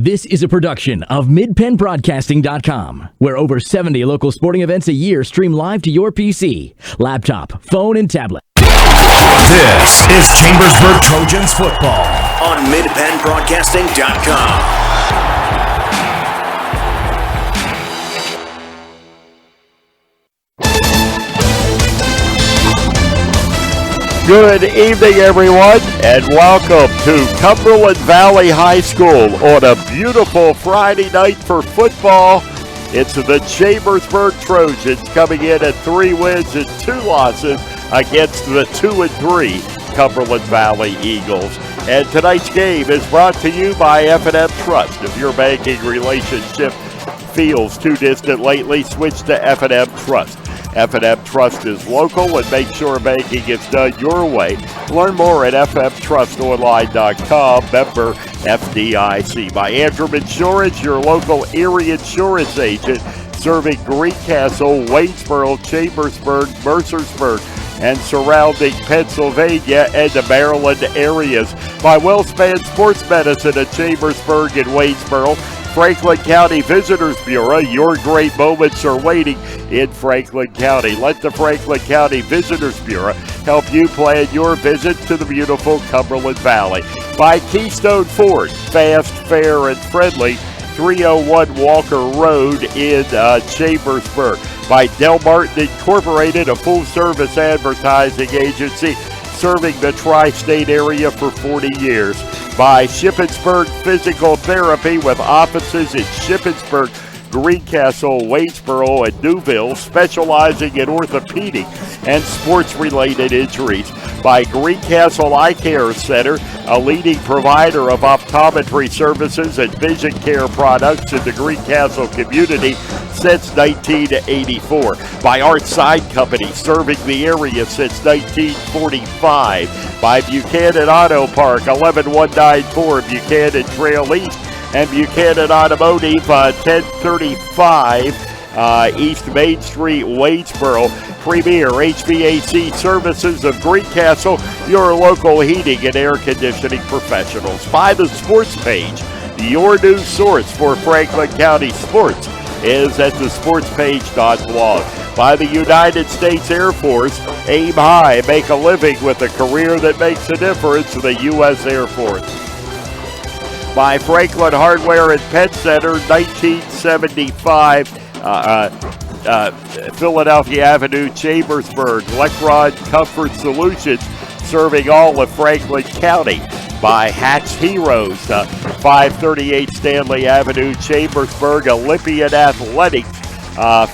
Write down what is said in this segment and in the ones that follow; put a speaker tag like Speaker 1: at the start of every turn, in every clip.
Speaker 1: This is a production of MidPennBroadcasting.com, where over 70 local sporting events a year stream live to your PC, laptop, phone, and tablet.
Speaker 2: This is Chambersburg Trojans football on MidPennBroadcasting.com.
Speaker 3: Good evening, everyone, and welcome to Cumberland Valley High School on a beautiful Friday night for football. It's the Chambersburg Trojans coming in at 3 wins and 2 losses against the 2-3 Cumberland Valley Eagles. And tonight's game is brought to you by F&M Trust. If your banking relationship feels too distant lately, switch to F&M Trust. F&M Trust is local and make sure banking gets done your way. Learn more at fmtrustonline.com. Member FDIC. By Andrew Insurance, your local Erie insurance agent, serving Greencastle, Waynesboro, Chambersburg, Mercersburg, and surrounding Pennsylvania and the Maryland areas. By WellSpan Sports Medicine at Chambersburg and Waynesboro. Franklin County Visitors Bureau, your great moments are waiting in Franklin County. Let the Franklin County Visitors Bureau help you plan your visit to the beautiful Cumberland Valley. By Keystone Ford, fast, fair, and friendly, 301 Walker Road in Chambersburg. By Del Martin Incorporated, a full-service advertising agency serving the tri-state area for 40 years. By Shippensburg Physical Therapy, with offices in Shippensburg, Greencastle, Waynesboro, and Newville, specializing in orthopedic and sports-related injuries. By Greencastle Eye Care Center, a leading provider of optometry services and vision care products in the Greencastle community since 1984. By Art Sign Company, serving the area since 1945. By Buchanan Auto Park, 11194 Buchanan Trail East, and Buchanan Automotive, 1035 East Main Street, Waynesboro. Premier HVAC Services of Greencastle, your local heating and air conditioning professionals. By the sports page, your new source for Franklin County sports is at thesportspage.blog. By the United States Air Force, aim high, make a living with a career that makes a difference in the U.S. Air Force. By Franklin Hardware and Pet Center, 1975 Philadelphia Avenue, Chambersburg. Lecron Comfort Solutions, serving all of Franklin County. By Hatch Heroes, 538 Stanley Avenue, Chambersburg. Olympian Athletics,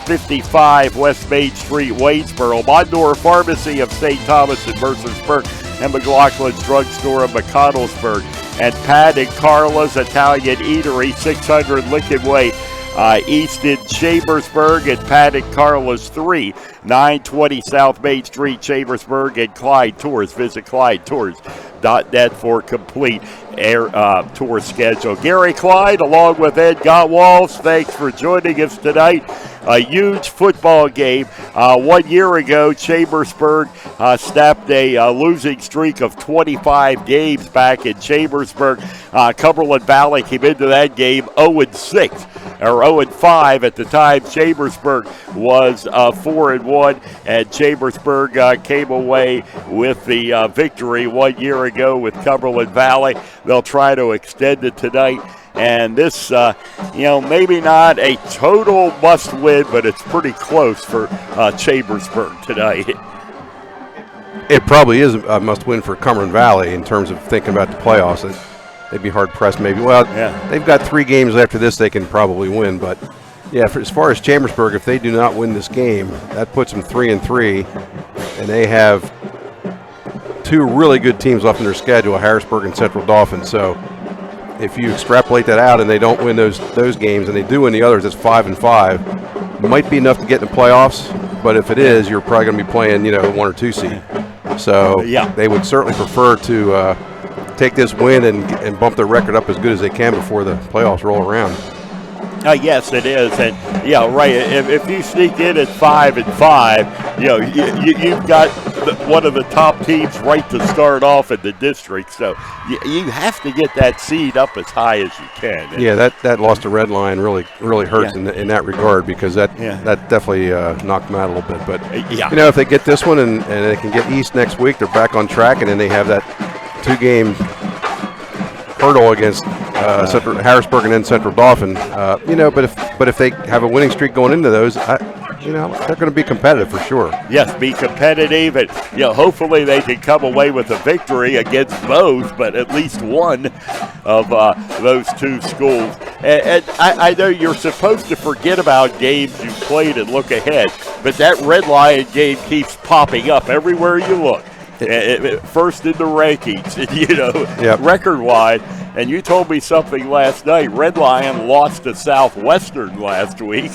Speaker 3: 55 West Main Street, Waynesboro. Mondor Pharmacy of St. Thomas and Mercersburg, and McLaughlin's Drugstore of McConnellsburg. And Pat and Carla's Italian Eatery, 600 Lincoln Way, East in Chambersburg, and Pat and Carla's 920 South Main Street, Chambersburg, and Clyde Tours. Visit ClydeTours.net for complete tour schedule. Gary Clyde along with Ed Gottwals, thanks for joining us tonight. A huge football game. 1 year ago, Chambersburg snapped a losing streak of 25 games back in Chambersburg. Cumberland Valley came into that game 0-6. Or 0-5 at the time. Chambersburg was 4-1, and Chambersburg came away with the victory 1 year ago with Cumberland Valley. They'll try to extend it tonight. And this, maybe not a total must-win, but it's pretty close for Chambersburg tonight.
Speaker 4: It probably is a must-win for Cumberland Valley in terms of thinking about the playoffs. They'd be hard-pressed maybe. Well, yeah. They've got 3 games after this they can probably win. But, yeah, as far as Chambersburg, if they do not win this game, that puts them 3-3. And they have 2 really good teams left in their schedule, Harrisburg and Central Dauphin. So if you extrapolate that out and they don't win those games and they do win the others, it's 5-5. Might be enough to get in the playoffs. But if it is, you're probably going to be playing, 1 or 2 seed. So they would certainly prefer to take this win and bump their record up as good as they can before the playoffs roll around.
Speaker 3: Yes, it is, and right. If you sneak in at 5-5, you've got one of the top teams right to start off in the district. So you have to get that seed up as high as you can.
Speaker 4: Yeah, that loss to Red Lion really hurts in that regard, because that definitely knocked them out a little bit. But if they get this one and they can get East next week, they're back on track, and then they have that 2-game hurdle against Central Harrisburg and then Central Dauphin. But if they have a winning streak going into those, they're going to be competitive for sure.
Speaker 3: Yes, be competitive, and hopefully they can come away with a victory against both, but at least one of those two schools. And I know you're supposed to forget about games you played and look ahead, but that Red Lion game keeps popping up everywhere you look. First in the rankings, record-wide. And you told me something last night. Red Lion lost to Southwestern last week.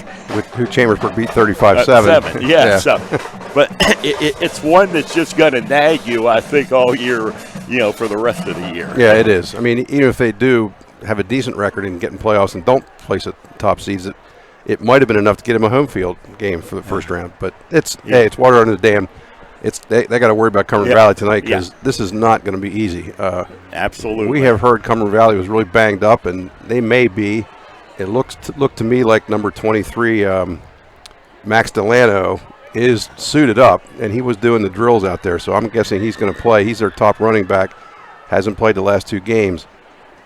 Speaker 4: Who Chambersburg beat 35-7.
Speaker 3: But it's one that's just going to nag you, I think, all year, for the rest of the year.
Speaker 4: Yeah, it is. I mean, even if they do have a decent record and get in playoffs and don't place at top seeds, it might have been enough to get them a home field game for the first round. But it's water under the dam. They got to worry about Cumberland Valley tonight, because this is not going to be easy.
Speaker 3: Absolutely.
Speaker 4: We have heard Cumberland Valley was really banged up, and they may be. It looked to me like number 23, Max Delano, is suited up, and he was doing the drills out there. So I'm guessing he's going to play. He's their top running back. Hasn't played the last 2 games.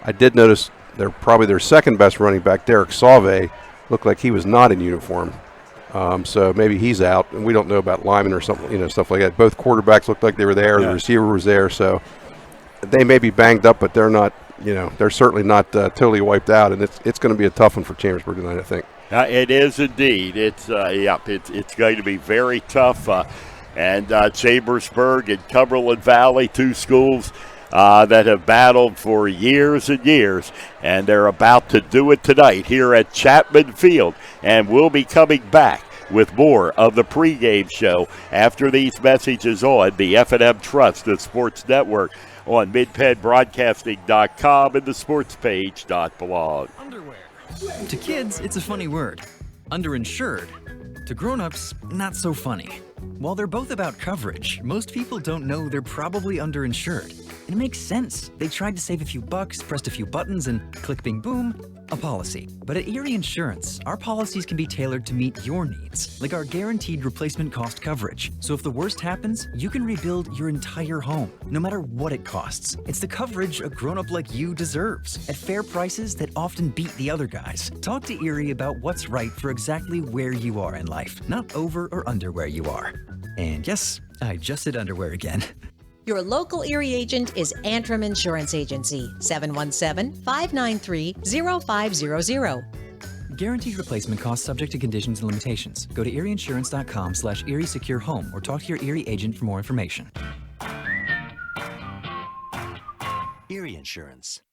Speaker 4: I did notice probably their second best running back, Derek Salve, looked like he was not in uniform. So maybe he's out, and we don't know about Lyman or something, stuff like that. Both quarterbacks looked like they were there. The receiver was there, so they may be banged up, but they're not. They're certainly not totally wiped out, and it's going to be a tough one for Chambersburg tonight, I think.
Speaker 3: It is indeed. It's going to be very tough, and Chambersburg and Cumberland Valley, 2 schools that have battled for years and years, and they're about to do it tonight here at Chapman Field. And we'll be coming back with more of the pregame show after these messages on the F&M Trust and Sports Network on MidPennBroadcasting.com and the sportspage.blog.
Speaker 5: Underwear. To kids, it's a funny word. Underinsured. To grown-ups, not so funny. While they're both about coverage, most people don't know they're probably underinsured. And it makes sense. They tried to save a few bucks, pressed a few buttons, and click, bing, boom, a policy. But at Erie Insurance, our policies can be tailored to meet your needs, like our guaranteed replacement cost coverage. So if the worst happens, you can rebuild your entire home, no matter what it costs. It's the coverage a grown-up like you deserves, at fair prices that often beat the other guys. Talk to Erie about what's right for exactly where you are in life, not over or under where you are. And yes, I just said underwear again.
Speaker 6: Your local Erie agent is Antrim Insurance Agency, 717-593-0500.
Speaker 5: Guaranteed replacement costs subject to conditions and limitations. Go to erieinsurance.com/Erie Secure Home or talk to your Erie agent for more information.
Speaker 7: Erie Insurance.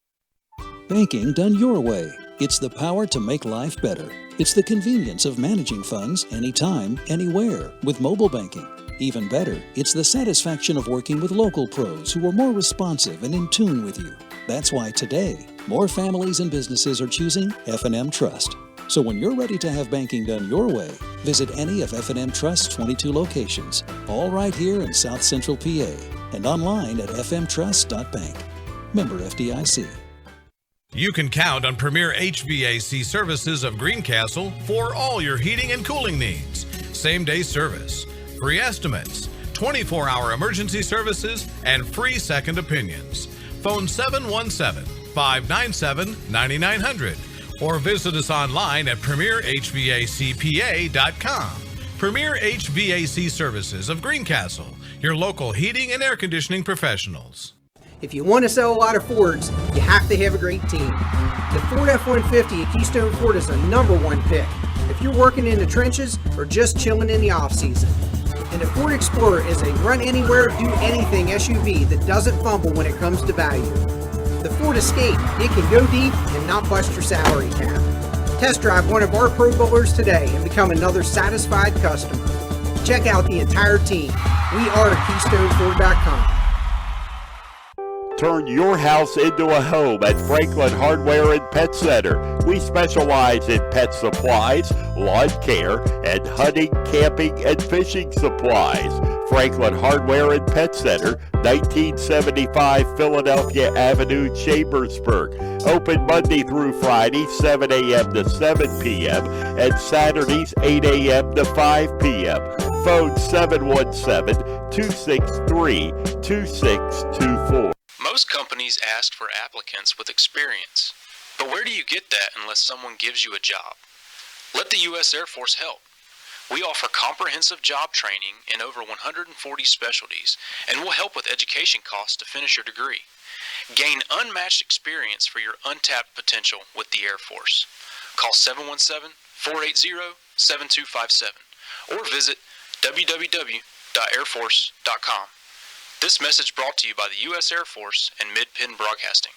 Speaker 8: Banking done your way. It's the power to make life better. It's the convenience of managing funds anytime, anywhere with mobile banking. Even better, it's the satisfaction of working with local pros who are more responsive and in tune with you. That's why today, more families and businesses are choosing F&M Trust. So when you're ready to have banking done your way, visit any of F&M Trust's 22 locations, all right here in South Central PA, and online at fmtrust.bank. Member FDIC.
Speaker 9: You can count on Premier HVAC Services of Greencastle for all your heating and cooling needs. Same-day service, free estimates, 24-hour emergency services, and free second opinions. Phone 717-597-9900 or visit us online at premierhvacpa.com. Premier HVAC Services of Greencastle, your local heating and air conditioning professionals.
Speaker 10: If you want to sell a lot of Fords, you have to have a great team. The Ford F-150 at Keystone Ford is a #1 pick if you're working in the trenches or just chilling in the off-season. And the Ford Explorer is a run-anywhere, do-anything SUV that doesn't fumble when it comes to value. The Ford Escape, it can go deep and not bust your salary cap. Test drive one of our Pro Bowlers today and become another satisfied customer. Check out the entire team. We are KeystoneFord.com.
Speaker 3: Turn your house into a home at Franklin Hardware and Pet Center. We specialize in pet supplies, lawn care, and hunting, camping, and fishing supplies. Franklin Hardware and Pet Center, 1975 Philadelphia Avenue, Chambersburg. Open Monday through Friday, 7 a.m. to 7 p.m. and Saturdays, 8 a.m. to 5 p.m. Phone 717-263-2624.
Speaker 11: Most companies ask for applicants with experience. But where do you get that unless someone gives you a job? Let the U.S. Air Force help. We offer comprehensive job training in over 140 specialties, and we'll help with education costs to finish your degree. Gain unmatched experience for your untapped potential with the Air Force. Call 717-480-7257 or visit www.airforce.com. This message brought to you by the U.S. Air Force and Mid-Penn Broadcasting.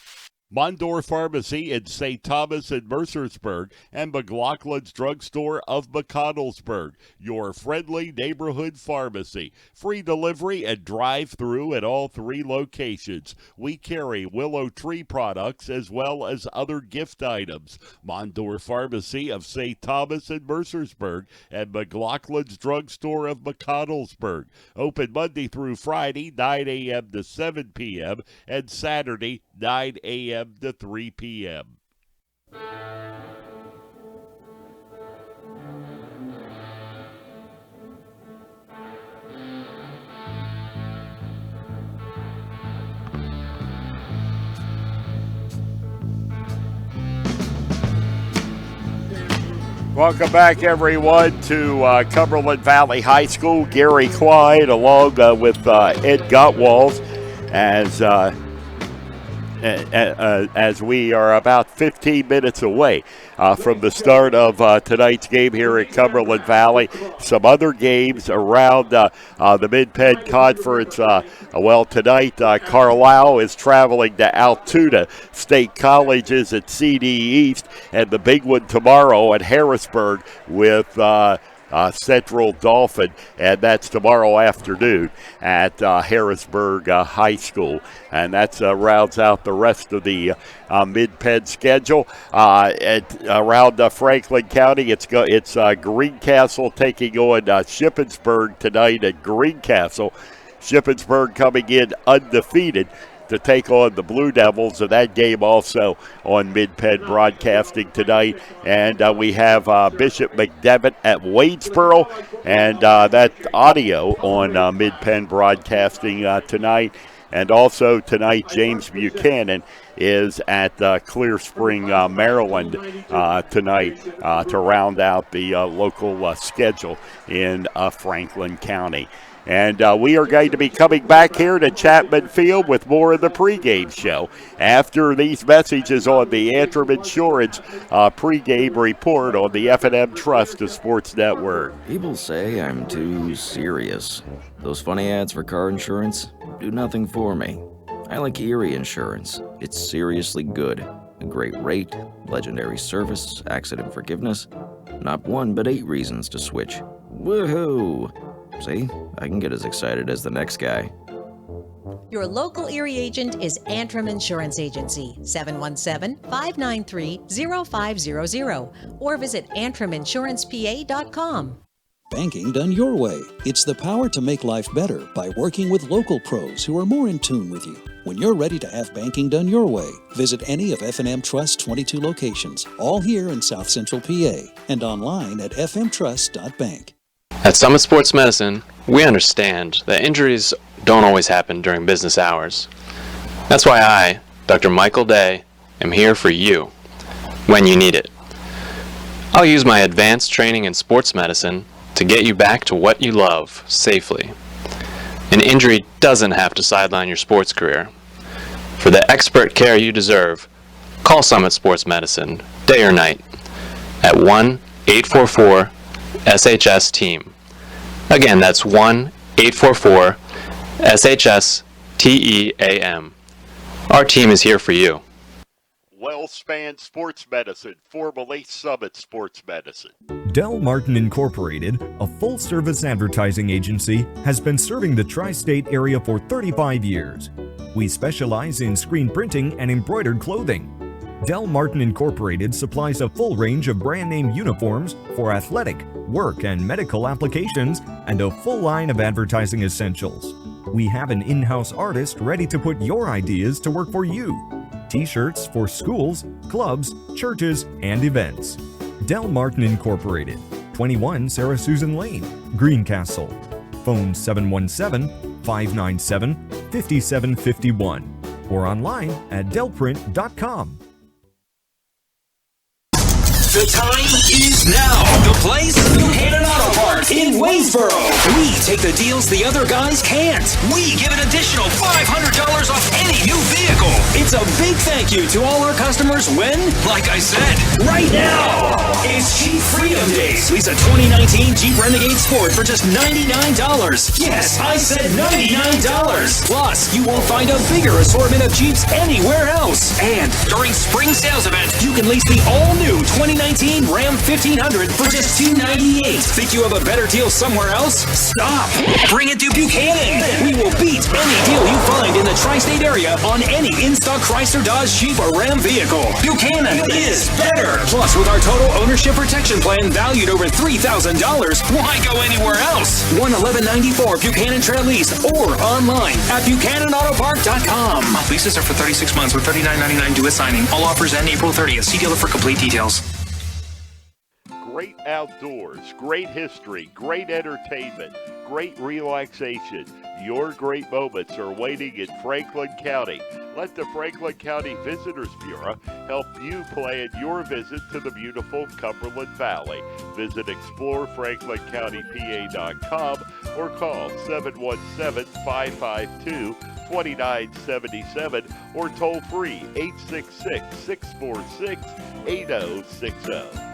Speaker 3: Mondor Pharmacy in St. Thomas and Mercersburg, and McLaughlin's Drugstore of McConnellsburg, your friendly neighborhood pharmacy. Free delivery and drive-through at all 3 locations. We carry Willow Tree products as well as other gift items. Mondor Pharmacy of St. Thomas and Mercersburg, and McLaughlin's Drugstore of McConnellsburg. Open Monday through Friday, 9 a.m. to 7 p.m., and Saturday, 9 a.m. to 3 p.m. Welcome back, everyone, to Cumberland Valley High School. Gary Clyde along with Ed Gottwals as we are about 15 minutes away from the start of tonight's game here at Cumberland Valley. Some other games around the Mid-Penn Conference. Tonight Carlisle is traveling to Altoona. State College is at CD East, and the big one tomorrow at Harrisburg with Central Dauphin, and that's tomorrow afternoon at Harrisburg High School. And that rounds out the rest of the Mid-Penn schedule. Around Franklin County, it's Greencastle taking on Shippensburg tonight at Greencastle. Shippensburg coming in undefeated to take on the Blue Devils, and that game also on Mid-Penn Broadcasting tonight. And we have Bishop McDevitt at Wadesboro, and that audio on Mid-Penn Broadcasting tonight. And also tonight, James Buchanan is at Clear Spring, Maryland tonight to round out the local schedule in Franklin County. And we are going to be coming back here to Chapman Field with more of the pregame show after these messages on the Antrim Insurance pregame report on the F&M Trust of Sports Network.
Speaker 12: People say I'm too serious. Those funny ads for car insurance do nothing for me. I like Erie Insurance. It's seriously good. A great rate, legendary service, accident forgiveness. Not 1 but 8 reasons to switch. Woohoo! See, I can get as excited as the next guy.
Speaker 6: Your local Erie agent is Antrim Insurance Agency, 717-593-0500, or visit AntrimInsurancePA.com.
Speaker 8: Banking done your way. It's the power to make life better by working with local pros who are more in tune with you. When you're ready to have banking done your way, visit any of F&M Trust's 22 locations, all here in South Central PA, and online at fmtrust.bank.
Speaker 11: At Summit Sports Medicine, we understand that injuries don't always happen during business hours. That's why I, Dr. Michael Day, am here for you when you need it. I'll use my advanced training in sports medicine to get you back to what you love safely. An injury doesn't have to sideline your sports career. For the expert care you deserve, call Summit Sports Medicine, day or night, at 1-844-SHS-TEAM. Again, that's 1-844-SHS-TEAM. Our team is here for you.
Speaker 3: WellSpan Sports Medicine, formerly Summit Sports Medicine.
Speaker 13: Del Martin Incorporated, a full-service advertising agency, has been serving the tri-state area for 35 years. We specialize in screen printing and embroidered clothing. Del Martin Incorporated supplies a full range of brand name uniforms for athletic, work, and medical applications, and a full line of advertising essentials. We have an in-house artist ready to put your ideas to work for you. T-shirts for schools, clubs, churches, and events. Del Martin Incorporated, 21 Sarah Susan Lane, Greencastle. Phone 717-597-5751 or online at delprint.com.
Speaker 2: The time is now. The place, Buchanan Auto Parts in Waynesboro. We take the deals the other guys can't. We give an additional $500 off any new vehicle. It's a big thank you to all our customers when, like I said, right now, it's Jeep Freedom Days. Lease a 2019 Jeep Renegade Sport for just $99. Yes, I said $99. Plus, you won't find a bigger assortment of Jeeps anywhere else. And during spring sales event, you can lease the all-new 2019 Ram 1500 for just $298. Think you have a better deal somewhere else? Stop! Bring it to Buchanan. We will beat any deal you find in the tri-state area on any in-stock Chrysler, Dodge, Jeep, or Ram vehicle. Buchanan is better. Plus, with our total ownership protection plan valued over $3,000, why go anywhere else? 11194 Buchanan Trail East or online at BuchananAutoPark.com.
Speaker 14: Leases are for 36 months with $39.99 due at signing. All offers end April 30th. See dealer for complete details.
Speaker 3: Great outdoors, great history, great entertainment, great relaxation. Your great moments are waiting in Franklin County. Let the Franklin County Visitors Bureau help you plan your visit to the beautiful Cumberland Valley. Visit explorefranklincountypa.com or call 717-552-2977 or toll free 866-646-8060.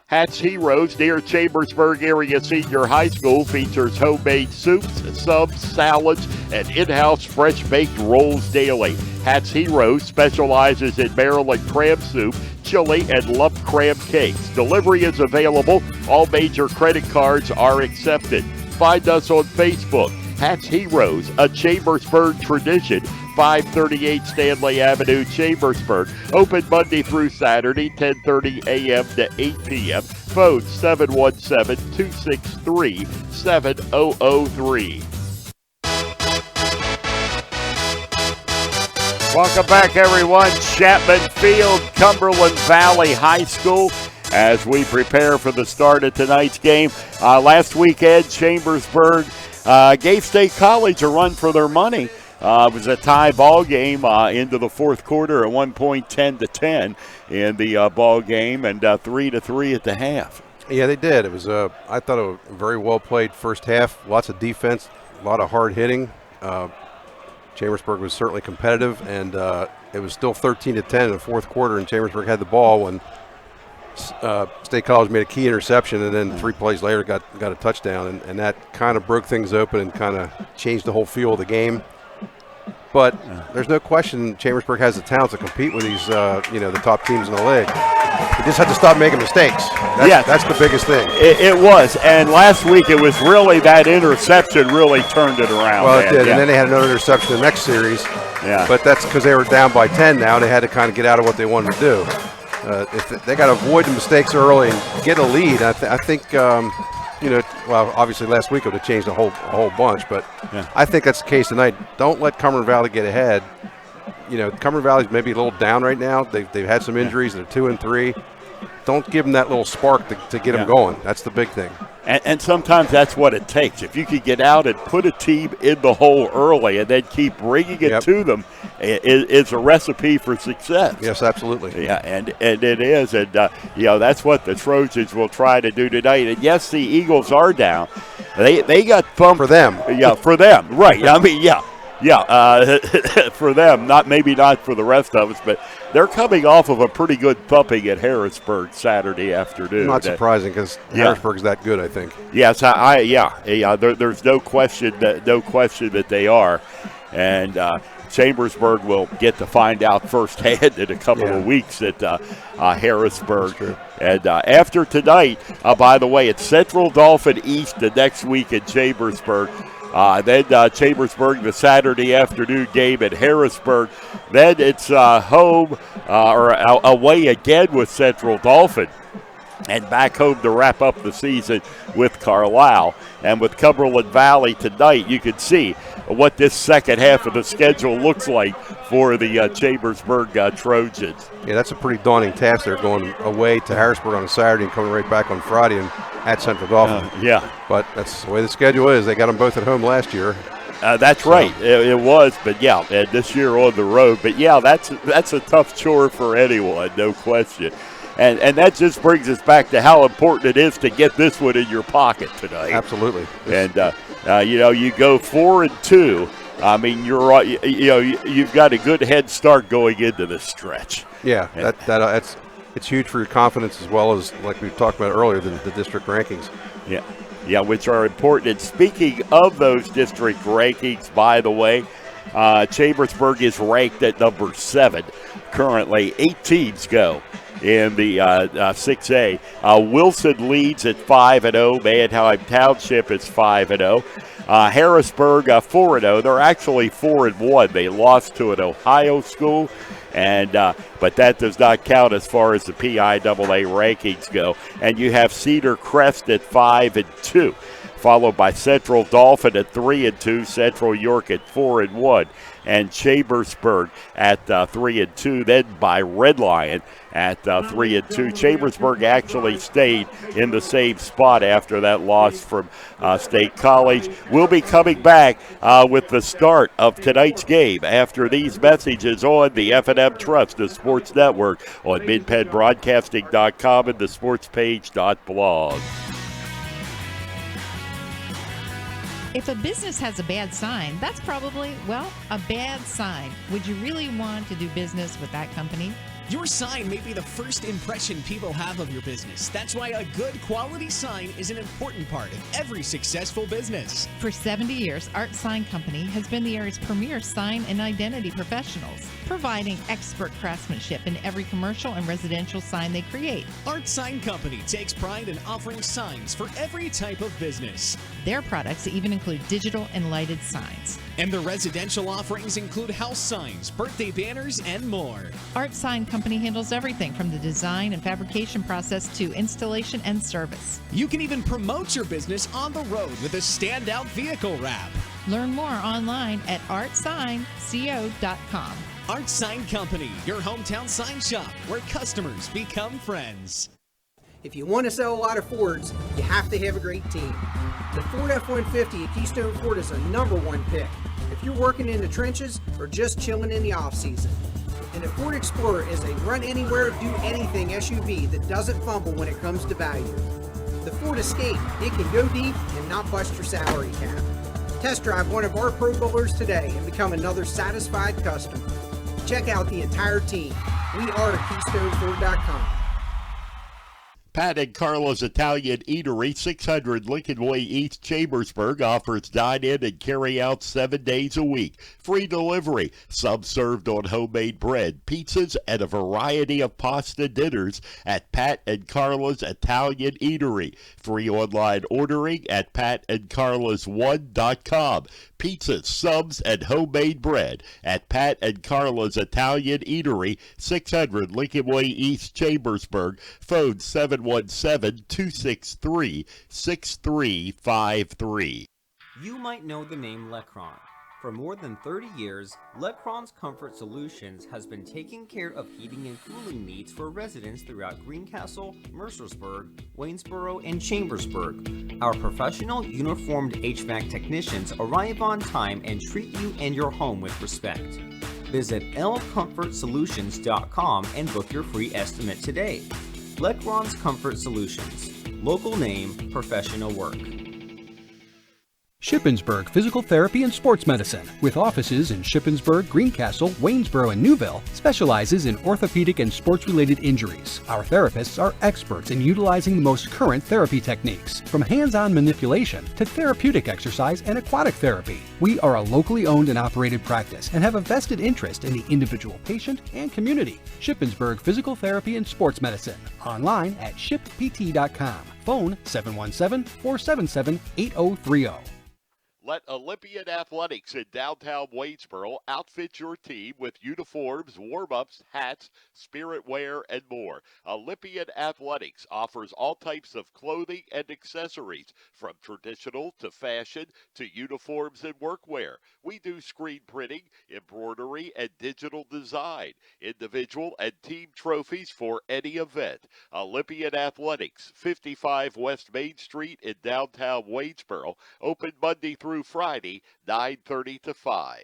Speaker 3: Hatch Heroes near Chambersburg Area Senior High School features homemade soups, subs, salads, and in-house fresh-baked rolls daily. Hatch Heroes specializes in Maryland crab soup, chili, and lump crab cakes. Delivery is available. All major credit cards are accepted. Find us on Facebook. Hatch Heroes, a Chambersburg tradition, 538 Stanley Avenue, Chambersburg. Open Monday through Saturday, 10:30 a.m. to 8 p.m. Phone 717-263-7003. Welcome back, everyone. Chapman Field, Cumberland Valley High School, as we prepare for the start of tonight's game. Last weekend, Chambersburg gave State College a run for their money. It was a tie ball game into the fourth quarter. At one point, 10-10 in the ball game, and 3-3 at the half.
Speaker 4: Yeah, they did. It was I thought a very well played first half. Lots of defense, a lot of hard hitting. Chambersburg was certainly competitive, and it was still 13-10 in the fourth quarter, and Chambersburg had the ball when State College made a key interception, and then 3 plays later got a touchdown, and that kind of broke things open and kind of changed the whole feel of the game. But there's no question Chambersburg has the talent to compete with these, the top teams in the league. They just have to stop making mistakes. That's the biggest thing.
Speaker 3: It was, and last week it was really that interception really turned it around.
Speaker 4: Well, it did, and then they had another interception the next series. Yeah. But that's because they were down by 10 now, and they had to kind of get out of what they wanted to do. If they got to avoid the mistakes early and get a lead, I think obviously last week it would have changed a whole bunch, but I think that's the case tonight. Don't let Cumberland Valley get ahead. Cumberland Valley's maybe a little down right now. They've had some injuries. They're 2-3. Don't give them that little spark to get them going. That's the big thing.
Speaker 3: And sometimes that's what it takes. If you could get out and put a team in the hole early and then keep bringing it to them, it's a recipe for success.
Speaker 4: Yes, absolutely.
Speaker 3: Yeah, and it is. And, that's what the Trojans will try to do tonight. And, yes, the Eagles are down. They got thumped.
Speaker 4: For them.
Speaker 3: Yeah, for them. Right. I mean, for them, maybe not for the rest of us, but they're coming off of a pretty good thumping at Harrisburg Saturday afternoon.
Speaker 4: Not surprising because Harrisburg's that good, I think.
Speaker 3: Yes, there's no question that they are, and Chambersburg will get to find out firsthand in a couple of weeks at Harrisburg. And after tonight, by the way, it's Central Dolphin East the next week in Chambersburg. Then Chambersburg, the Saturday afternoon game at Harrisburg. Then it's home or away again with Central Dauphin. And back home to wrap up the season with Carlisle. And with Cumberland Valley tonight, you can see what this second half of the schedule looks like for the Chambersburg Trojans.
Speaker 4: Yeah, that's a pretty daunting task. They're going away to Harrisburg on a Saturday and coming right back on Friday and at Central Dauphin.
Speaker 3: Yeah.
Speaker 4: But that's the way the schedule is. They got them both at home last year.
Speaker 3: That's right. It was, but yeah, and this year on the road. But yeah, that's a tough chore for anyone, no question. And that just brings us back to how important it is to get this one in your pocket tonight.
Speaker 4: Absolutely.
Speaker 3: And you go 4-2. I mean, you've got a good head start going into this stretch.
Speaker 4: Yeah, it's huge for your confidence as well as, like we talked about earlier, the district rankings.
Speaker 3: Yeah, which are important. And speaking of those district rankings, by the way, Chambersburg is ranked at number 7 currently. 8 teams go in the 6A. Wilson leads at 5-0. Manheim Township is 5-0. Harrisburg 4-0. They're actually 4-1. They lost to an Ohio school, but that does not count as far as the PIAA rankings go. And you have Cedar Crest at 5-2, followed by Central Dauphin at 3-2, Central York at 4-1, and Chambersburg at 3-2. Then by Red Lion at 3-2. Chambersburg actually stayed in the same spot after that loss from State College. We'll be coming back with the start of tonight's game after these messages on the F&M Trust, the Sports Network, on MidPennBroadcasting.com and the SportsPage.blog.
Speaker 15: If a business has a bad sign, that's probably, a bad sign. Would you really want to do business with that company?
Speaker 16: Your sign may be the first impression people have of your business. That's why a good quality sign is an important part of every successful business.
Speaker 15: For 70 years, Art Sign Company has been the area's premier sign and identity professionals, providing expert craftsmanship in every commercial and residential sign they create.
Speaker 16: Art Sign Company takes pride in offering signs for every type of business.
Speaker 15: Their products even include digital and lighted signs.
Speaker 16: And the residential offerings include house signs, birthday banners, and more.
Speaker 15: Art Sign Company handles everything from the design and fabrication process to installation and service.
Speaker 16: You can even promote your business on the road with a standout vehicle wrap.
Speaker 15: Learn more online at artsignco.com.
Speaker 16: Art Sign Company, your hometown sign shop where customers become friends.
Speaker 10: If you want to sell a lot of Fords, you have to have a great team. The Ford F-150 at Keystone Ford is a #1 pick if you're working in the trenches or just chilling in the off-season. And the Ford Explorer is a run-anywhere, do-anything SUV that doesn't fumble when it comes to value. The Ford Escape, it can go deep and not bust your salary cap. Test drive one of our Pro Bowlers today and become another satisfied customer. Check out the entire team. We are at KeystoneFord.com.
Speaker 3: Pat and Carla's Italian Eatery, 600 Lincoln Way East, Chambersburg, offers dine-in and carry-out 7 days a week. Free delivery, some served on homemade bread, pizzas, and a variety of pasta dinners at Pat and Carla's Italian Eatery. Free online ordering at patandcarlas1.com. Pizzas, subs, and homemade bread at Pat and Carla's Italian Eatery, 600 Lincoln Way East, Chambersburg. Phone 717-263-6353.
Speaker 17: You might know the name Lecron. For more than 30 years, Lecron's Comfort Solutions has been taking care of heating and cooling needs for residents throughout Greencastle, Mercersburg, Waynesboro, and Chambersburg. Our professional, uniformed HVAC technicians arrive on time and treat you and your home with respect. Visit lcomfortsolutions.com and book your free estimate today. Lecron's Comfort Solutions. Local name, professional work.
Speaker 18: Shippensburg Physical Therapy and Sports Medicine, with offices in Shippensburg, Greencastle, Waynesboro, and Newville, specializes in orthopedic and sports-related injuries. Our therapists are experts in utilizing the most current therapy techniques, from hands-on manipulation to therapeutic exercise and aquatic therapy. We are a locally owned and operated practice and have a vested interest in the individual patient and community. Shippensburg Physical Therapy and Sports Medicine, online at shippt.com. Phone 717-477-8030.
Speaker 3: Let Olympian Athletics in downtown Waynesboro outfit your team with uniforms, warm-ups, hats, spirit wear, and more. Olympian Athletics offers all types of clothing and accessories, from traditional to fashion to uniforms and workwear. We do screen printing, embroidery, and digital design, individual and team trophies for any event. Olympian Athletics, 55 West Main Street in downtown Waynesboro, open Monday through Friday, 9:30 to 5.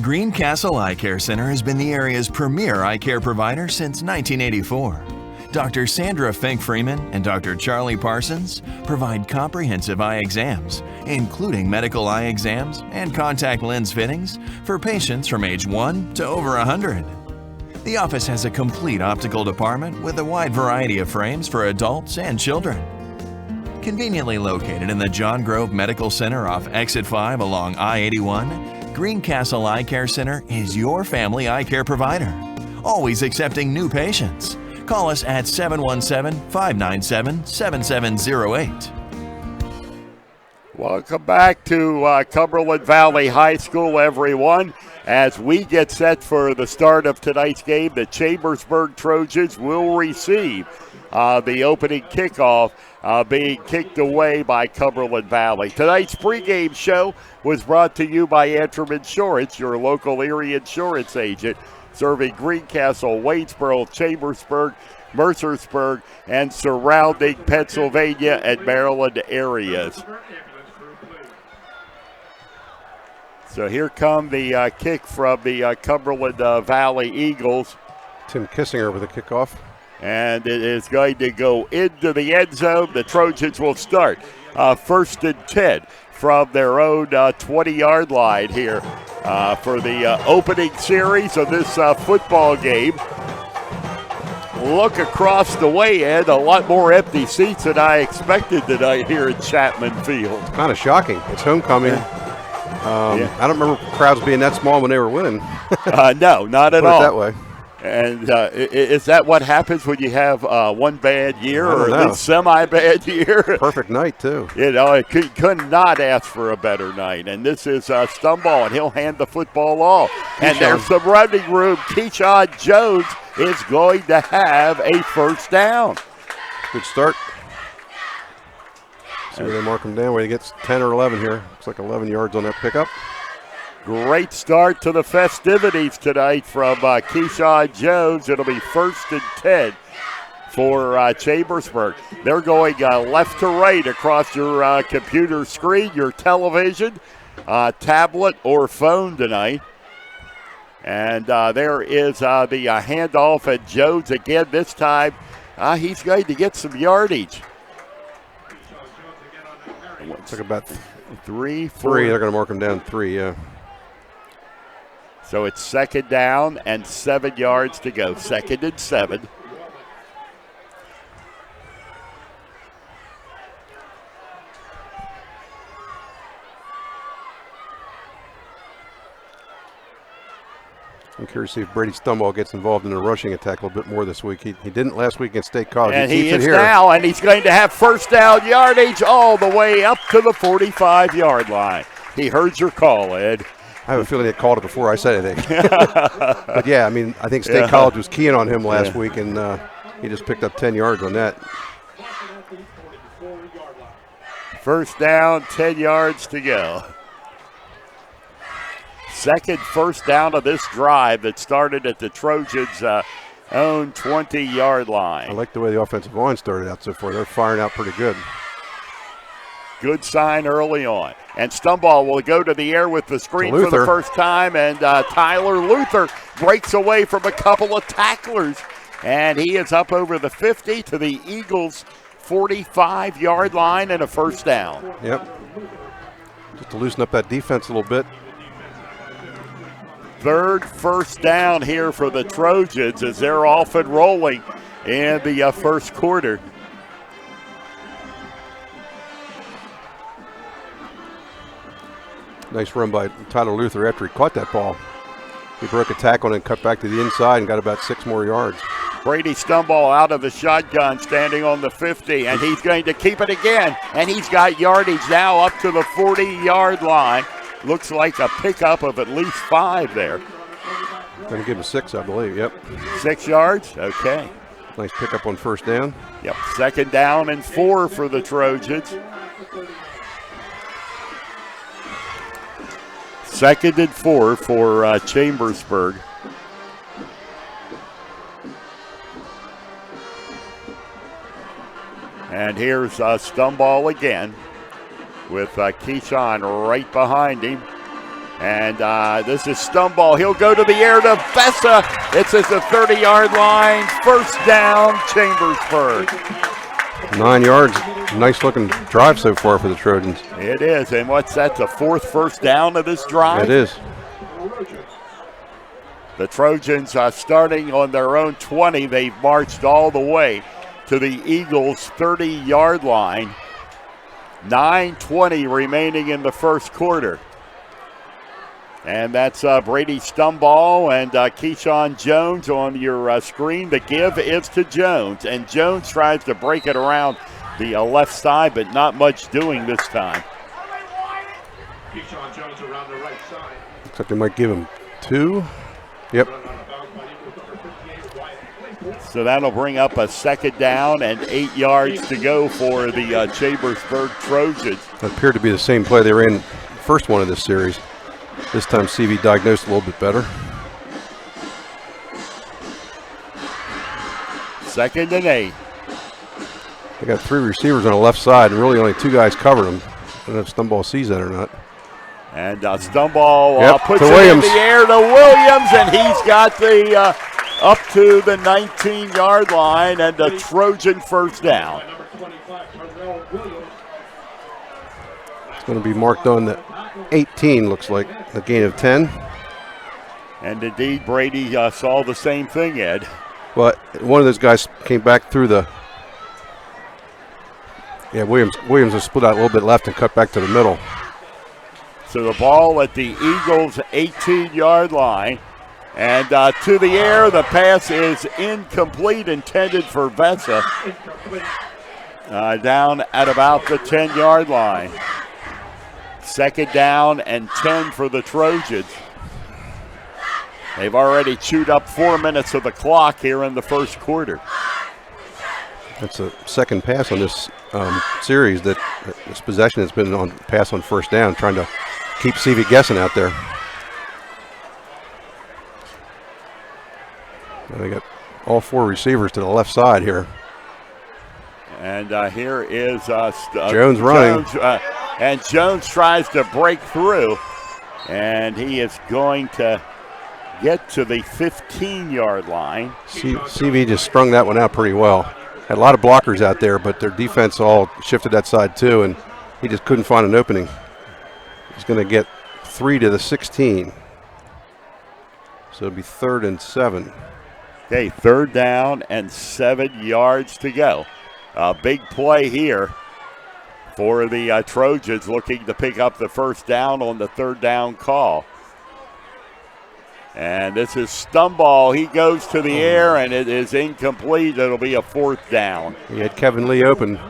Speaker 19: Greencastle Eye Care Center has been the area's premier eye care provider since 1984. Dr. Sandra Fink-Freeman and Dr. Charlie Parsons provide comprehensive eye exams, including medical eye exams and contact lens fittings for patients from age 1 to over 100. The office has a complete optical department with a wide variety of frames for adults and children. Conveniently located in the John Grove Medical Center off Exit 5 along I-81, Greencastle Eye Care Center is your family eye care provider, always accepting new patients. Call us at 717-597-7708.
Speaker 3: Welcome back to Cumberland Valley High School, everyone. As we get set for the start of tonight's game, the Chambersburg Trojans will receive the opening kickoff being kicked away by Cumberland Valley. Tonight's pregame show was brought to you by Antrim Insurance, your local Erie insurance agent, serving Greencastle, Waynesboro, Chambersburg, Mercersburg, and surrounding Pennsylvania and Maryland areas. So here come the kick from the Cumberland Valley Eagles.
Speaker 4: Tim Kissinger with a kickoff.
Speaker 3: And it is going to go into the end zone. The Trojans will start first and 10 from their own 20-yard line here for the opening series of this football game. Look across the way, Ed, a lot more empty seats than I expected tonight here at Chapman Field.
Speaker 4: It's kind of shocking. It's homecoming. I don't remember crowds being that small when they were winning.
Speaker 3: No, not at all.
Speaker 4: Put it that way.
Speaker 3: And is that what happens when you have one bad year or at least semi-bad year?
Speaker 4: Perfect night, too.
Speaker 3: You know, it could not ask for a better night. And this is Stumball, and he'll hand the football off. And there's some running room. Keyshawn Jones is going to have a first down.
Speaker 4: Good start. See where they mark him down, where he gets 10 or 11 here. Looks like 11 yards on that pickup.
Speaker 3: Great start to the festivities tonight from Keyshawn Jones. It'll be first and 10 for Chambersburg. They're going left to right across your computer screen, your television, tablet, or phone tonight. And there is the handoff, and Jones again this time. He's going to get some yardage.
Speaker 4: It's like about
Speaker 3: 3, 4.
Speaker 4: 3. They're going to mark him down 3, yeah.
Speaker 3: So it's second down and 7 yards to go. Second and 7.
Speaker 4: I'm curious to see if Brady Stumball gets involved in the rushing attack a little bit more this week. He didn't last week against State College.
Speaker 3: And
Speaker 4: he
Speaker 3: he
Speaker 4: keeps
Speaker 3: is
Speaker 4: it here.
Speaker 3: now, and he's going to have first down yardage all the way up to the 45-yard line. He heard your call, Ed.
Speaker 4: I have a feeling they called it before I said anything. But, yeah, I mean, I think State College was keying on him last week, and he just picked up 10 yards on that.
Speaker 3: First down, 10 yards to go. Second first down of this drive that started at the Trojans' own 20-yard line.
Speaker 4: I like the way the offensive line started out so far. They're firing out pretty good.
Speaker 3: Good sign early on. And Stumball will go to the air with the screen for the first time, and Tyler Luther breaks away from a couple of tacklers, and he is up over the 50 to the Eagles' 45-yard line and a first down.
Speaker 4: Yep. Just to loosen up that defense a little bit.
Speaker 3: Third first down here for the Trojans as they're off and rolling in the first quarter.
Speaker 4: Nice run by Tyler Luther after he caught that ball. He broke a tackle and cut back to the inside and got about 6 more yards.
Speaker 3: Brady Stumball out of the shotgun, standing on the 50, and he's going to keep it again. And he's got yardage now up to the 40-yard line. Looks like a pickup of at least 5 there.
Speaker 4: Going to give him 6, I believe. Yep.
Speaker 3: 6 yards? Okay.
Speaker 4: Nice pickup on first down.
Speaker 3: Yep. 2nd down and 4 for the Trojans. 2nd and 4 for Chambersburg. And here's Stumball again with Keyshawn right behind him. And this is Stumball. He'll go to the air to Bessa. It's at the 30-yard line. 1st down, Chambersburg.
Speaker 4: 9 yards. Nice looking drive so far for the Trojans.
Speaker 3: It is. And what's that, the 4th first down of this drive?
Speaker 4: It is.
Speaker 3: The Trojans starting on their own 20. They've marched all the way to the Eagles' 30-yard line. 9:20 remaining in the first quarter. And that's Brady Stumball and Keyshawn Jones on your screen. The give is to Jones, and Jones tries to break it around the left side, but not much doing this time.
Speaker 20: Keyshawn Jones around the right side.
Speaker 4: Looks like they might give him 2. Yep.
Speaker 3: So that'll bring up a 2nd down and 8 yards to go for the Chambersburg Trojans.
Speaker 4: That appeared to be the same play they ran first one of this series. This time CV diagnosed a little bit better.
Speaker 3: 2nd and 8.
Speaker 4: They got 3 receivers on the left side, and really only 2 guys covered them. I don't know if Stumball sees that or not.
Speaker 3: And Stumball puts
Speaker 4: to
Speaker 3: it
Speaker 4: Williams.
Speaker 3: in the air to Williams, and he's got the up to the 19-yard line, and the Trojan 1st down.
Speaker 4: It's going to be marked on the 18, looks like, a gain of 10.
Speaker 3: And indeed, Brady saw the same thing, Ed.
Speaker 4: But one of those guys came back through the... Yeah, Williams has split out a little bit left and cut back to the middle.
Speaker 3: So the ball at the Eagles' 18-yard line. And to the air, the pass is incomplete, intended for Vesa. Down at about the 10-yard line. 2nd down and 10 for the Trojans. They've already chewed up 4 minutes of the clock here in the first quarter.
Speaker 4: That's the second pass on this series that this possession has been on pass on first down, trying to keep CV guessing out there. They got all 4 receivers to the left side here.
Speaker 3: And here is
Speaker 4: Jones running.
Speaker 3: And Jones tries to break through. And he is going to get to the 15-yard line.
Speaker 4: CV just strung that one out pretty well. Had a lot of blockers out there, but their defense all shifted that side too, and he just couldn't find an opening. He's going to get 3 to the 16. So it'll be 3rd and 7.
Speaker 3: Okay, 3rd down and 7 yards to go. A big play here for the Trojans, looking to pick up the 1st down on the 3rd down call. And this is Stumball. He goes to the air, and it is incomplete. It'll be a 4th down.
Speaker 4: He had Kevin Lee open.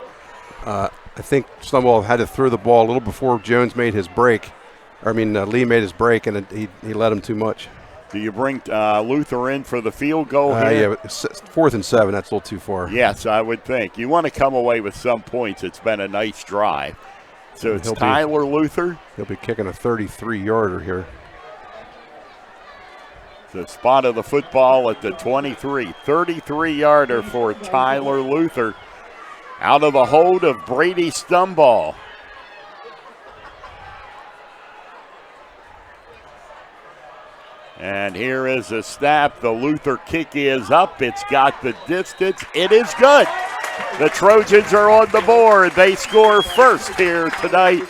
Speaker 4: I think Stumball had to throw the ball a little before Jones made his break. Lee made his break, and he let him too much.
Speaker 3: Do you bring Luther in for the field goal here?
Speaker 4: Yeah, but 4th and 7, that's a little too far.
Speaker 3: Yes, I would think. You want to come away with some points. It's been a nice drive. So it's Tyler Luther.
Speaker 4: He'll be kicking a 33-yarder here.
Speaker 3: The spot of the football at the 23. 33-yarder for Tyler Luther. Out of the hold of Brady Stumball. And here is a snap. The Luther kick is up. It's got the distance. It is good. The Trojans are on the board. They score first here tonight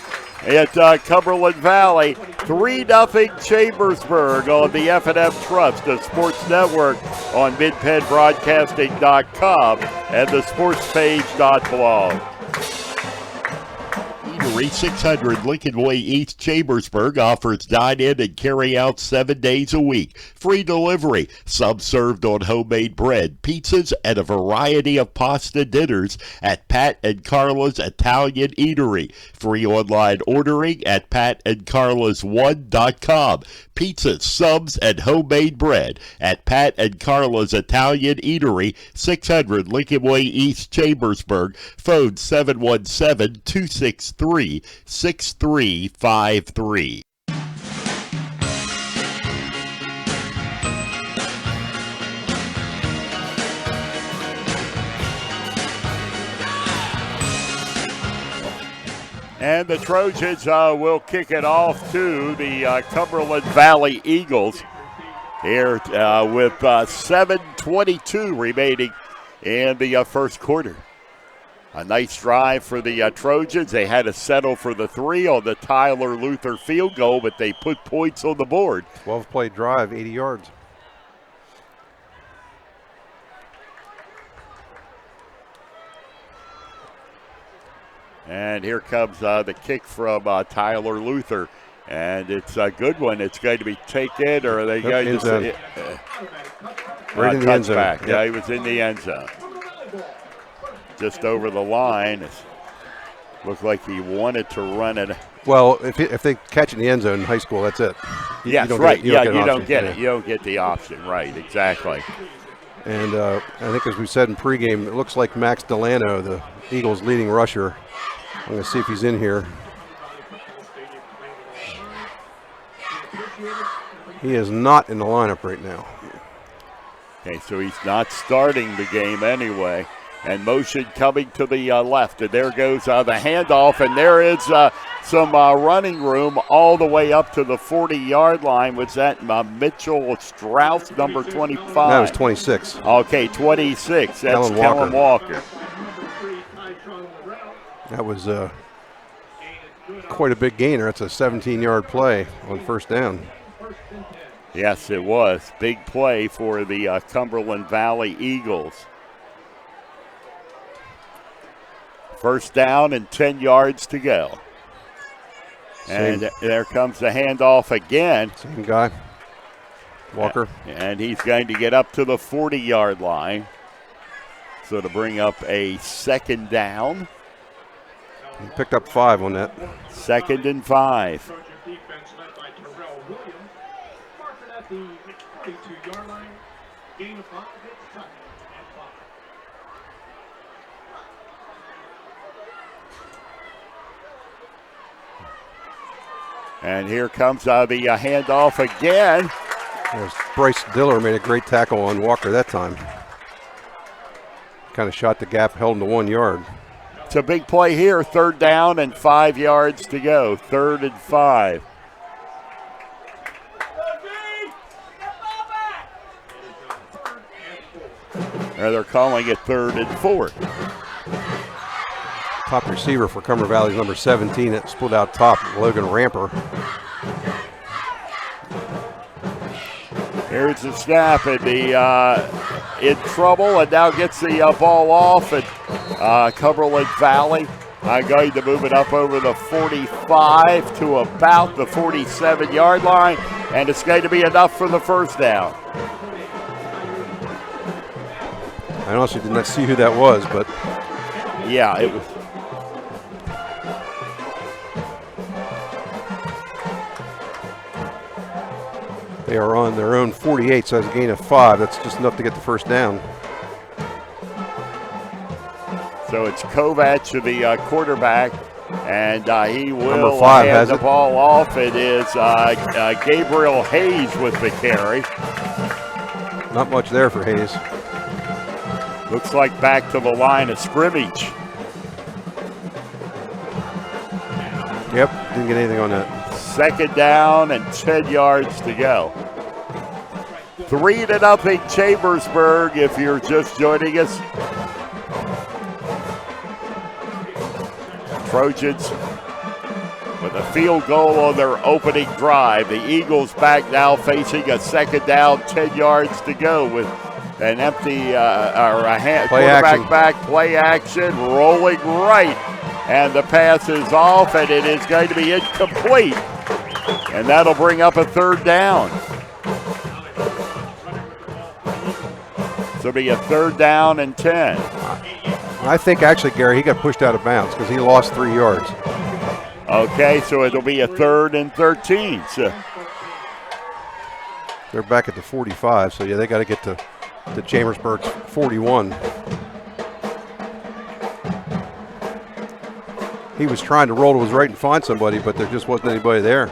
Speaker 3: at Cumberland Valley. 3-0 Chambersburg on the F&F Trust, the sports network on MidPennBroadcasting.com and the sportspage.blog. Eatery, 600 Lincoln Way East, Chambersburg, offers dine-in and carry-out 7 days a week. Free delivery, subs served on homemade bread, pizzas, and a variety of pasta dinners at Pat and Carla's Italian Eatery. Free online ordering at patandcarlas1.com. Pizzas, subs, and homemade bread at Pat and Carla's Italian Eatery, 600 Lincoln Way East, Chambersburg. Phone 717-263-6353. And the Trojans will kick it off to the Cumberland Valley Eagles here with 7:22 remaining in the first quarter. A nice drive for the Trojans. They had to settle for the 3 on the Tyler Luther field goal, but they put points on the board.
Speaker 4: 12-play drive, 80 yards.
Speaker 3: And here comes the kick from Tyler Luther. And it's a good one. It's going to be taken, or are they going to say
Speaker 4: right in the end zone.
Speaker 3: Yep. Yeah, he was in the end zone. Just over the line. Looked like he wanted to run it.
Speaker 4: Well, if they catch it in the end zone in high school, that's it.
Speaker 3: Yes, right. You don't get it. You don't get the option. Right, exactly.
Speaker 4: And I think as we said in pregame, it looks like Max Delano, the Eagles' leading rusher. I'm going to see if he's in here. He is not in the lineup right now.
Speaker 3: Okay, so he's not starting the game anyway. And motion coming to the left. And there goes the handoff. And there is some running room all the way up to the 40-yard line. Was that Mitchell Strauss, number 25?
Speaker 4: That was 26.
Speaker 3: Okay, 26. That's Kellen Walker.
Speaker 4: That was quite a big gainer. That's a 17-yard play on first down.
Speaker 3: Yes, it was. Big play for the Cumberland Valley Eagles. First down and 10 yards to go. And there comes the handoff again.
Speaker 4: Same guy, Walker.
Speaker 3: And he's going to get up to the 40-yard line. So to bring up a second down.
Speaker 4: He picked up 5 on that.
Speaker 3: 2nd and 5. And here comes the handoff again.
Speaker 4: There's Bryce Diller made a great tackle on Walker that time. Kind of shot the gap, held him to 1 yard.
Speaker 3: It's a big play here. 3rd down and 5 yards to go. 3rd and 5. Or they're calling it 3rd and 4.
Speaker 4: Top receiver for Cumberland Valley is number 17. It split out top, Logan Ramper.
Speaker 3: Here's the snap, and in trouble, and now gets the ball off, and Cumberland Valley going to move it up over the 45 to about the 47-yard line, and it's going to be enough for the first down.
Speaker 4: I honestly did not see who that was, but
Speaker 3: yeah, it was.
Speaker 4: They are on their own 48, so that's a gain of 5. That's just enough to get the first down.
Speaker 3: So it's Kovac, the quarterback, and he will
Speaker 4: number 5
Speaker 3: hand
Speaker 4: has
Speaker 3: the
Speaker 4: it.
Speaker 3: ball off. It is Gabriel Hayes with the carry.
Speaker 4: Not much there for Hayes.
Speaker 3: Looks like back to the line of scrimmage.
Speaker 4: Yep, didn't get anything on that.
Speaker 3: 2nd down and 10 yards to go. 3-0 Chambersburg if you're just joining us. Trojans with a field goal on their opening drive. The Eagles back now facing a 2nd down, 10 yards to go with an empty quarterback
Speaker 4: action.
Speaker 3: back, play action, rolling right And the pass is off, and it is going to be incomplete. And that'll bring up a third down. So it'll be a third down and 10.
Speaker 4: I think actually, Gary, he got pushed out of bounds because he lost 3 yards.
Speaker 3: Okay, so it'll be a third and 13. So
Speaker 4: they're back at the 45, so yeah, they got to get to Chambersburg's 41. He was trying to roll to his right and find somebody, but there just wasn't anybody there.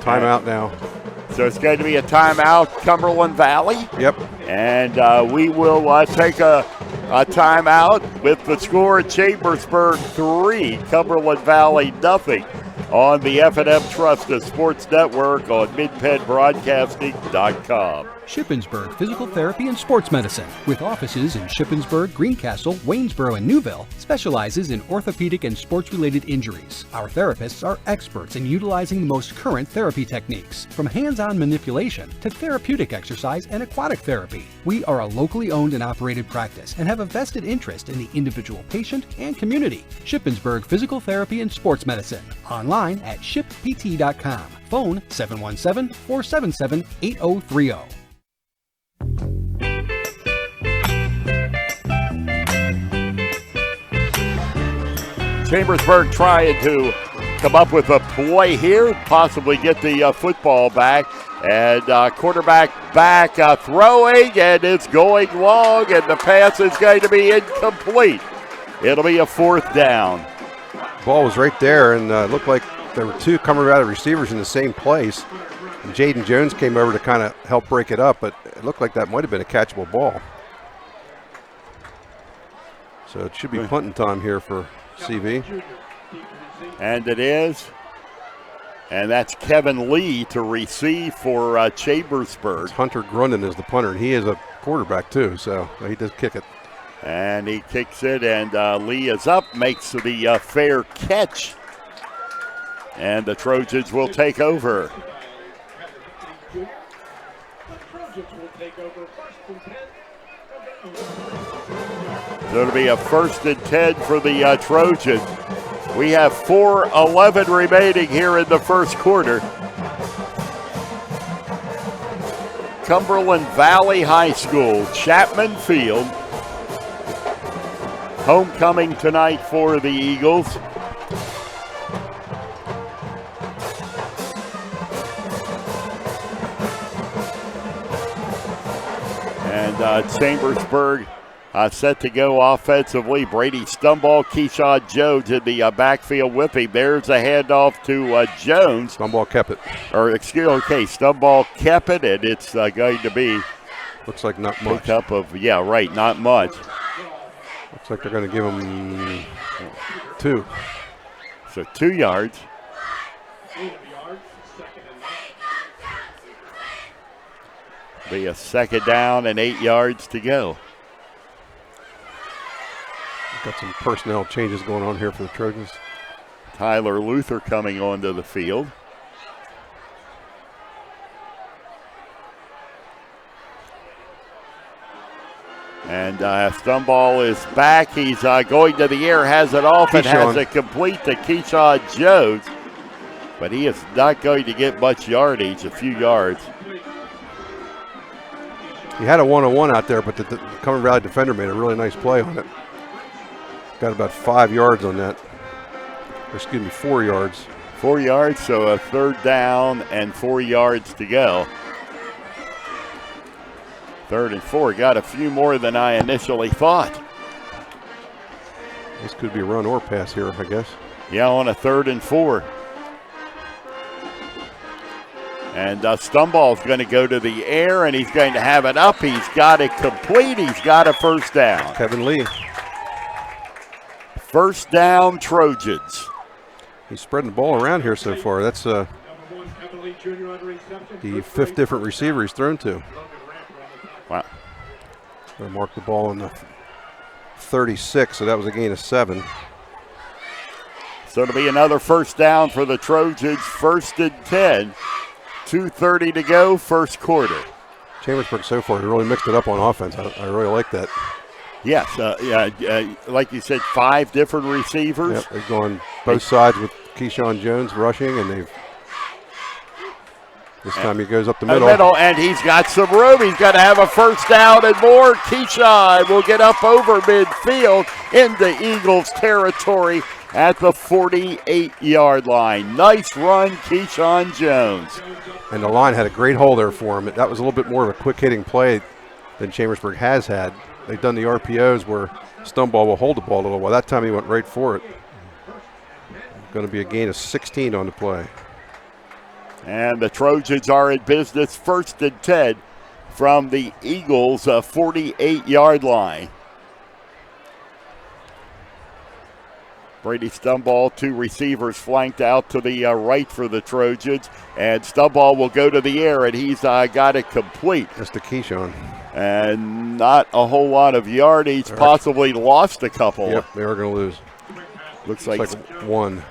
Speaker 4: Timeout now.
Speaker 3: So it's going to be a timeout, Cumberland Valley.
Speaker 4: Yep.
Speaker 3: And we will take a timeout with the score: Chambersburg 3, Cumberland Valley nothing, on the F&M Trust Sports Network on MidPennBroadcasting.com.
Speaker 18: Shippensburg Physical Therapy and Sports Medicine, with offices in Shippensburg, Greencastle, Waynesboro, and Newville, specializes in orthopedic and sports-related injuries. Our therapists are experts in utilizing the most current therapy techniques, from hands-on manipulation to therapeutic exercise and aquatic therapy. We are a locally owned and operated practice and have a vested interest in the individual patient and community. Shippensburg Physical Therapy and Sports Medicine, online at shippt.com. Phone 717-477-8030.
Speaker 3: Chambersburg trying to come up with a play here, possibly get the football back. And quarterback back throwing, and it's going long, and the pass is going to be incomplete. It'll be a fourth down.
Speaker 4: Ball was right there, and it looked like there were two Cumberland Valley receivers in the same place. And Jaden Jones came over to kind of help break it up, but it looked like that might have been a catchable ball. So it should be punting time here for CV.
Speaker 3: And it is. And that's Kevin Lee to receive for Chambersburg.
Speaker 4: Hunter Grunden is the punter, and he is a quarterback too, so he does kick it.
Speaker 3: And he kicks it, and Lee is up, makes the fair catch. And the Trojans will take over. So it'll be a 1st and 10 for the Trojans. We have 4:11 remaining here in the first quarter. Cumberland Valley High School, Chapman Field. Homecoming tonight for the Eagles. And Chambersburg set to go offensively. Brady Stumball, Keyshawn Jones in the backfield with him. There's a handoff to Jones.
Speaker 4: Stumball kept it.
Speaker 3: Stumball kept it, and it's going to be.
Speaker 4: Looks like not much.
Speaker 3: Pick up of, not much.
Speaker 4: Looks like they're going to give him 2.
Speaker 3: So 2 yards. Be a 2nd down and 8 yards to go.
Speaker 4: Got some personnel changes going on here for the Trojans.
Speaker 3: Tyler Luther coming onto the field. And Stumball is back. He's going to the air, has it off, and has it complete to Keyshawn Jones. But he is not going to get much yardage, a few yards.
Speaker 4: He had a one-on-one out there, but the Cumberland Valley defender made a really nice play on it. Got about 5 yards on that. Or excuse me, 4 yards.
Speaker 3: 4 yards, so a 3rd down and 4 yards to go. 3rd and 4. Got a few more than I initially thought.
Speaker 4: This could be a run or pass here, I guess.
Speaker 3: Yeah, on a 3rd and 4. And Stumball's going to go to the air, and he's going to have it up. He's got it complete. He's got a 1st down.
Speaker 4: Kevin Lee.
Speaker 3: 1st down, Trojans.
Speaker 4: He's spreading the ball around here so far. That's the 5th different receiver he's thrown to.
Speaker 3: Wow.
Speaker 4: They marked the ball in the 36, so that was a gain of 7.
Speaker 3: So it'll be another 1st down for the Trojans, 1st and 10. 2:30 to go, first quarter.
Speaker 4: Chambersburg so far has really mixed it up on offense. I really like that.
Speaker 3: Yes, like you said, 5 different receivers.
Speaker 4: Yep, they've gone both sides with Keyshawn Jones rushing, and this time he goes up the middle.
Speaker 3: And he's got some room. He's got to have a first down and more. Keyshawn will get up over midfield into Eagles territory at the 48-yard line. Nice run, Keyshawn Jones.
Speaker 4: And the line had a great hole there for him. That was a little bit more of a quick-hitting play than Chambersburg has had. They've done the RPOs where Stumble will hold the ball a little while. That time he went right for it. Going to be a gain of 16 on the play.
Speaker 3: And the Trojans are in business, 1st and 10 from the Eagles' 48-yard line. Brady Stumble, 2 receivers flanked out to the right for the Trojans. And Stumble will go to the air, and he's got it complete.
Speaker 4: That's to Keyshawn.
Speaker 3: And not a whole lot of yardage, possibly lost a couple.
Speaker 4: Yep, they are going to lose.
Speaker 3: Looks like
Speaker 4: 1.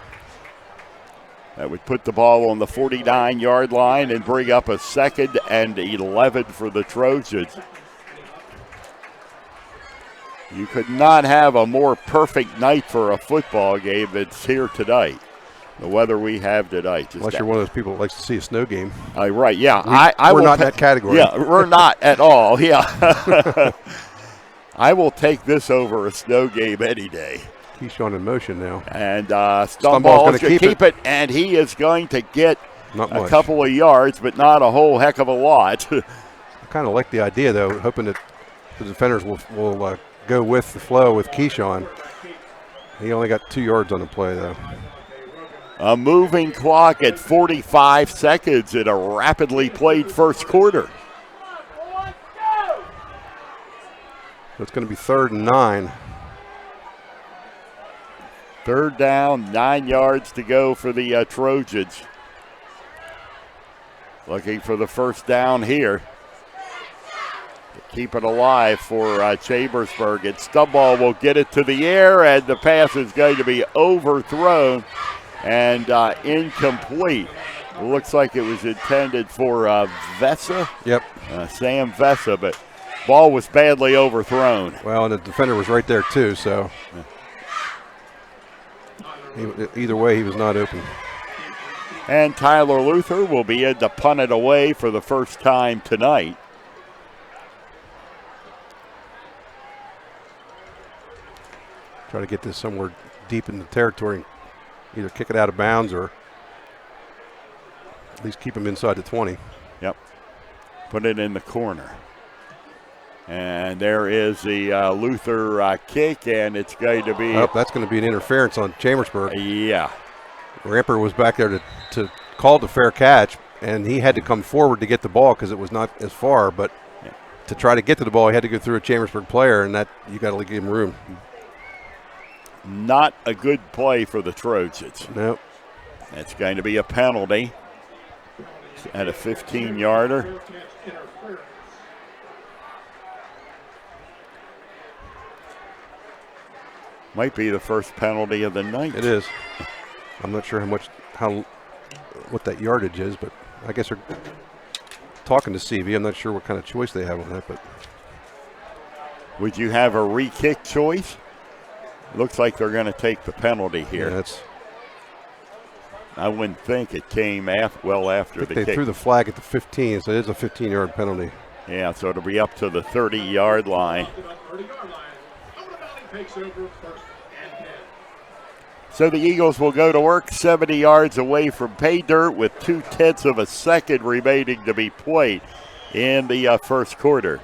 Speaker 3: That would put the ball on the 49-yard line and bring up a 2nd and 11 for the Trojans. You could not have a more perfect night for a football game that's here tonight. The weather we have tonight.
Speaker 4: Unless you're one of those people that likes to see a snow game.
Speaker 3: Right, yeah.
Speaker 4: We're not in that category.
Speaker 3: Yeah, we're not at all, yeah. I will take this over a snow game any day.
Speaker 4: Keyshawn in motion now.
Speaker 3: And Stumble is going to keep it, and he is going to get a couple of yards, but not a whole heck of a lot.
Speaker 4: I kind of like the idea, though, hoping that the defenders will go with the flow with Keyshawn. He only got 2 yards on the play, though.
Speaker 3: A moving clock at 45 seconds in a rapidly played first quarter.
Speaker 4: It's going to be 3rd and 9.
Speaker 3: 3rd down, 9 yards to go for the Trojans. Looking for the first down here. Keep it alive for Chambersburg. And Stumble will get it to the air, and the pass is going to be overthrown and incomplete. It looks like it was intended for Vessa.
Speaker 4: Yep.
Speaker 3: Sam Vessa, but ball was badly overthrown.
Speaker 4: Well, and the defender was right there too, so either way he was not open.
Speaker 3: And Tyler Luther will be in to punt it away for the first time tonight.
Speaker 4: Try to get this somewhere deep in the territory, either kick it out of bounds or at least keep him inside the 20.
Speaker 3: Yep. Put it in the corner. And there is the Luther kick, and it's going to be...
Speaker 4: Oh, that's going to be an interference on Chambersburg.
Speaker 3: Yeah.
Speaker 4: Ramper was back there to call the fair catch, and he had to come forward to get the ball because it was not as far, but to try to get to the ball, he had to go through a Chambersburg player, and that you got to give him room.
Speaker 3: Not a good play for the Trojans.
Speaker 4: Nope.
Speaker 3: That's going to be a penalty at a 15-yarder. Might be the first penalty of the night.
Speaker 4: It is. I'm not sure what that yardage is, but I guess they're talking to CV. I'm not sure what kind of choice they have on that, but
Speaker 3: would you have a re-kick choice? Looks like they're going to take the penalty here.
Speaker 4: Yeah,
Speaker 3: I wouldn't think it came after the kick.
Speaker 4: They threw the flag at the 15, so it is a 15-yard penalty.
Speaker 3: Yeah, so it'll be up to the 30-yard line. So the Eagles will go to work 70 yards away from pay dirt with 0.2 of a second remaining to be played in the first quarter.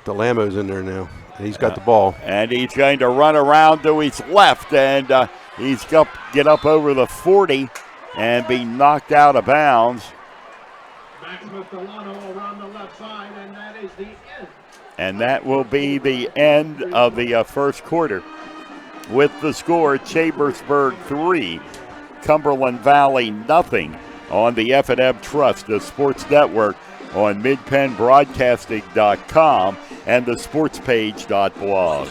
Speaker 4: DeLamo's in there now, and he's got the ball.
Speaker 3: And he's going to run around to his left, and he's going to get up over the 40 and be knocked out of bounds. And that will be the end of the first quarter. With the score, Chambersburg 3, Cumberland Valley nothing on the F&M Trust, the sports network on midpennbroadcasting.com and the sportspage.blog.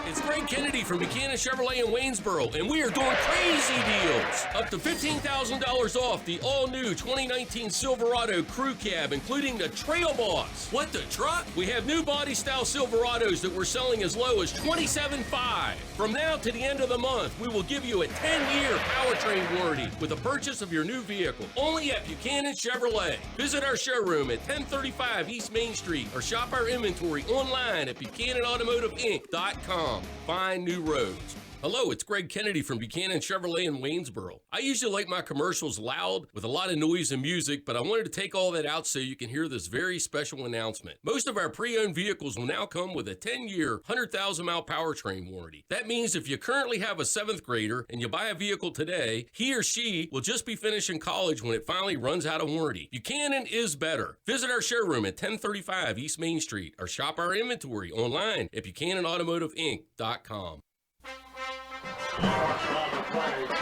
Speaker 2: It's Frank Kennedy
Speaker 20: Kennedy from Buchanan Chevrolet in Waynesboro, and we are doing crazy deals. Up to $15,000 off the all-new 2019 Silverado Crew Cab, including the Trail Boss. What, the truck? We have new body-style Silverados that we're selling as low as $27,500. From now to the end of the month, we will give you a 10-year powertrain warranty with the purchase of your new vehicle. Only at Buchanan Chevrolet. Visit our showroom at 1035 East Main Street or shop our inventory online at BuchananAutomotiveInc.com. Find new roads. Hello, it's Greg Kennedy from Buchanan Chevrolet in Waynesboro. I usually like my commercials loud with a lot of noise and music, but I wanted to take all that out so you can hear this very special announcement. Most of our pre-owned vehicles will now come with a 10-year, 100,000-mile powertrain warranty. That means if you currently have a 7th grader and you buy a vehicle today, he or she will just be finishing college when it finally runs out of warranty. Buchanan is better. Visit our showroom at 1035 East Main Street or shop our inventory online at BuchananAutomotiveInc.com.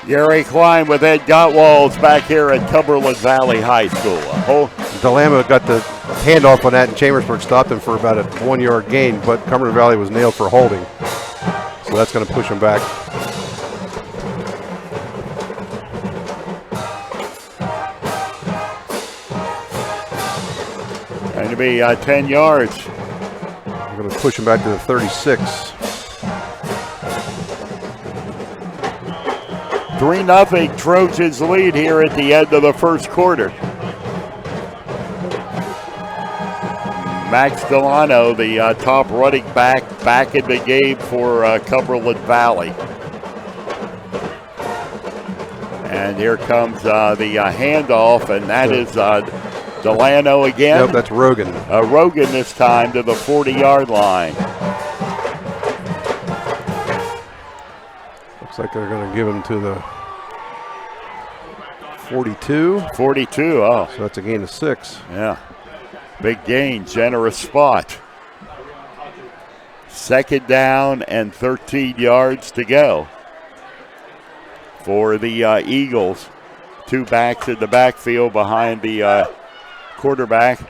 Speaker 3: Gary Klein with Ed Gottwalds back here at Cumberland Valley High School.
Speaker 4: DeLamo got the handoff on that, and Chambersburg stopped him for about a 1-yard gain, but Cumberland Valley was nailed for holding. So that's going to push him back.
Speaker 3: Going to be 10 yards.
Speaker 4: We're going to push him back to the 36.
Speaker 3: 3-0 Trojans lead here at the end of the first quarter. Max Delano, the top running back in the game for Cumberland Valley. And here comes the handoff, and that is Delano again.
Speaker 4: Nope, that's Rogan.
Speaker 3: Rogan this time to the 40-yard line.
Speaker 4: Looks like they're going to give him to the 42.
Speaker 3: 42, oh.
Speaker 4: So that's a gain of 6.
Speaker 3: Yeah. Big gain, generous spot. 2nd down and 13 yards to go for the Eagles. 2 backs in the backfield behind the quarterback.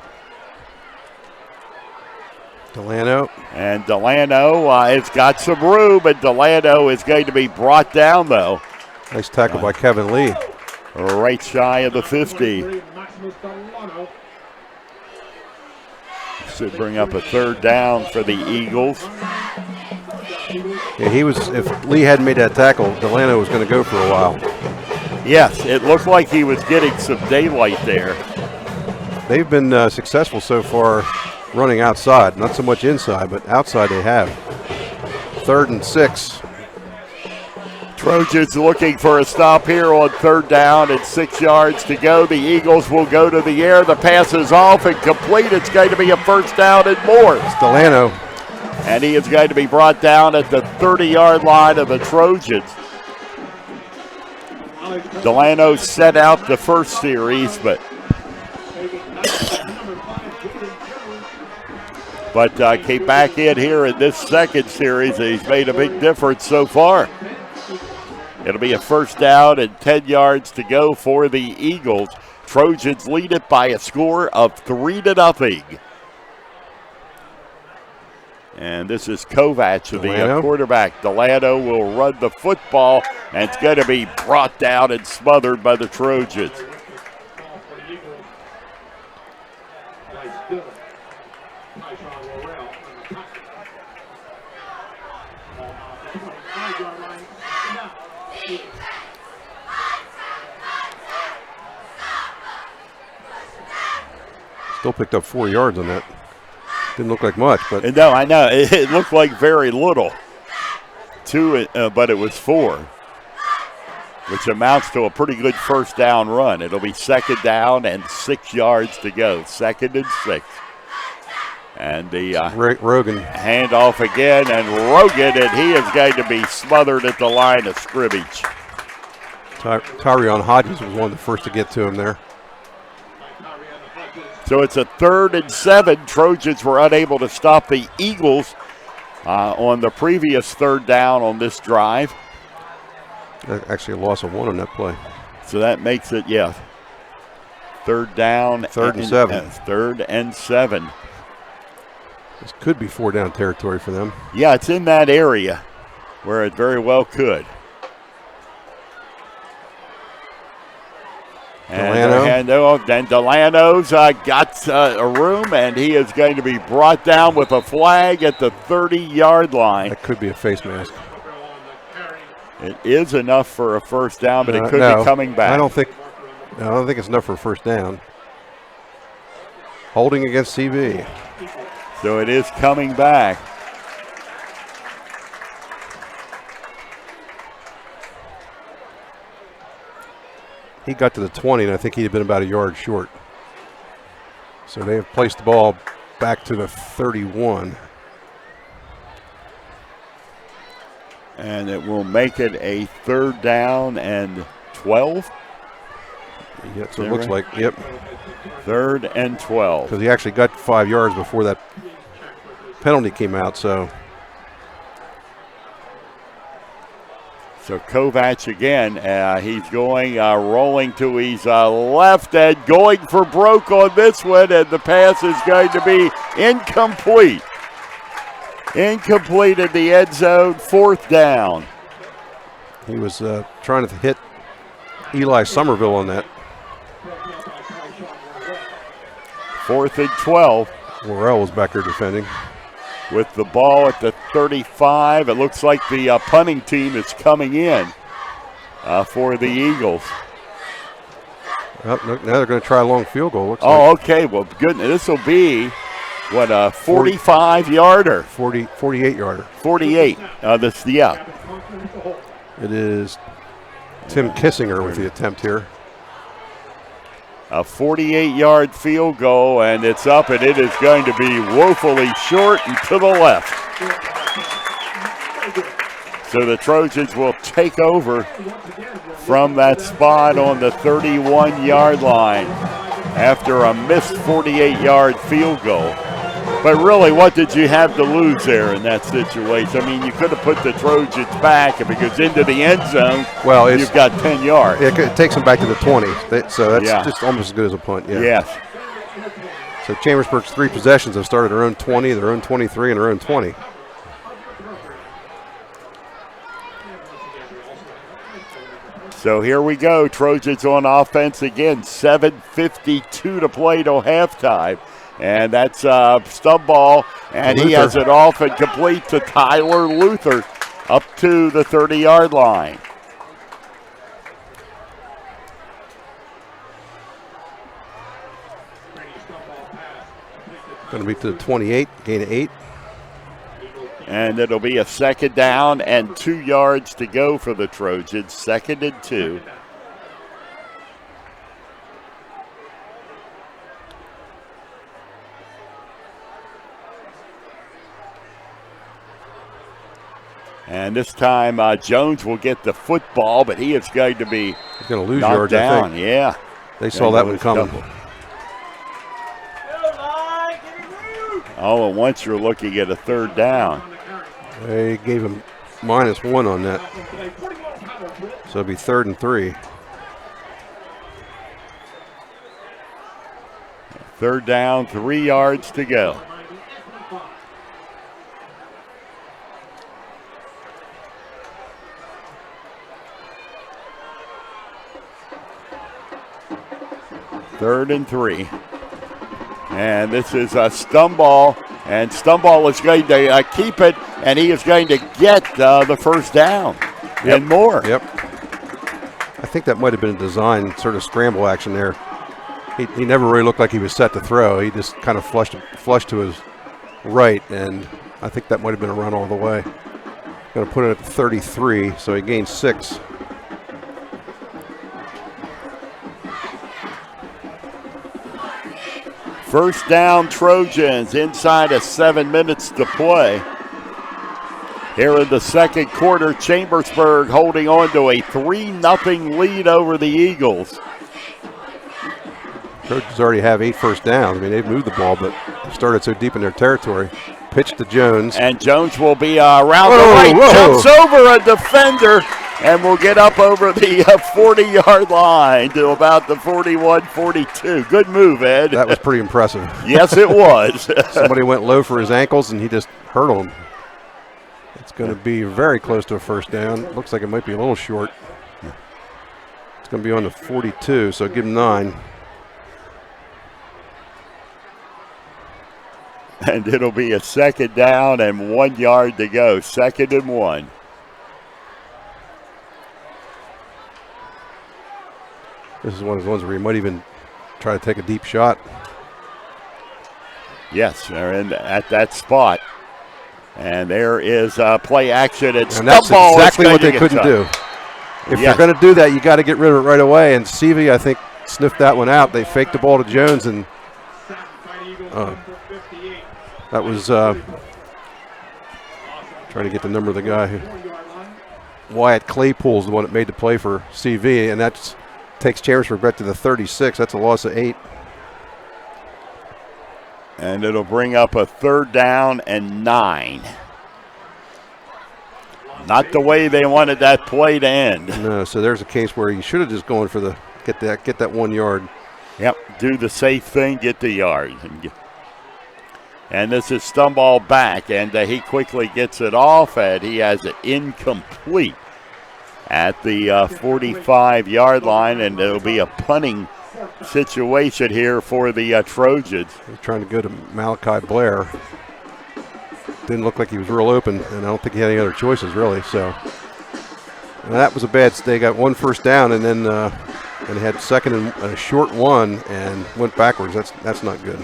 Speaker 4: Delano.
Speaker 3: And Delano has got some room, and Delano is going to be brought down, though.
Speaker 4: Nice tackle by Kevin Lee.
Speaker 3: Right shy of the 50. Should bring up a 3rd down for the Eagles.
Speaker 4: Yeah, if Lee hadn't made that tackle, Delano was going to go for a while.
Speaker 3: Yes, it looked like he was getting some daylight there.
Speaker 4: They've been successful so far running outside. Not so much inside, but outside they have. 3rd and 6.
Speaker 3: Trojans looking for a stop here on 3rd down and 6 yards to go. The Eagles will go to the air. The pass is off and complete. It's going to be a 1st down and more.
Speaker 4: It's Delano.
Speaker 3: And he is going to be brought down at the 30-yard line of the Trojans. Delano set out the first series, but came back in here in this second series, and he's made a big difference so far. It'll be a 1st down and 10 yards to go for the Eagles. Trojans lead it by a score of 3-0. And this is Kovac, the quarterback. Delano will run the football, and it's going to be brought down and smothered by the Trojans.
Speaker 4: Still picked up 4 yards on that. Didn't look like much, but
Speaker 3: no, I know it looked like very little. 2, but it was 4, which amounts to a pretty good 1st down run. It'll be 2nd down and 6 yards to go. 2nd and 6. And the
Speaker 4: Rogan
Speaker 3: handoff again, and Rogan, and he is going to be smothered at the line of scrimmage.
Speaker 4: Tyrion Hodges was one of the first to get to him there.
Speaker 3: So it's a 3rd and 7. Trojans were unable to stop the Eagles on the previous 3rd down on this drive.
Speaker 4: Actually a loss of 1 on that play.
Speaker 3: So that makes it, 3rd down.
Speaker 4: 3rd and 7.
Speaker 3: 3rd and 7.
Speaker 4: This could be 4 down territory for them.
Speaker 3: Yeah, it's in that area. where it very well could. And Delano's got a room, and he is going to be brought down with a flag at the 30-yard line.
Speaker 4: That could be a face mask.
Speaker 3: It is enough for a first down, but it could be coming back.
Speaker 4: I don't think it's enough for a first down. Holding against CB.
Speaker 3: So it is coming back.
Speaker 4: He got to the 20, and I think he'd have been about a yard short. So they have placed the ball back to the 31.
Speaker 3: And it will make it a 3rd down and 12.
Speaker 4: Yeah, so it looks like, yep.
Speaker 3: 3rd and 12.
Speaker 4: Because he actually got 5 yards before that penalty came out, so.
Speaker 3: So Kovac again, he's going, rolling to his left and going for broke on this one, and the pass is going to be incomplete. Incomplete in the end zone, 4th down.
Speaker 4: He was trying to hit Eli Somerville on that.
Speaker 3: 4th and 12.
Speaker 4: Worrell was back there defending.
Speaker 3: With the ball at the 35, it looks like the punting team is coming in for the Eagles.
Speaker 4: Well, now they're going to try a long field goal. Looks
Speaker 3: like. Okay. Well, goodness, this will be, what, a 45-yarder?
Speaker 4: 48-yarder.
Speaker 3: 48.
Speaker 4: It is Tim Kissinger with the attempt here.
Speaker 3: A 48-yard field goal, and it's up, and it is going to be woefully short and to the left. So the Trojans will take over from that spot on the 31-yard line after a missed 48-yard field goal. But really, what did you have to lose there in that situation? I mean, you could have put the Trojans back, and because into the end zone, you've got 10 yards.
Speaker 4: It takes them back to the 20, so that's just almost as good as a punt. Yeah.
Speaker 3: Yes.
Speaker 4: So Chambersburg's 3 possessions have started their own 20, their own 23, and their own 20.
Speaker 3: So here we go. Trojans on offense again. 7:52 to play till halftime. And that's stub ball, and he has it off and complete to Tyler Luther up to the 30-yard line.
Speaker 4: Going to be to the 28, gain of 8.
Speaker 3: And it'll be a 2nd down and 2 yards to go for the Trojans. 2nd and 2. And this time Jones will get the football, but he is going to be
Speaker 4: He's going to lose
Speaker 3: knocked
Speaker 4: yards,
Speaker 3: down.
Speaker 4: I think.
Speaker 3: Yeah.
Speaker 4: They saw that one coming.
Speaker 3: All at once you're looking at a 3rd down.
Speaker 4: They gave him -1 on that. So it'll be 3rd and 3.
Speaker 3: 3rd down, 3 yards to go. Third and 3. And this is a Stumball, and Stumball is going to keep it, and he is going to get the first down and more.
Speaker 4: Yep. I think that might have been a design sort of scramble action there. He never really looked like he was set to throw. He just kind of flushed to his right, and I think that might have been a run all the way. Going to put it at the 33, so he gained 6.
Speaker 3: First down, Trojans, inside of 7 minutes to play. Here in the second quarter, Chambersburg holding on to a 3-0 lead over the Eagles.
Speaker 4: Trojans already have 8 first downs. I mean, they've moved the ball, but started so deep in their territory. Pitch to Jones.
Speaker 3: And Jones will be around the right, jumps over a defender, and will get up over the 40-yard line to about the 41-42. Good move, Ed.
Speaker 4: That was pretty impressive.
Speaker 3: Yes, it was.
Speaker 4: Somebody went low for his ankles, and he just hurdled him. It's going to be very close to a first down. Looks like it might be a little short. It's going to be on the 42, so give him 9.
Speaker 3: And it'll be a second down and 1 yard to go. 2nd and 1.
Speaker 4: This is one of the ones where you might even try to take a deep shot.
Speaker 3: Yes, they're at that spot. And there is play action.
Speaker 4: And that's exactly what they couldn't do. If they're going to do that, you got to get rid of it right away. And Seavey, I think, sniffed that one out. They faked the ball to Jones, and that was trying to get the number of the guy. Wyatt Claypool's the one that made the play for CV, and that takes Chambersburg back to the 36. That's a loss of 8.
Speaker 3: And it'll bring up a 3rd down and 9. Not the way they wanted that play to end.
Speaker 4: No, so there's a case where you should have just gone for the get that 1 yard.
Speaker 3: Yep, do the safe thing, get the yard. And this is Stumball back, and he quickly gets it off, and he has it incomplete at the 45-yard line, and it'll be a punting situation here for the Trojans.
Speaker 4: He's trying to go to Malachi Blair. Didn't look like he was real open, and I don't think he had any other choices, really. So that was a bad. They got 1 first down, and then and had 2nd and a short 1, and went backwards. That's not good.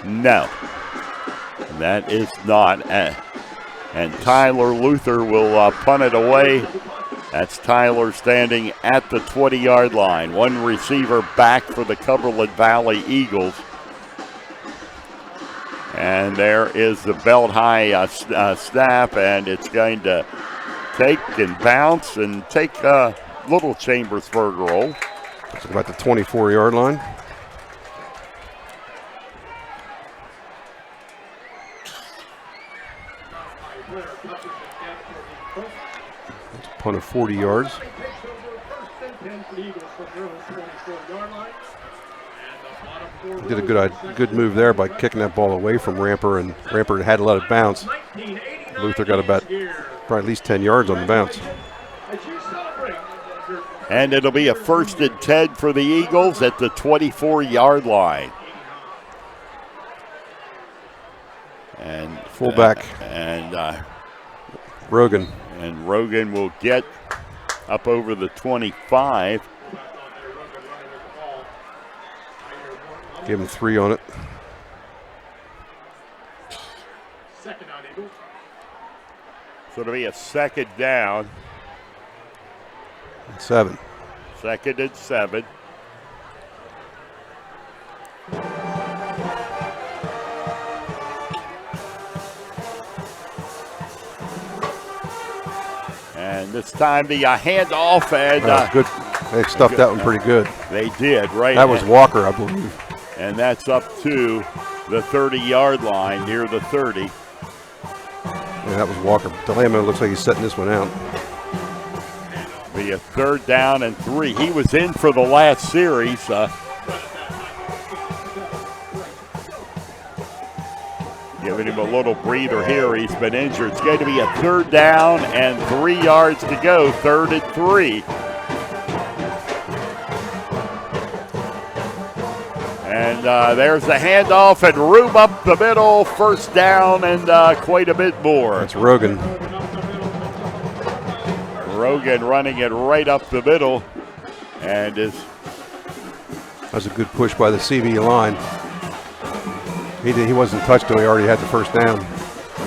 Speaker 3: No, that is not. And Tyler Luther will punt it away. That's Tyler standing at the 20-yard line. 1 receiver back for the Cumberland Valley Eagles. And there is the belt high snap, and it's going to take and bounce and take a little Chambersburg roll.
Speaker 4: It's about the 24-yard line. Punt of 40 yards. He did a good move there by kicking that ball away from Ramper, and Ramper had to let it bounce. Luther got about probably at least 10 yards on the bounce.
Speaker 3: And it'll be a 1st and 10 for the Eagles at the 24-yard line. And
Speaker 4: fullback Rogan.
Speaker 3: And Rogan will get up over the 25.
Speaker 4: Give him 3 on it.
Speaker 3: So it'll be a 2nd down.
Speaker 4: 7.
Speaker 3: 2nd and 7. And this time the handoff, and
Speaker 4: good. They stuffed that one pretty good.
Speaker 3: They did, right?
Speaker 4: That was Walker, I believe.
Speaker 3: And that's up to the 30-yard line, near the 30.
Speaker 4: Yeah, that was Walker. DeLamo looks like he's setting this one out.
Speaker 3: Be a 3rd down and 3. He was in for the last series. Giving him a little breather here. He's been injured. It's going to be a 3rd down and 3 yards to go. 3rd and 3. And there's the handoff and room up the middle. 1st down and quite a bit more.
Speaker 4: That's Rogan.
Speaker 3: Rogan running it right up the middle. And
Speaker 4: that's a good push by the CV line. He wasn't touched till he already had the 1st down.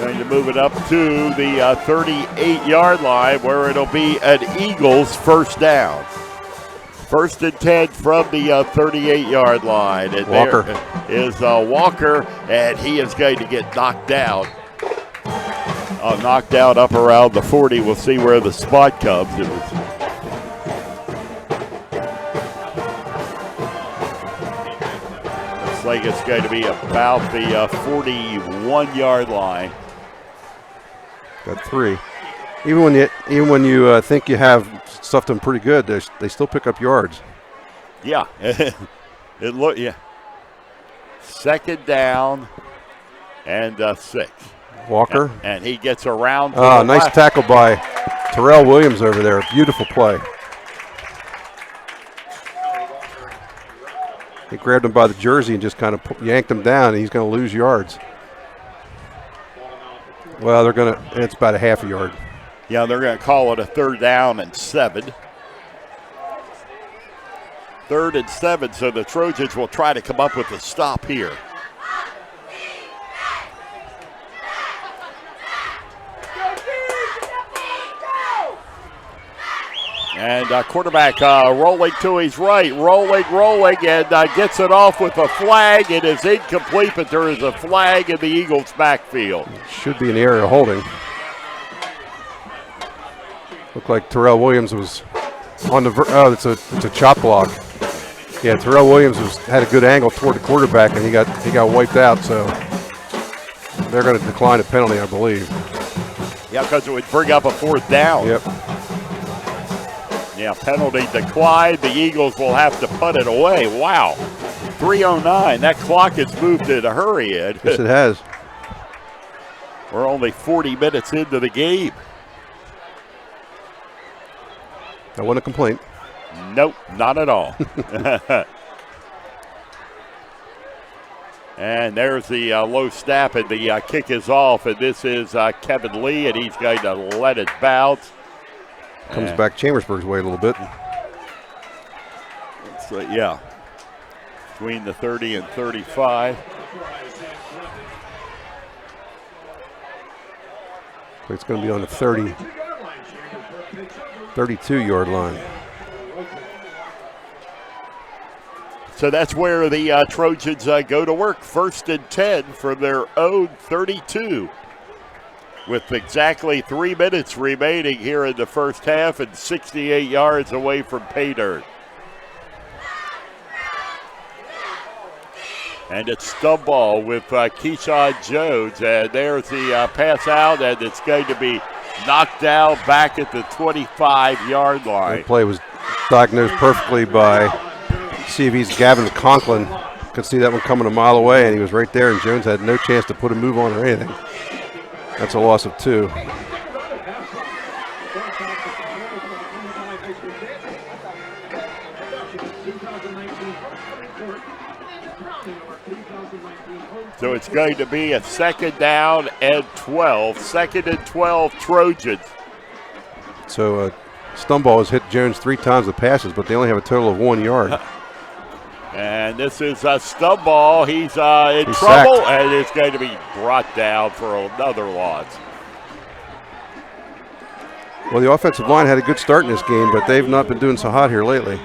Speaker 3: Going to move it up to the 38-yard line, where it'll be an Eagles 1st down. 1st and 10 from the 38-yard line. And
Speaker 4: Walker.
Speaker 3: There is Walker, and he is going to get knocked out. Knocked out up around the 40. We'll see where the spot comes. It was like it's going to be about the 41-yard line.
Speaker 4: Got 3. Even when you think you have stuffed them pretty good, they still pick up yards.
Speaker 3: Yeah, yeah. 2nd down and 6. Walker. And he gets around.
Speaker 4: Nice tackle by Terrell Williams over there. Beautiful play. He grabbed him by the jersey and just kind of yanked him down, and he's going to lose yards. Well, it's about a half a yard.
Speaker 3: Yeah, they're going to call it a 3rd down and 7. 3rd and 7, so the Trojans will try to come up with a stop here. And quarterback rolling to his right, rolling, and gets it off with a flag. It is incomplete, but there is a flag in the Eagles' backfield.
Speaker 4: Should be an area holding. Looked like Terrell Williams was on the it's a chop block. Yeah, Terrell Williams had a good angle toward the quarterback, and he got wiped out. So they're going to decline a penalty, I believe.
Speaker 3: Yeah, because it would bring up a 4th down.
Speaker 4: Yep.
Speaker 3: Yeah, penalty declined. The Eagles will have to punt it away. Wow. 3:09. That clock has moved in a hurry, Ed.
Speaker 4: Yes, it has.
Speaker 3: We're only 40 minutes into the game.
Speaker 4: I want a complaint.
Speaker 3: Nope, not at all. And there's the low snap, and the kick is off. And this is Kevin Lee, and he's going to let it bounce.
Speaker 4: Comes back Chambersburg's way a little bit.
Speaker 3: So, yeah, between the 30 and 35.
Speaker 4: So it's going to be on the 32-yard line.
Speaker 3: So that's where the Trojans go to work. 1st and 10 from their own 32. With exactly 3 minutes remaining here in the first half and 68 yards away from pay dirt. And it's Stumball with Keyshawn Jones. And there's the pass out, and it's going to be knocked down back at the 25-yard line.
Speaker 4: That play was diagnosed perfectly by CV's Gavin Conklin. Could see that one coming a mile away, and he was right there, and Jones had no chance to put a move on or anything. That's a loss of 2.
Speaker 3: So it's going to be a 2nd down and 12. 2nd and 12 Trojans.
Speaker 4: So Stumball has hit Jones 3 times with passes, but they only have a total of 1 yard.
Speaker 3: And this is Stumball. He's in trouble,
Speaker 4: sacked.
Speaker 3: And it's going to be brought down for another loss.
Speaker 4: Well, the offensive line had a good start in this game, but they've not been doing so hot here lately.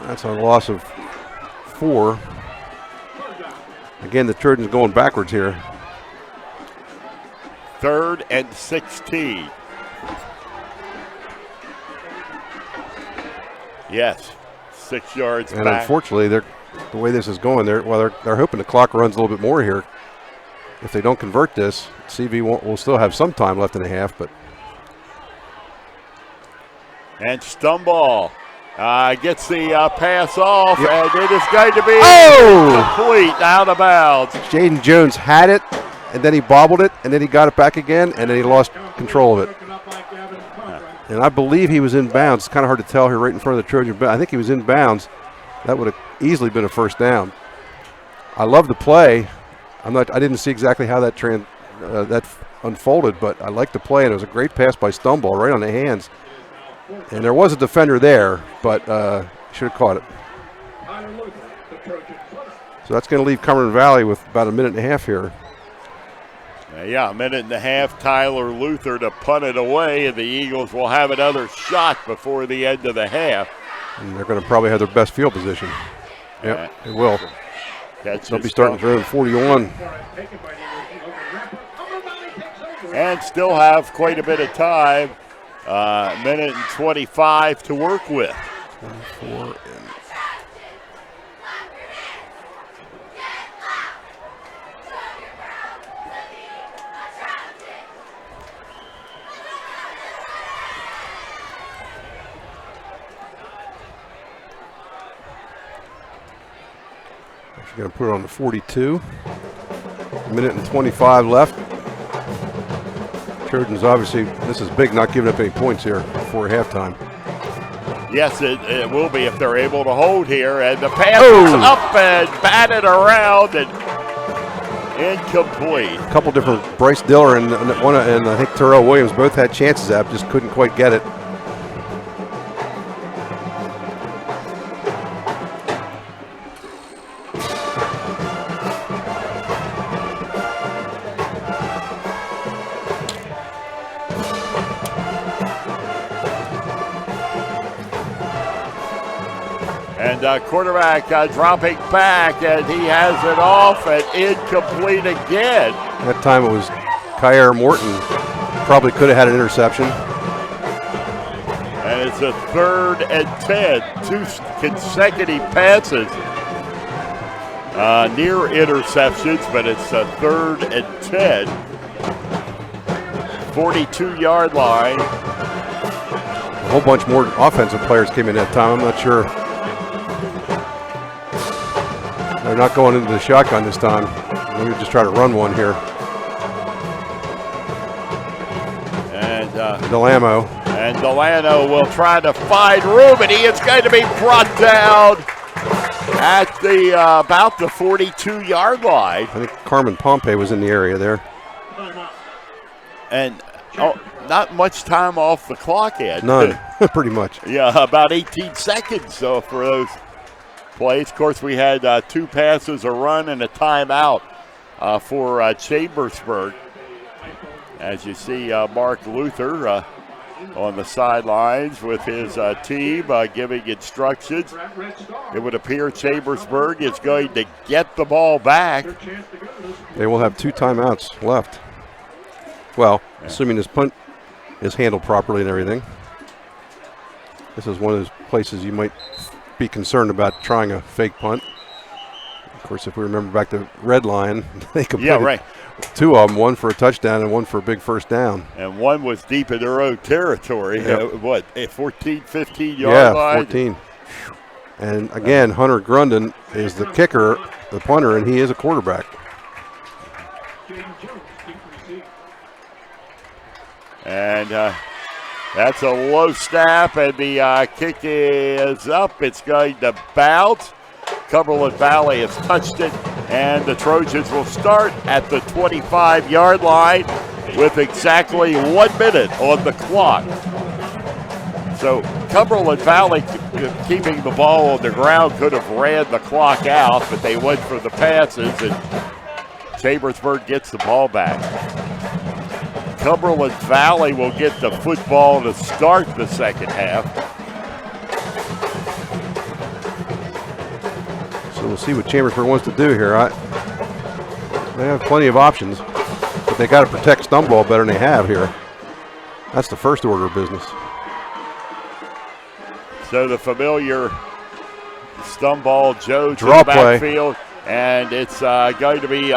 Speaker 4: That's a loss of 4. Again, the Trojans going backwards here.
Speaker 3: 3rd and 16. Yes, 6 yards
Speaker 4: and
Speaker 3: back.
Speaker 4: Unfortunately, the way this is going, they're hoping the clock runs a little bit more here. If they don't convert this, CV will still have some time left in the half. But
Speaker 3: and Stumball gets the pass off, and it is going to be complete out of bounds.
Speaker 4: Jaden Jones had it, and then he bobbled it, and then he got it back again, and then he lost control of it. And I believe he was in bounds. It's kind of hard to tell here right in front of the Trojan, but I think he was in bounds. That would have easily been a 1st down. I love the play. I didn't see exactly how that unfolded, but I like the play, and it was a great pass by Stumball right on the hands. And there was a defender there, but should have caught it. So that's going to leave Cumberland Valley with about a minute and a half here.
Speaker 3: Yeah, a minute and a half. Tyler Luther to punt it away, and the Eagles will have another shot before the end of the half.
Speaker 4: And they're going to probably have their best field position. Yep, they will. They'll be starting to throw 41.
Speaker 3: And still have quite a bit of time. Minute and 25 to work with.
Speaker 4: 24 Going to put it on the 42. Minute and 25 left. Trojans obviously, this is big, not giving up any points here before halftime.
Speaker 3: Yes, it will be if they're able to hold here. And the pass is up and batted around and incomplete.
Speaker 4: A couple different, Bryce Diller and I think Terrell Williams both had chances at, just couldn't quite get it.
Speaker 3: And quarterback dropping back, and he has it off and incomplete again.
Speaker 4: That time it was Kyer Morton. Probably could have had an interception.
Speaker 3: And it's a 3rd and 10. 2 consecutive passes. Near interceptions, but it's a 3rd and 10. 42-yard line.
Speaker 4: A whole bunch more offensive players came in that time. I'm not sure. They're not going into the shotgun this time. Maybe just try to run one here.
Speaker 3: And
Speaker 4: Delano.
Speaker 3: And Delano will try to find room, and he is going to be brought down at the about the 42-yard line.
Speaker 4: I think Carmen Pompey was in the area there.
Speaker 3: And not much time off the clock yet.
Speaker 4: None, pretty much.
Speaker 3: Yeah, about 18 seconds so for those plays. Of course, we had 2 passes, a run, and a timeout for Chambersburg. As you see, Mark Luther on the sidelines with his team giving instructions. It would appear Chambersburg is going to get the ball back.
Speaker 4: They will have 2 timeouts left. Well, assuming this punt is handled properly and everything. This is one of those places you might be concerned about trying a fake punt. Of course, if we remember back to Red Lion, they completed 2 of them, one for a touchdown and one for a big first down.
Speaker 3: And one was deep in their own territory. Yep. A 14, 15-yard line?
Speaker 4: Yeah, 14. And again, Hunter Grunden is the kicker, the punter, and he is a quarterback.
Speaker 3: And that's a low snap, and the kick is up. It's going to bounce. Cumberland Valley has touched it, and the Trojans will start at the 25-yard line with exactly 1 minute on the clock. So Cumberland Valley, keeping the ball on the ground, could have ran the clock out, but they went for the passes, and Chambersburg gets the ball back. Cumberland Valley will get the football to start the second half.
Speaker 4: So we'll see what Chambersburg wants to do here. They have plenty of options, but they got to protect Stumble better than they have here. That's the first order of business.
Speaker 3: So the familiar Stumble Jones
Speaker 4: draw
Speaker 3: in the backfield. And it's going to be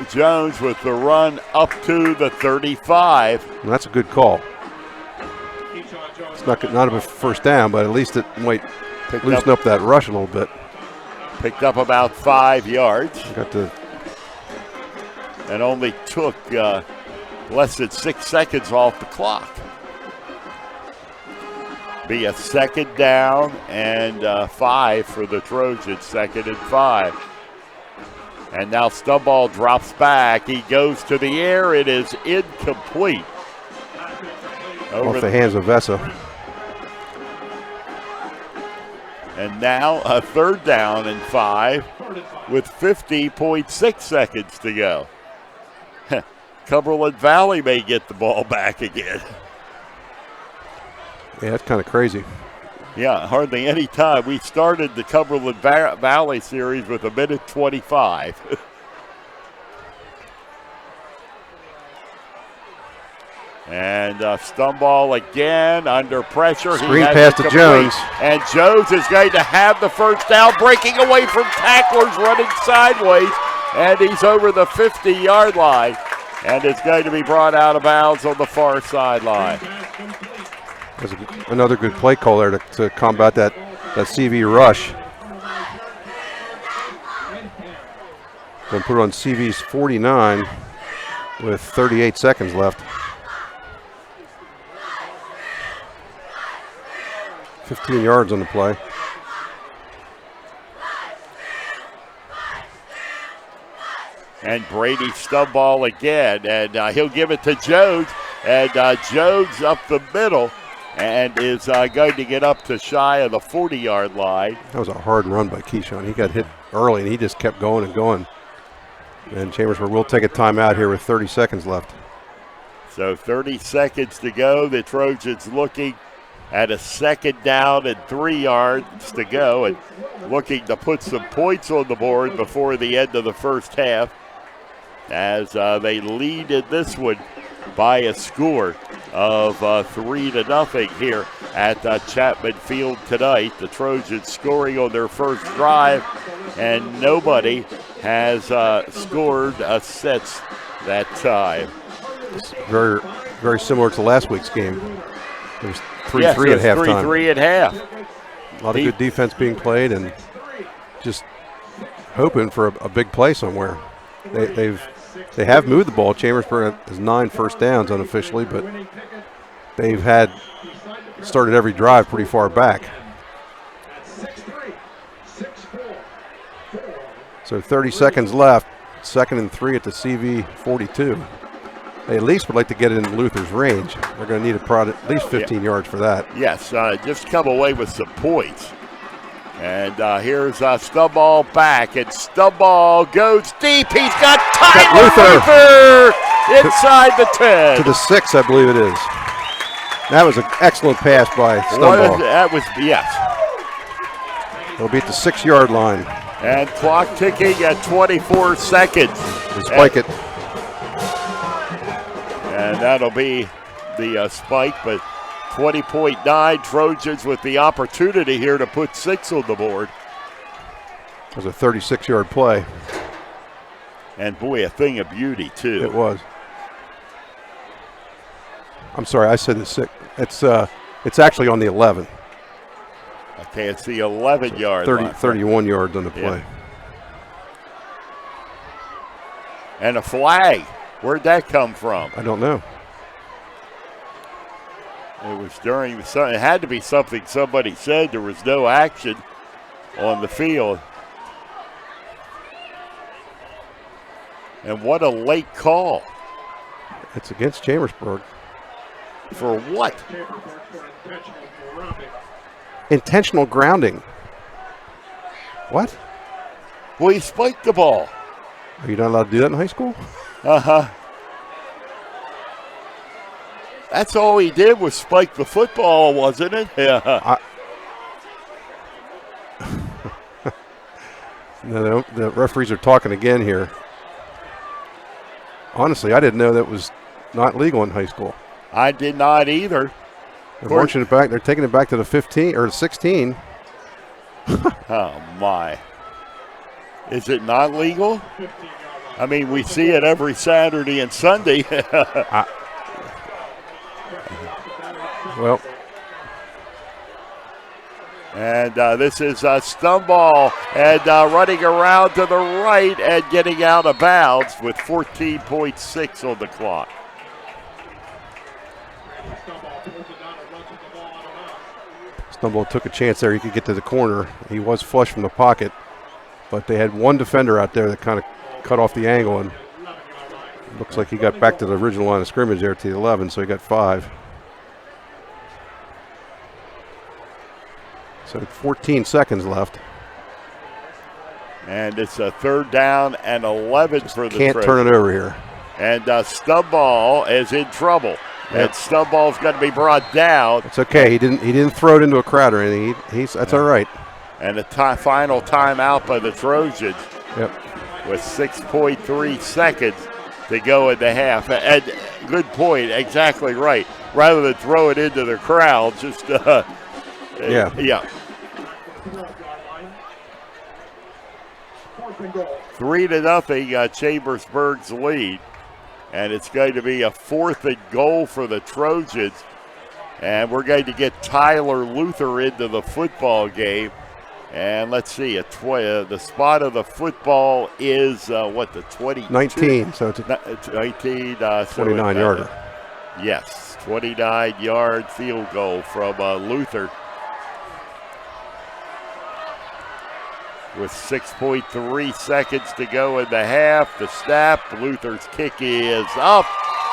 Speaker 3: Jones with the run up to the 35.
Speaker 4: And that's a good call. It's not a first down, but at least it might loosen up that rush a little bit.
Speaker 3: Picked up about 5 yards.
Speaker 4: And
Speaker 3: only took less than 6 seconds off the clock. Be a second down and 5 for the Trojans, 2nd and 5. And now Stumble drops back. He goes to the air. It is incomplete.
Speaker 4: Off the hands of Vessa.
Speaker 3: And now a 3rd down and 5 with 50.6 seconds to go. Cumberland Valley may get the ball back again.
Speaker 4: Yeah, that's kind of crazy.
Speaker 3: Yeah, hardly any time. We started the Cumberland Valley series with 1:25. And Stumble again under pressure.
Speaker 4: Screen pass to Jones.
Speaker 3: And Jones is going to have the first down, breaking away from tacklers, running sideways. And he's over the 50-yard line. And it's going to be brought out of bounds on the far sideline.
Speaker 4: That's another good play call there to combat that CV rush. Going to put it on CV's 49 with 38 seconds left. 15 yards on the play.
Speaker 3: And Brady stub ball again, and he'll give it to Jones, and Jones up the middle and is going to get up to shy of the 40-yard line.
Speaker 4: That was a hard run by Keyshawn. He got hit early, and he just kept going and going. And Chambersburg will take a timeout here with 30 seconds left.
Speaker 3: So 30 seconds to go. The Trojans looking at a 2nd down and 3 yards to go, and looking to put some points on the board before the end of the first half, as they lead in this one by a score of 3-0 here at Chapman Field tonight. The Trojans scoring on their first drive, and nobody has scored since that time.
Speaker 4: It's very, very similar to last week's game. It was 3-3
Speaker 3: yes,
Speaker 4: at halftime.
Speaker 3: 3-3 at half.
Speaker 4: A lot of good defense being played, and just hoping for a big play somewhere. They have moved the ball. Chambersburg has 9 first downs unofficially, but they've started every drive pretty far back. So 30 seconds left, 2nd and 3 at the CV 42. They at least would like to get it in Luther's range. They're going to need at least 15 yards for that.
Speaker 3: Yes, just come away with some points. And here's Stubball back, and Stubball goes deep. He's got Tyler Luther inside the 10.
Speaker 4: To the 6, I believe it is. That was an excellent pass by Stubball.
Speaker 3: That was, yes.
Speaker 4: They'll be at the 6-yard line.
Speaker 3: And clock ticking at 24 seconds.
Speaker 4: They spike it.
Speaker 3: And that'll be the spike, but 20.9 Trojans with the opportunity here to put 6 on the board.
Speaker 4: It was a 36-yard play.
Speaker 3: And boy, a thing of beauty too.
Speaker 4: It was. I'm sorry, I said the 6. It's actually on the 11.
Speaker 3: Okay, it's the 11-yard line.
Speaker 4: 31 yards on the play.
Speaker 3: Yeah. And a flag. Where'd that come from?
Speaker 4: I don't know.
Speaker 3: It was during the. It had to be something somebody said. There was no action on the field. And what a late call.
Speaker 4: It's against Chambersburg.
Speaker 3: For what?
Speaker 4: Intentional grounding. What?
Speaker 3: Well, he spiked the ball.
Speaker 4: Are you not allowed to do that in high school?
Speaker 3: Uh-huh. That's all he did was spike the football, wasn't it? Yeah.
Speaker 4: No, the referees are talking again here. Honestly, I didn't know that was not legal in high school.
Speaker 3: I did not either.
Speaker 4: They're marching it back. They're taking it back to the 15 or 16.
Speaker 3: Oh, my. Is it not legal? I mean, we see it every Saturday and Sunday.
Speaker 4: Well.
Speaker 3: And this is Stumball and running around to the right and getting out of bounds with 14.6 on the clock.
Speaker 4: Stumball took a chance there. He could get to the corner. He was flush from the pocket, but they had one defender out there that kind of cut off the angle, and looks like he got back to the original line of scrimmage there to the 11, so he got 5. So 14 seconds left.
Speaker 3: And it's a 3rd down and 11 for the
Speaker 4: Can't turn it over here.
Speaker 3: And Stumball is in trouble.
Speaker 4: Yep.
Speaker 3: And Stumball's got to be brought down.
Speaker 4: It's okay. He didn't throw it into a crowd or anything. That's all right.
Speaker 3: And a final timeout by the Trojans.
Speaker 4: Yep.
Speaker 3: With 6.3 seconds to go in the half. And good point. Exactly right. Rather than throw it into the crowd, just
Speaker 4: yeah.
Speaker 3: 3-0 Chambersburg's lead. And it's going to be a 4th and goal for the Trojans. And we're going to get Tyler Luther into the football game. And let's see, the spot of the football is, the 20?
Speaker 4: 19, so it's
Speaker 3: 19.
Speaker 4: 29-yarder.
Speaker 3: Yes, 29-yard field goal from Luther. With 6.3 seconds to go in the half, the snap, Luther's kick is up,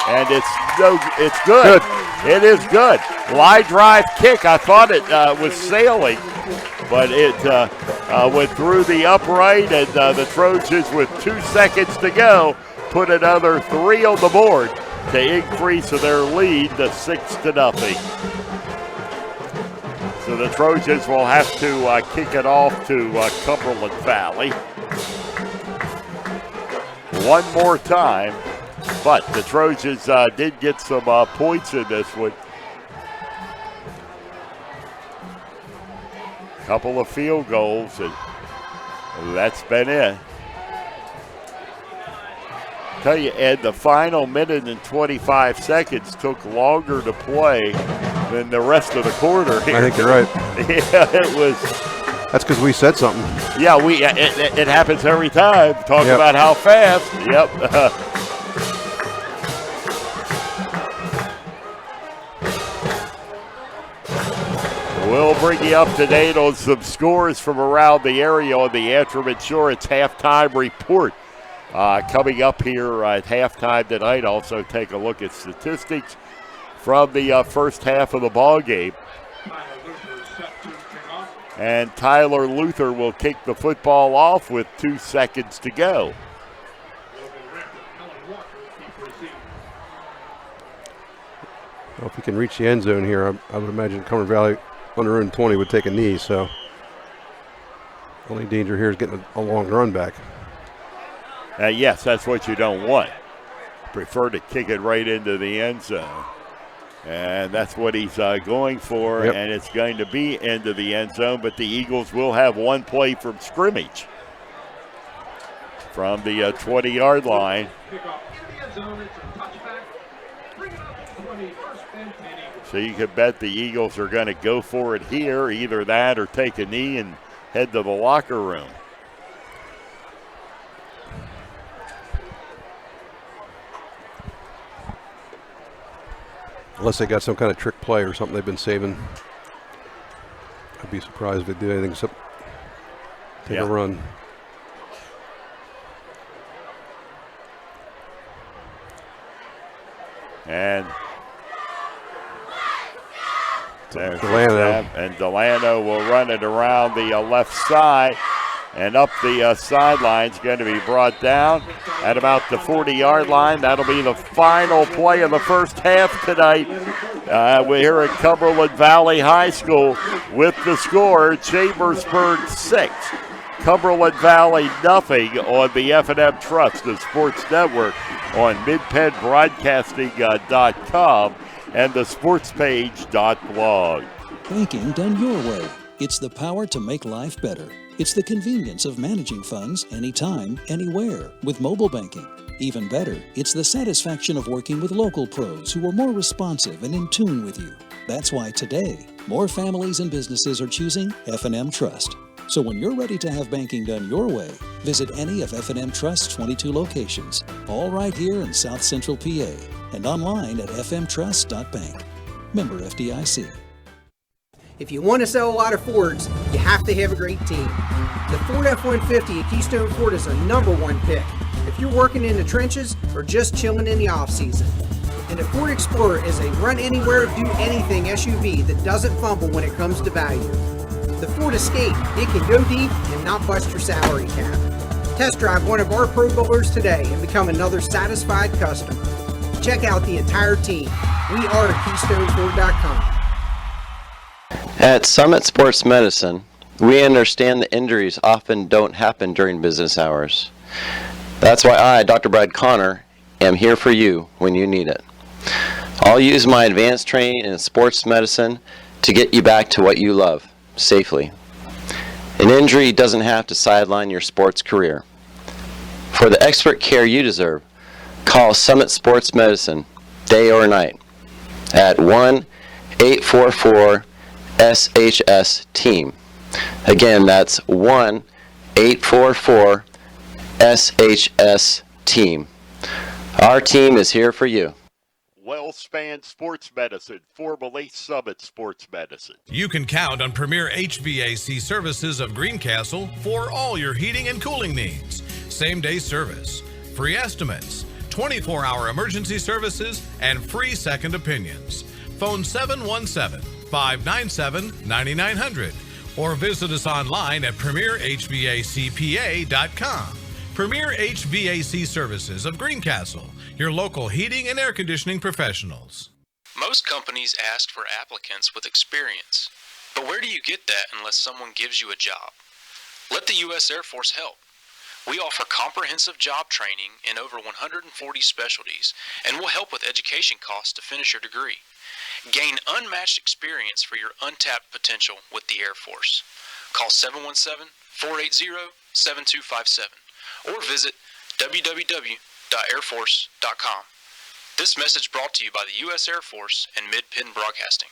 Speaker 3: and it's good. It is good. Line drive kick. I thought it was sailing, but it went through the upright, and the Trojans, with 2 seconds to go, put another 3 on the board to increase their lead to 6-0. So the Trojans will have to kick it off to Cumberland Valley one more time, but the Trojans did get some points in this one. Couple of field goals, and that's been it. Tell you, Ed, the final minute and 25 seconds took longer to play than the rest of the quarter here.
Speaker 4: I think you're right.
Speaker 3: Yeah, it was.
Speaker 4: That's because we said something.
Speaker 3: Yeah, it happens every time. Talk about how fast. Yep. We'll bring you up to date on some scores from around the area on the Antrim Insurance halftime report. Coming up here at halftime tonight, also take a look at statistics from the first half of the ball game. And Tyler Luther will kick the football off with 2 seconds to go.
Speaker 4: Well, if he can reach the end zone here, I would imagine Cumberland Valley on their own 20 would take a knee. So only danger here is getting a long run back.
Speaker 3: Yes, that's what you don't want. Prefer to kick it right into the end zone. And that's what he's going for, and it's going to be into the end zone, but the Eagles will have one play from scrimmage from the 20-yard line. So you could bet the Eagles are going to go for it here, either that or take a knee and head to the locker room.
Speaker 4: Unless they got some kind of trick play or something they've been saving. I'd be surprised if they do anything except take a run.
Speaker 3: And there's
Speaker 4: Delano.
Speaker 3: And Delano will run it around the left side and up the sidelines. Going to be brought down at about the 40-yard line. That'll be the final play of the first half tonight. We're here at Cumberland Valley High School with the score, Chambersburg 6, Cumberland Valley nothing on the F&M Trust, the sports network on midpenbroadcasting.com and the sportspage.blog.
Speaker 8: Banking done your way. It's the power to make life better. It's the convenience of managing funds anytime, anywhere with mobile banking. Even better, it's the satisfaction of working with local pros who are more responsive and in tune with you. That's why today, more families and businesses are choosing F&M Trust. So when you're ready to have banking done your way, visit any of F&M Trust's 22 locations, all right here in South Central PA, and online at fmtrust.bank. Member FDIC.
Speaker 10: If you want to sell a lot of Fords, you have to have a great team. The Ford F-150 at Keystone Ford is a #1 pick if you're working in the trenches or just chilling in the off-season. And the Ford Explorer is a run-anywhere, do-anything SUV that doesn't fumble when it comes to value. The Ford Escape, it can go deep and not bust your salary cap. Test drive one of our Pro Bowlers today and become another satisfied customer. Check out the entire team. We are KeystoneFord.com.
Speaker 11: At Summit Sports Medicine, we understand that injuries often don't happen during business hours. That's why I, Dr. Brad Connor, am here for you when you need it. I'll use my advanced training in sports medicine to get you back to what you love, safely. An injury doesn't have to sideline your sports career. For the expert care you deserve, call Summit Sports Medicine, day or night, at 1-844-SHS-TEAM. Again, that's 1-844-SHS-TEAM. Our team is here for you.
Speaker 3: WellSpan Sports Medicine, formerly Summit Sports Medicine.
Speaker 9: You can count on Premier HVAC Services of Greencastle for all your heating and cooling needs. Same-day service, free estimates, 24-hour emergency services, and free second opinions. Phone 717-597-9900 or visit us online at premierhvacpa.com. Premier HVAC Services of Greencastle, your local heating and air conditioning professionals.
Speaker 11: Most companies ask for applicants with experience. But where do you get that unless someone gives you a job? Let the U.S. Air Force help. We offer comprehensive job training in over 140 specialties, and we'll help with education costs to finish your degree. Gain unmatched experience for your untapped potential with the Air Force. Call 717-480-7257 or visit www.airforce.com. This message brought to you by the U.S. Air Force and Mid-Penn Broadcasting.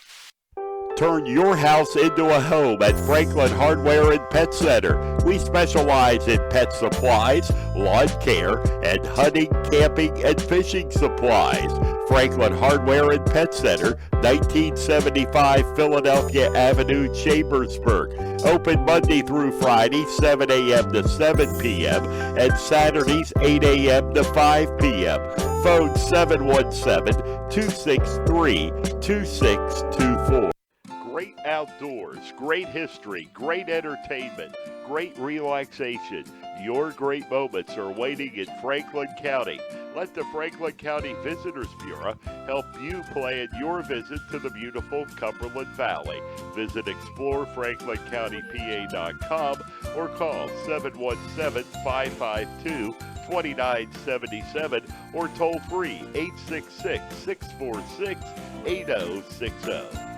Speaker 3: Turn your house into a home at Franklin Hardware and Pet Center. We specialize in pet supplies, lawn care, and hunting, camping, and fishing supplies. Franklin Hardware and Pet Center, 1975 Philadelphia Avenue, Chambersburg. Open Monday through Friday, 7 a.m. to 7 p.m. and Saturdays, 8 a.m. to 5 p.m. Phone 717-263-2624. Great outdoors, great history, great entertainment, great relaxation. Your great moments are waiting in Franklin County. Let the Franklin County Visitors Bureau help you plan your visit to the beautiful Cumberland Valley. Visit explorefranklincountypa.com or call 717-552-2977 or toll free 866-646-8060.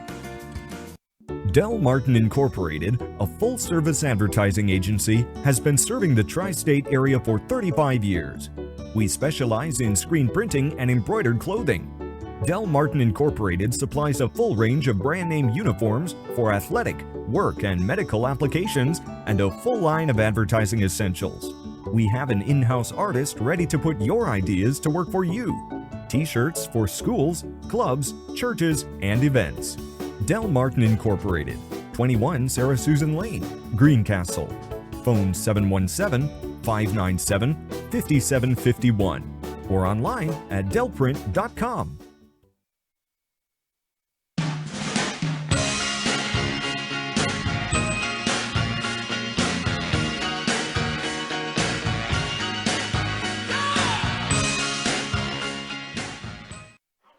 Speaker 13: Del Martin Incorporated, a full-service advertising agency, has been serving the tri-state area for 35 years. We specialize in screen printing and embroidered clothing. Del Martin Incorporated supplies a full range of brand-name uniforms for athletic, work, and medical applications, and a full line of advertising essentials. We have an in-house artist ready to put your ideas to work for you. T-shirts for schools, clubs, churches, and events. Del Martin Incorporated, 21 Sarah Susan Lane, Greencastle. Phone 717-597-5751 or online at delprint.com.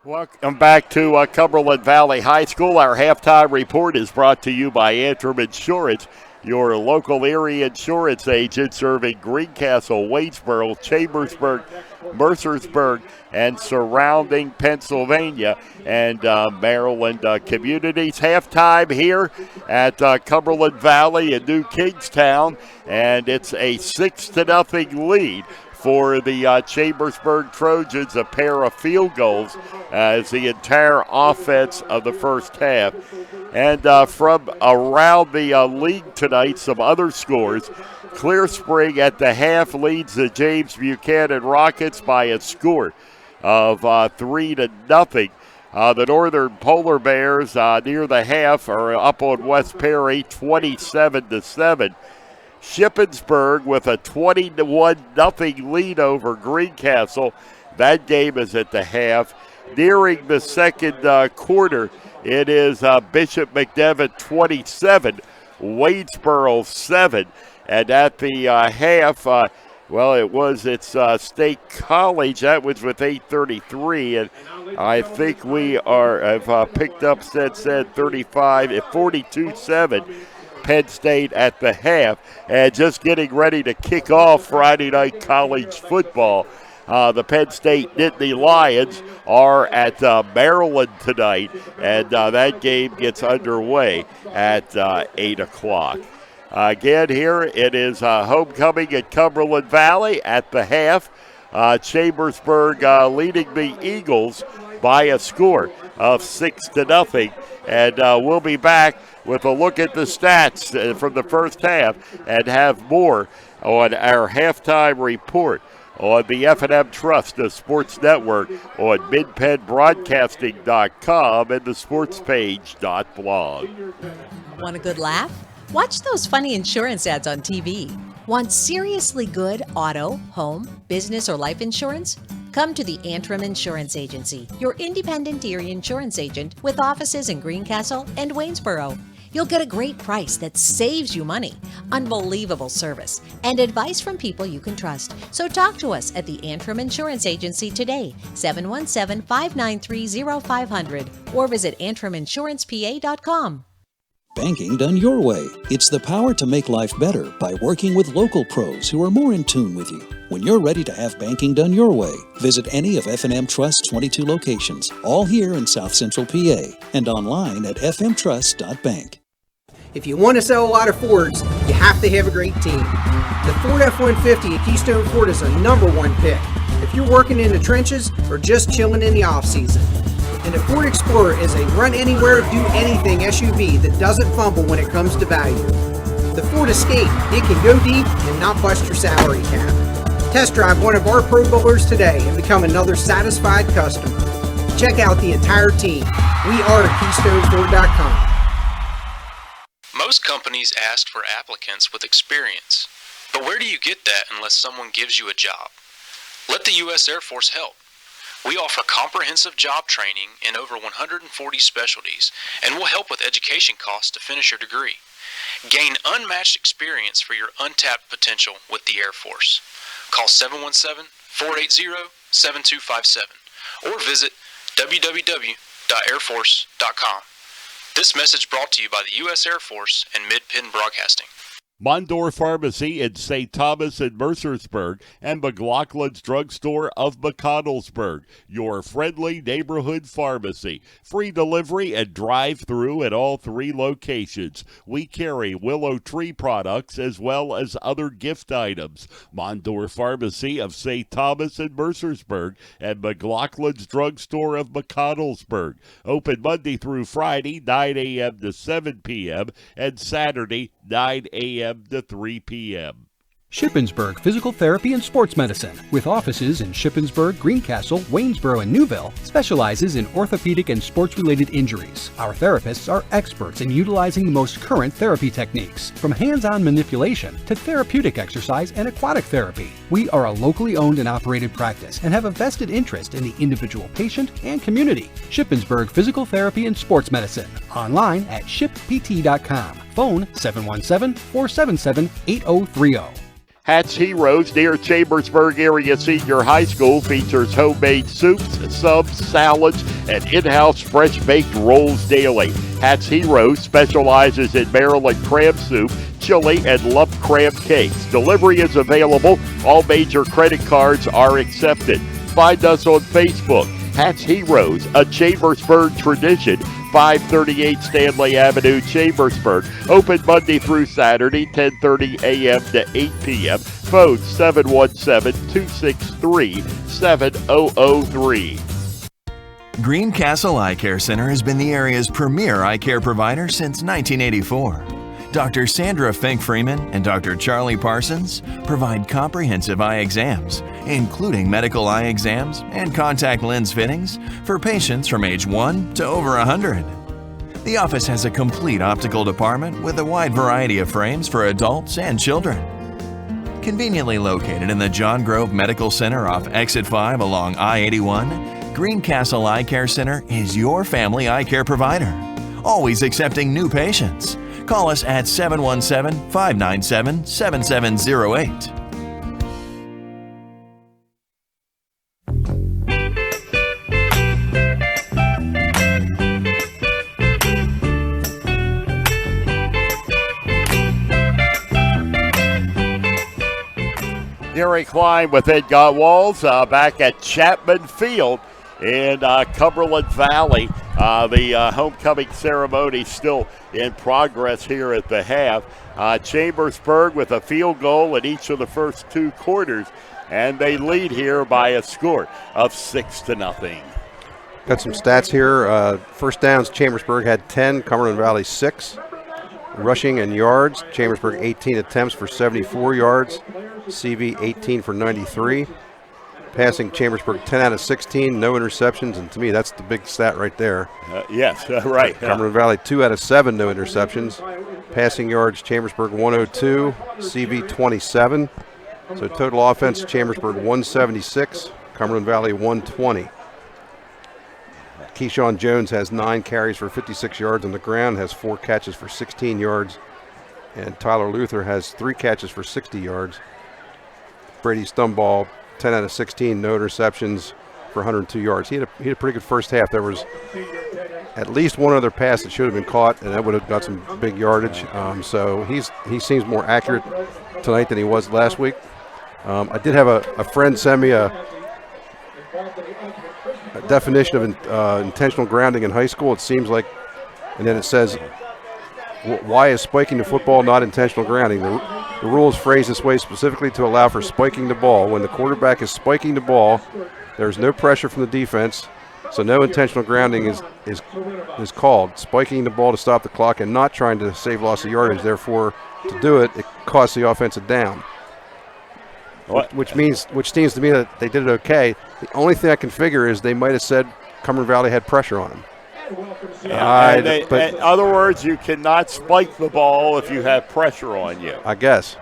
Speaker 3: Welcome back to Cumberland Valley High School. Our halftime report is brought to you by Antrim Insurance, your local area insurance agent serving Greencastle, Waynesboro, Chambersburg, Mercersburg, and surrounding Pennsylvania and Maryland communities. Halftime here at Cumberland Valley in New Kingstown, and it's a 6-0 lead for the Chambersburg Trojans, a pair of field goals as the entire offense of the first half. And from around the league tonight, some other scores. Clear Spring at the half leads the James Buchanan Rockets by a score of 3-0. The Northern Polar Bears near the half are up on West Perry 27-7. Shippensburg with a 21-0 lead over Greencastle. That game is at the half. Nearing the second quarter, it is Bishop McDevitt 27, Waynesboro 7. And at the half, it was State College. That was with 8:33. And I think we have picked up said 35 at 42-7. Penn State at the half, and just getting ready to kick off Friday night college football. The Penn State Nittany Lions are at Maryland tonight, and that game gets underway at 8 o'clock. Again, here it is homecoming at Cumberland Valley at the half. Chambersburg leading the Eagles by a score. of 6-0. And we'll be back with a look at the stats from the first half and have more on our halftime report on the F&M Trust, the sports network, on midpenbroadcasting.com and the sportspage.blog.
Speaker 6: Want a good laugh? Watch those funny insurance ads on TV. Want seriously good auto, home, business, or life insurance? Come to the Antrim Insurance Agency, your independent Erie insurance agent with offices in Greencastle and Waynesboro. You'll get a great price that saves you money, unbelievable service, and advice from people you can trust. So talk to us at the Antrim Insurance Agency today, 717-593-0500, or visit antriminsurancepa.com.
Speaker 8: Banking done your way. It's the power to make life better by working with local pros who are more in tune with you. When you're ready to have banking done your way, visit any of F&M Trust's 22 locations, all here in South Central PA, and online at fmtrust.bank.
Speaker 10: If you want to sell a lot of Fords, you have to have a great team. The Ford F-150 at Keystone Ford is a #1 pick if you're working in the trenches or just chilling in the off-season. And the Ford Explorer is a run-anywhere, do-anything SUV that doesn't fumble when it comes to value. The Ford Escape, it can go deep and not bust your salary cap. Test drive one of our Pro Bowlers today and become another satisfied customer. Check out the entire team. We are KeystoneFord.com.
Speaker 11: Most companies ask for applicants with experience. But where do you get that unless someone gives you a job? Let the U.S. Air Force help. We offer comprehensive job training in over 140 specialties and will help with education costs to finish your degree. Gain unmatched experience for your untapped potential with the Air Force. Call 717-480-7257 or visit www.airforce.com. This message brought to you by the U.S. Air Force and Mid-Penn Broadcasting.
Speaker 3: Mondor Pharmacy in St. Thomas and Mercersburg, and McLaughlin's Drugstore of McConnellsburg, your friendly neighborhood pharmacy. Free delivery and drive-through at all 3 locations. We carry Willow Tree products as well as other gift items. Mondor Pharmacy of St. Thomas and Mercersburg, and McLaughlin's Drugstore of McConnellsburg. Open Monday through Friday, 9 a.m. to 7 p.m., and Saturday, 9 a.m. to 3 p.m.
Speaker 18: Shippensburg Physical Therapy and Sports Medicine, with offices in Shippensburg, Greencastle, Waynesboro, and Newville, specializes in orthopedic and sports-related injuries. Our therapists are experts in utilizing the most current therapy techniques, from hands-on manipulation to therapeutic exercise and aquatic therapy. We are a locally owned and operated practice and have a vested interest in the individual patient and community. Shippensburg Physical Therapy and Sports Medicine, online at shippt.com. Phone 717-477-8030.
Speaker 3: Hat's Heroes near Chambersburg Area Senior High School features homemade soups, subs, salads, and in-house fresh-baked rolls daily. Hat's Heroes specializes in Maryland crab soup, chili, and lump crab cakes. Delivery is available. All major credit cards are accepted. Find us on Facebook. Hat's Heroes, a Chambersburg tradition, 538 Stanley Avenue, Chambersburg. Open Monday through Saturday, 10:30 a.m. to 8 p.m. Phone 717-263-7003.
Speaker 19: Greencastle Eye Care Center has been the area's premier eye care provider since 1984. Dr. Sandra Fink-Freeman and Dr. Charlie Parsons provide comprehensive eye exams, including medical eye exams and contact lens fittings for patients from age 1 to over 100. The office has a complete optical department with a wide variety of frames for adults and children. Conveniently located in the John Grove Medical Center off Exit 5 along I-81, Greencastle Eye Care Center is your family eye care provider, always accepting new patients. Call us at 717-597-7708.
Speaker 3: Derek Klein with Ed Gottwalls back at Chapman Field in Cumberland Valley. The homecoming ceremony still in progress here at the half. Chambersburg with a field goal in each of the first 2 quarters, and they lead here by a score of 6-0.
Speaker 4: Got some stats here. First downs, Chambersburg had 10, Cumberland Valley 6. Rushing and yards, Chambersburg 18 attempts for 74 yards, CV 18 for 93. Passing, Chambersburg 10 out of 16, no interceptions, and to me that's the big stat right there.
Speaker 3: Yes, right.
Speaker 4: Cumberland Valley 2 out of 7, no interceptions. Passing yards, Chambersburg 102, CV 27. So total offense, Chambersburg 176, Cumberland Valley 120. Keyshawn Jones has 9 carries for 56 yards on the ground, has 4 catches for 16 yards. And Tyler Luther has 3 catches for 60 yards. Brady Stumball, 10 out of 16, no interceptions for 102 yards. He had a pretty good first half. There was at least one other pass that should have been caught, and that would have got some big yardage. So he seems more accurate tonight than he was last week. I did have a friend send me a definition of intentional grounding in high school. It seems like, and then it says, why is spiking the football not intentional grounding? The rule is phrased this way specifically to allow for spiking the ball. When the quarterback is spiking the ball, there's no pressure from the defense, so no intentional grounding is called. Spiking the ball to stop the clock and not trying to save loss of yardage. Therefore, to do it, it costs the offense a down. Which seems to me that they did it okay. The only thing I can figure is they might have said Cumberland Valley had pressure on them.
Speaker 3: In other words, you cannot spike the ball if you have pressure on you.
Speaker 4: I guess.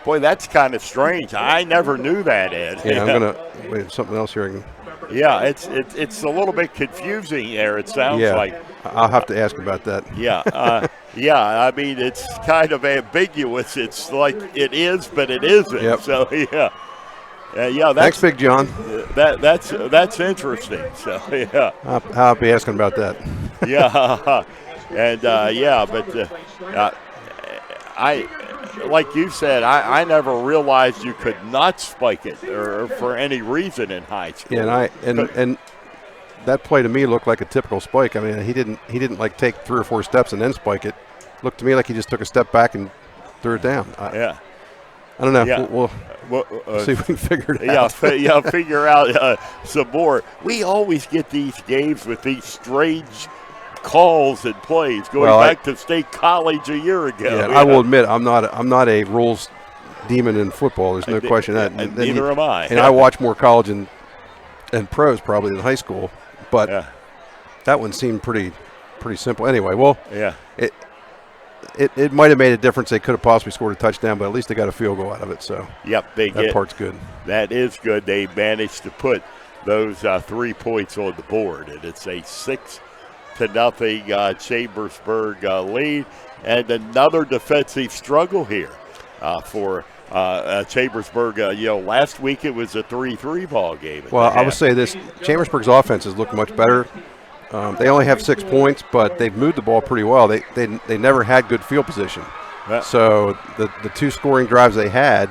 Speaker 3: Boy, that's kind of strange. I never knew that, Ed.
Speaker 4: Yeah, I'm gonna wait. Something else here.
Speaker 3: Yeah, it's a little bit confusing there. It sounds like.
Speaker 4: I'll have to ask about that.
Speaker 3: Yeah, yeah. I mean, it's kind of ambiguous. It's like it is, but it isn't.
Speaker 4: Yep.
Speaker 3: So yeah. Yeah,
Speaker 4: thanks, Big John.
Speaker 3: That's interesting. So yeah,
Speaker 4: I'll be asking about that.
Speaker 3: Yeah, and but I, like you said, I never realized you could not spike it or for any reason in high school.
Speaker 4: Yeah, and that play to me looked like a typical spike. I mean, he didn't like take 3 or 4 steps and then spike it. Looked to me like he just took a step back and threw it down.
Speaker 3: Yeah.
Speaker 4: I don't know.
Speaker 3: Yeah.
Speaker 4: We'll see if we can figure it out.
Speaker 3: Figure out some more. We always get these games with these strange calls and plays going back to State College a year ago.
Speaker 4: Yeah, I will admit I'm not a rules demon in football. There's no question that.
Speaker 3: And neither am I.
Speaker 4: And I watch more college and pros probably than high school, but that one seemed pretty simple. Anyway, well, It might have made a difference. They could have possibly scored a touchdown, but at least they got a field goal out of it. So that part's good.
Speaker 3: That is good. They managed to put those 3 points on the board, and it's a 6-0 Chambersburg lead, and another defensive struggle here for Chambersburg. Last week it was a 3-3 ball game.
Speaker 4: Well, I would say this: Chambersburg's offense has looked much better. They only have 6 points, but they've moved the ball pretty well. They never had good field position. So the 2 scoring drives they had,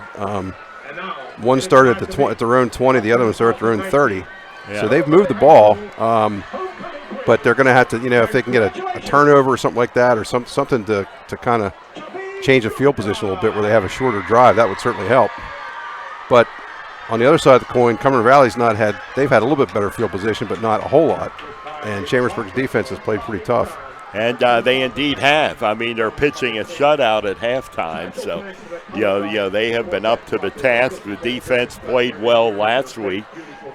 Speaker 4: one started at their own 20, the other one started at their own 30. Yeah. So they've moved the ball, but they're going to have to, if they can get a turnover or something like that, or something to kind of change the field position a little bit where they have a shorter drive, that would certainly help. But on the other side of the coin, Cumberland Valley's they've had a little bit better field position, but not a whole lot. And Chambersburg's defense has played pretty tough.
Speaker 3: And they indeed have. I mean, they're pitching a shutout at halftime. So, they have been up to the task. The defense played well last week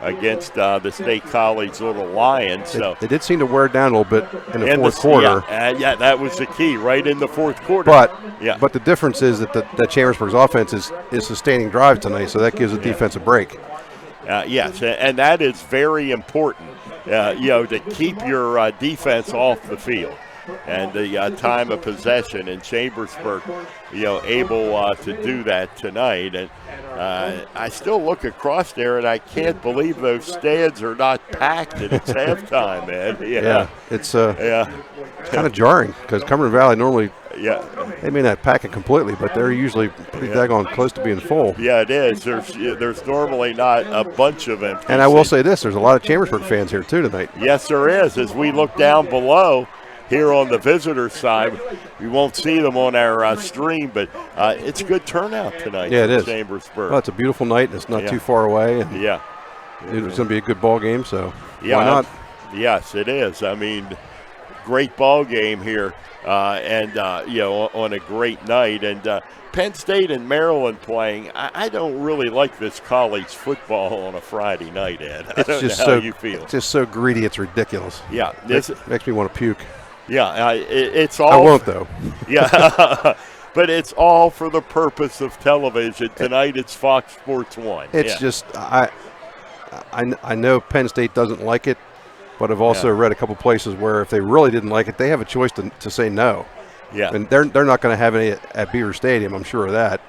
Speaker 3: against the State College Little Lions. So
Speaker 4: they did seem to wear down a little bit in the fourth quarter.
Speaker 3: Yeah, that was the key, right in the fourth quarter.
Speaker 4: But the difference is that Chambersburg's offense is sustaining drive tonight, so that gives the defense a break.
Speaker 3: Yes, and that is very important. To keep your defense off the field, and the time of possession, and Chambersburg, able to do that tonight. And I still look across there, and I can't believe those stands are not packed, and it's halftime, man.
Speaker 4: Yeah, it's kind of jarring because Cumberland Valley normally. They may not pack it completely, but they're usually pretty daggone close to being full.
Speaker 3: Yeah, it is. There's normally not a bunch of empty.
Speaker 4: And I will say this: there's a lot of Chambersburg fans here too tonight.
Speaker 3: Yes, there is. As we look down below here on the visitor side, we won't see them on our stream, but it's a good turnout tonight.
Speaker 4: Yeah, it is.
Speaker 3: Chambersburg.
Speaker 4: Well, it's a beautiful night, and it's not too far away. And it's going to be a good ball game. So why not?
Speaker 3: Yes, it is. I mean, great ball game here, on a great night. And Penn State and Maryland playing. I don't really like this college football on a Friday night, Ed. I don't know how you feel.
Speaker 4: It's just so greedy, it's ridiculous.
Speaker 3: Yeah.
Speaker 4: It makes me want to puke.
Speaker 3: Yeah, it's all.
Speaker 4: I won't, though.
Speaker 3: Yeah. But it's all for the purpose of television. Tonight it's Fox Sports 1.
Speaker 4: It's just, I know Penn State doesn't like it, but I've also read a couple places where if they really didn't like it, they have a choice to say no.
Speaker 3: Yeah.
Speaker 4: And they're not going to have any at Beaver Stadium, I'm sure of that.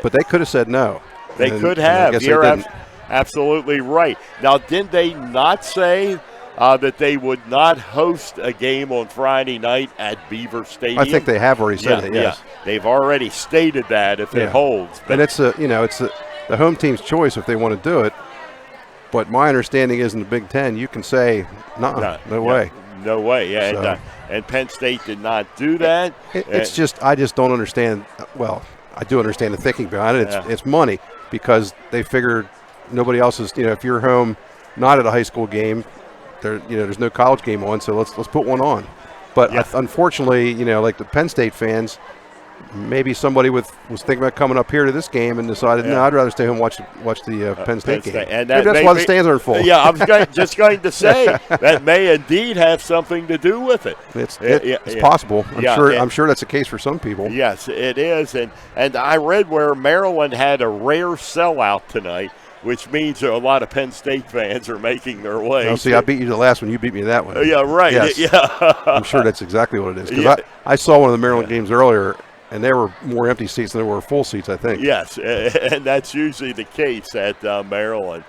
Speaker 4: But they could have said no.
Speaker 3: They could have. You're absolutely right. Now, didn't they not say that they would not host a game on Friday night at Beaver Stadium?
Speaker 4: I think they have already said it, yes.
Speaker 3: Yeah. They've already stated that if it holds.
Speaker 4: But it's the home team's choice if they want to do it. But my understanding is in the Big Ten, you can say, no way.
Speaker 3: No way, yeah.
Speaker 4: So,
Speaker 3: and Penn State did not do that.
Speaker 4: It's just, I just don't understand. Well, I do understand the thinking behind it. It's money because they figured nobody else is, if you're home not at a high school game, there's no college game on, so let's put one on. But unfortunately, like the Penn State fans, maybe somebody was thinking about coming up here to this game and decided, no, I'd rather stay home and watch the Penn State game.
Speaker 3: And
Speaker 4: maybe that's why the stands aren't full.
Speaker 3: Yeah, I was just going to say that may indeed have something to do with it.
Speaker 4: It's possible. I'm sure that's the case for some people.
Speaker 3: Yes, it is. And I read where Maryland had a rare sellout tonight, which means a lot of Penn State fans are making their way.
Speaker 4: Oh, see, I beat you the last one. You beat me that one.
Speaker 3: Yeah, right.
Speaker 4: Yes.
Speaker 3: Yeah.
Speaker 4: I'm sure that's exactly what it is. Because I saw one of the Maryland games earlier, and there were more empty seats than there were full seats, I think.
Speaker 3: Yes, and that's usually the case at Maryland.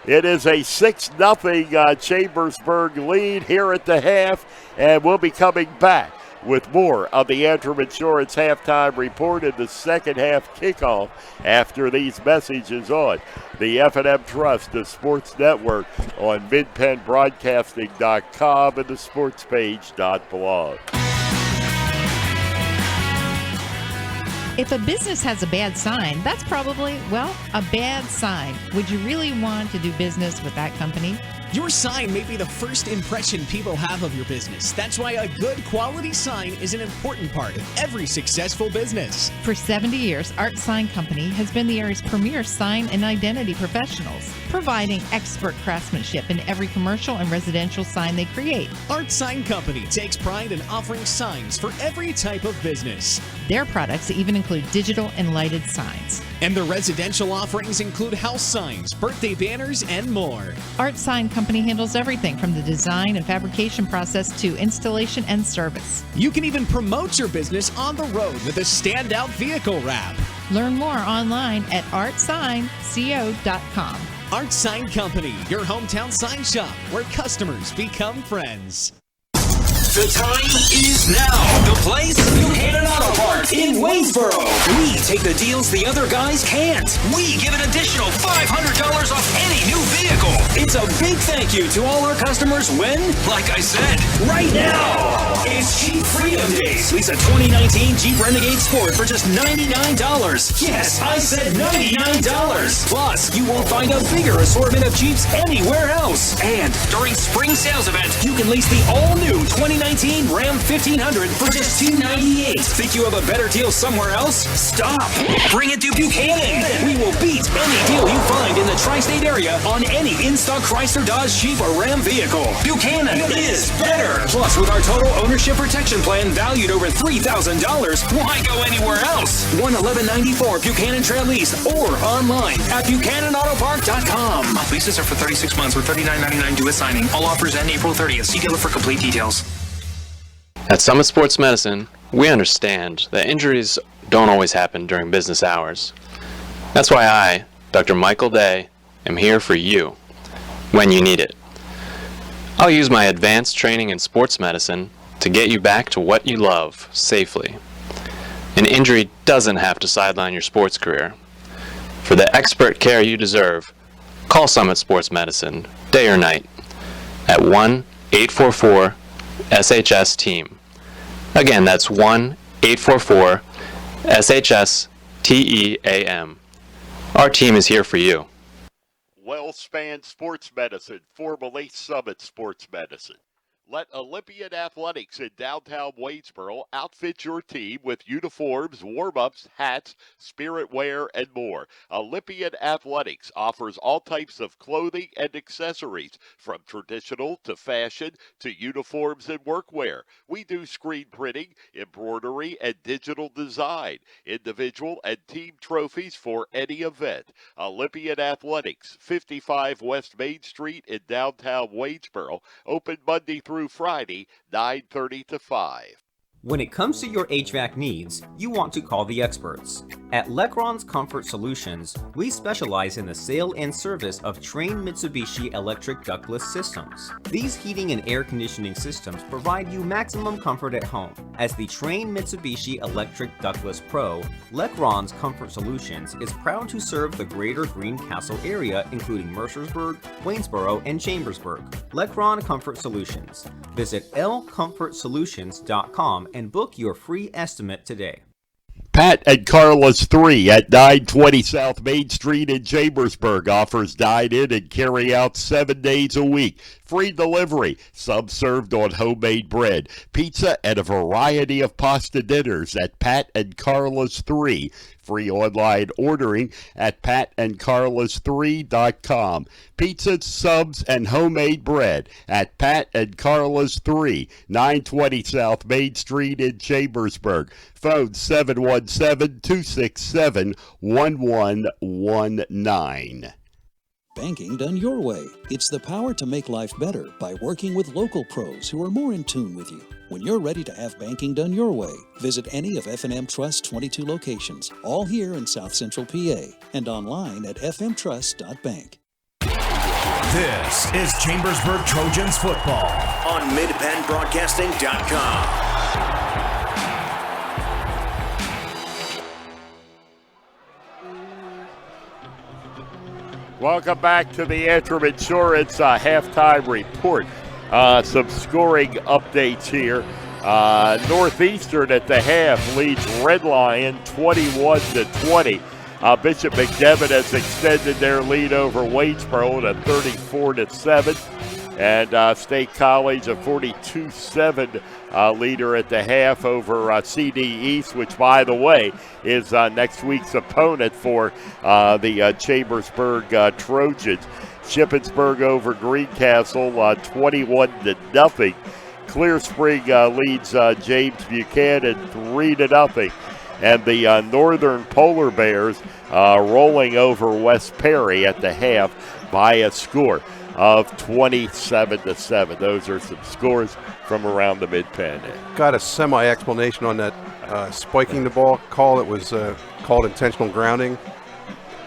Speaker 3: It is a 6-0 Chambersburg lead here at the half, and we'll be coming back with more of the Antrim Insurance Halftime Report in the second half kickoff after these messages on the F&M Trust, the Sports Network, on midpennbroadcasting.com and the sportspage.blog.
Speaker 15: If a business has a bad sign, that's probably, a bad sign. Would you really want to do business with that company?
Speaker 16: Your sign may be the first impression people have of your business. That's why a good quality sign is an important part of every successful business.
Speaker 15: For 70 years, Art Sign Company has been the area's premier sign and identity professionals, providing expert craftsmanship in every commercial and residential sign they create.
Speaker 16: Art Sign Company takes pride in offering signs for every type of business.
Speaker 15: Their products even include digital and lighted signs.
Speaker 16: And the residential offerings include house signs, birthday banners, and more.
Speaker 15: Art Sign Company handles everything from the design and fabrication process to installation and service.
Speaker 16: You can even promote your business on the road with a standout vehicle wrap.
Speaker 15: Learn more online at artsignco.com.
Speaker 16: Art Sign Company, your hometown sign shop where customers become friends.
Speaker 2: The time is now. The place, Buchanan Auto Parts in Waynesboro. We take the deals the other guys can't. We give an additional $500 off any new vehicle. It's a big thank you to all our customers when, like I said, right now, it's Jeep Freedom Days. Lease a 2019 Jeep Renegade Sport for just $99. Yes, I said $99. Plus, you won't find a bigger assortment of Jeeps anywhere else. And during spring sales event, you can lease the all-new 2019 Ram 1500 for just $298. Think you have a better deal somewhere else? Stop. Bring it to Buchanan. We will beat any deal you find in the tri-state area on any in-stock Chrysler, Dodge, Jeep, or Ram vehicle. Buchanan is better. Plus, with our total ownership protection plan valued over $3,000, why go anywhere else? 11194 Buchanan Trail East or online at BuchananAutoPark.com.
Speaker 14: Leases are for 36 months with $39.99 due at signing. All offers end April 30th. See dealer for complete details.
Speaker 11: At Summit Sports Medicine, we understand that injuries don't always happen during business hours. That's why I, Dr. Michael Day, am here for you when you need it. I'll use my advanced training in sports medicine to get you back to what you love safely. An injury doesn't have to sideline your sports career. For the expert care you deserve, call Summit Sports Medicine, day or night, at 1-844-SHS-TEAM. Again, that's 1-844-SHS-TEAM. Our team is here for you.
Speaker 3: WellSpan Sports Medicine, formerly Summit Sports Medicine. Let Olympian Athletics in downtown Waynesboro outfit your team with uniforms, warm-ups, hats, spirit wear, and more. Olympian Athletics offers all types of clothing and accessories, from traditional to fashion to uniforms and workwear. We do screen printing, embroidery, and digital design, individual and team trophies for any event. Olympian Athletics, 55 West Main Street in downtown Waynesboro, open Monday through Friday, 9:30 to 5.
Speaker 17: When it comes to your HVAC needs, you want to call the experts. At Lecron's Comfort Solutions, we specialize in the sale and service of Trane Mitsubishi electric ductless systems. These heating and air conditioning systems provide you maximum comfort at home. As the Trane Mitsubishi Electric Ductless Pro, Lecron's Comfort Solutions is proud to serve the greater Greencastle area, including Mercersburg, Waynesboro, and Chambersburg. Lecron Comfort Solutions. Visit lcomfortsolutions.com and book your free estimate today.
Speaker 3: Pat and Carla's 3 at 920 South Main Street in Chambersburg offers dine-in and carry-out 7 days a week. Free delivery, some served on homemade bread, pizza, and a variety of pasta dinners at Pat and Carla's 3. Free online ordering at patandcarlas3.com. Pizza, subs, and homemade bread at Pat and Carla's 3, 920 South Main Street in Chambersburg. Phone 717-267-1119.
Speaker 8: Banking done your way. It's the power to make life better by working with local pros who are more in tune with you. When you're ready to have banking done your way, visit any of F&M Trust's 22 locations, all here in South Central PA, and online at fmtrust.bank.
Speaker 21: This is Chambersburg Trojans football on MidPennBroadcasting.com.
Speaker 3: Welcome back to the Antrim Insurance halftime report. Some scoring updates here. Northeastern at the half leads Red Lion 21-20. Bishop McDevitt has extended their lead over Waynesboro to 34-7. And State College, a 42-7 leader at the half over CD East, which, by the way, is next week's opponent for the Chambersburg Trojans. Shippensburg over Greencastle, 21-0. Clear Spring leads James Buchanan 3-0. And the Northern Polar Bears rolling over West Perry at the half by a score of 27-7. Those are some scores from around the Mid-Penn.
Speaker 4: Got a semi-explanation on that spiking the ball call. It was called intentional grounding.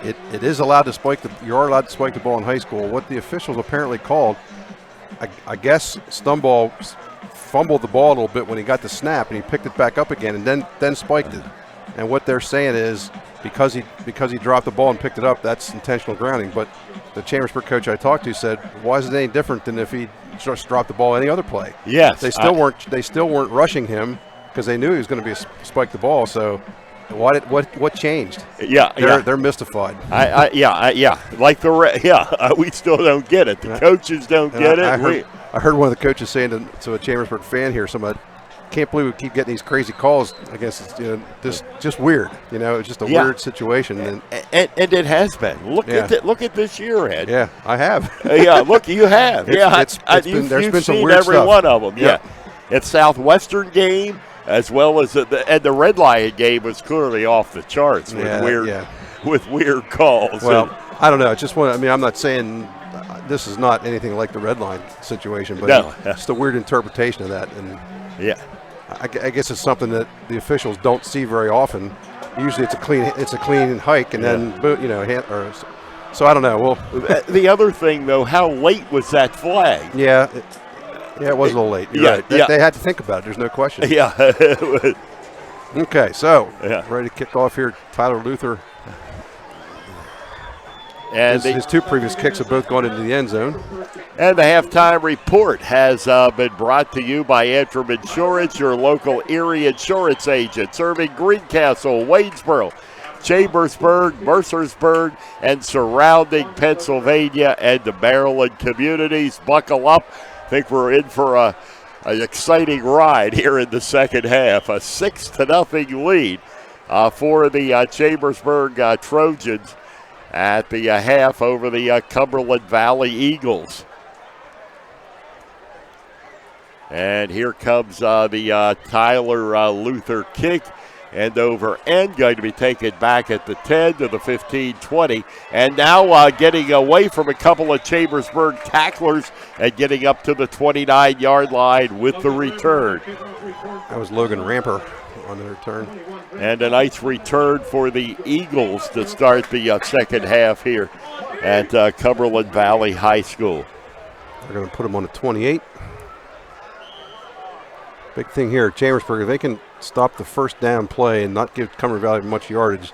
Speaker 4: It is allowed to spike you are allowed to spike the ball in high school. What the officials apparently called, I guess Stumble fumbled the ball a little bit when he got the snap, and he picked it back up again and then spiked it. And what they're saying is because he dropped the ball and picked it up, that's intentional grounding. But the Chambersburg coach I talked to said, why is it any different than if he just dropped the ball any other play?
Speaker 3: Yes,
Speaker 4: they still weren't rushing him because they knew he was going to be spike the ball. So what changed? They're mystified.
Speaker 3: We still don't get it. The coaches don't get it.
Speaker 4: I heard one of the coaches saying to a Chambersburg fan here, somebody, can't believe we keep getting these crazy calls. I guess it's just weird. It's just a weird situation. And
Speaker 3: it has been. Look at this year, Ed.
Speaker 4: Yeah, I have.
Speaker 3: Look, you have.
Speaker 4: There's been some weird
Speaker 3: every
Speaker 4: stuff.
Speaker 3: One of them. Yeah. It's Southwestern game as well as the Red Lion game was clearly off the charts with weird calls.
Speaker 4: Well, I don't know. It's just one. I'm not saying this is not anything like the Red Line situation, but it's a weird interpretation of that. And I guess it's something that the officials don't see very often. Usually, it's a clean hike, and then so I don't know. Well,
Speaker 3: the other thing though, how late was that flag?
Speaker 4: Yeah, it was a little late. You're right. They had to think about it. There's no question.
Speaker 3: Yeah.
Speaker 4: Okay, so ready to kick off here. Tyler Luther. And his two previous kicks have both gone into the end zone.
Speaker 3: And the halftime report has been brought to you by Antrim Insurance, your local Erie insurance agent, serving Greencastle, Waynesboro, Chambersburg, Mercersburg, and surrounding Pennsylvania and the Maryland communities. Buckle up. I think we're in for an exciting ride here in the second half. A 6-0 lead for the Chambersburg Trojans at the half over the Cumberland Valley Eagles. And here comes the Tyler Luther kick. End over end, going to be taken back at the 10 to the 15-20. And now getting away from a couple of Chambersburg tacklers and getting up to the 29-yard line with the return.
Speaker 4: That was Logan Ramper on the return.
Speaker 3: And a nice return for the Eagles to start the second half here at Cumberland Valley High School.
Speaker 4: They're going to put them on the 28. Big thing here at Chambersburg, if they can stop the first down play and not give Cumberland Valley much yardage,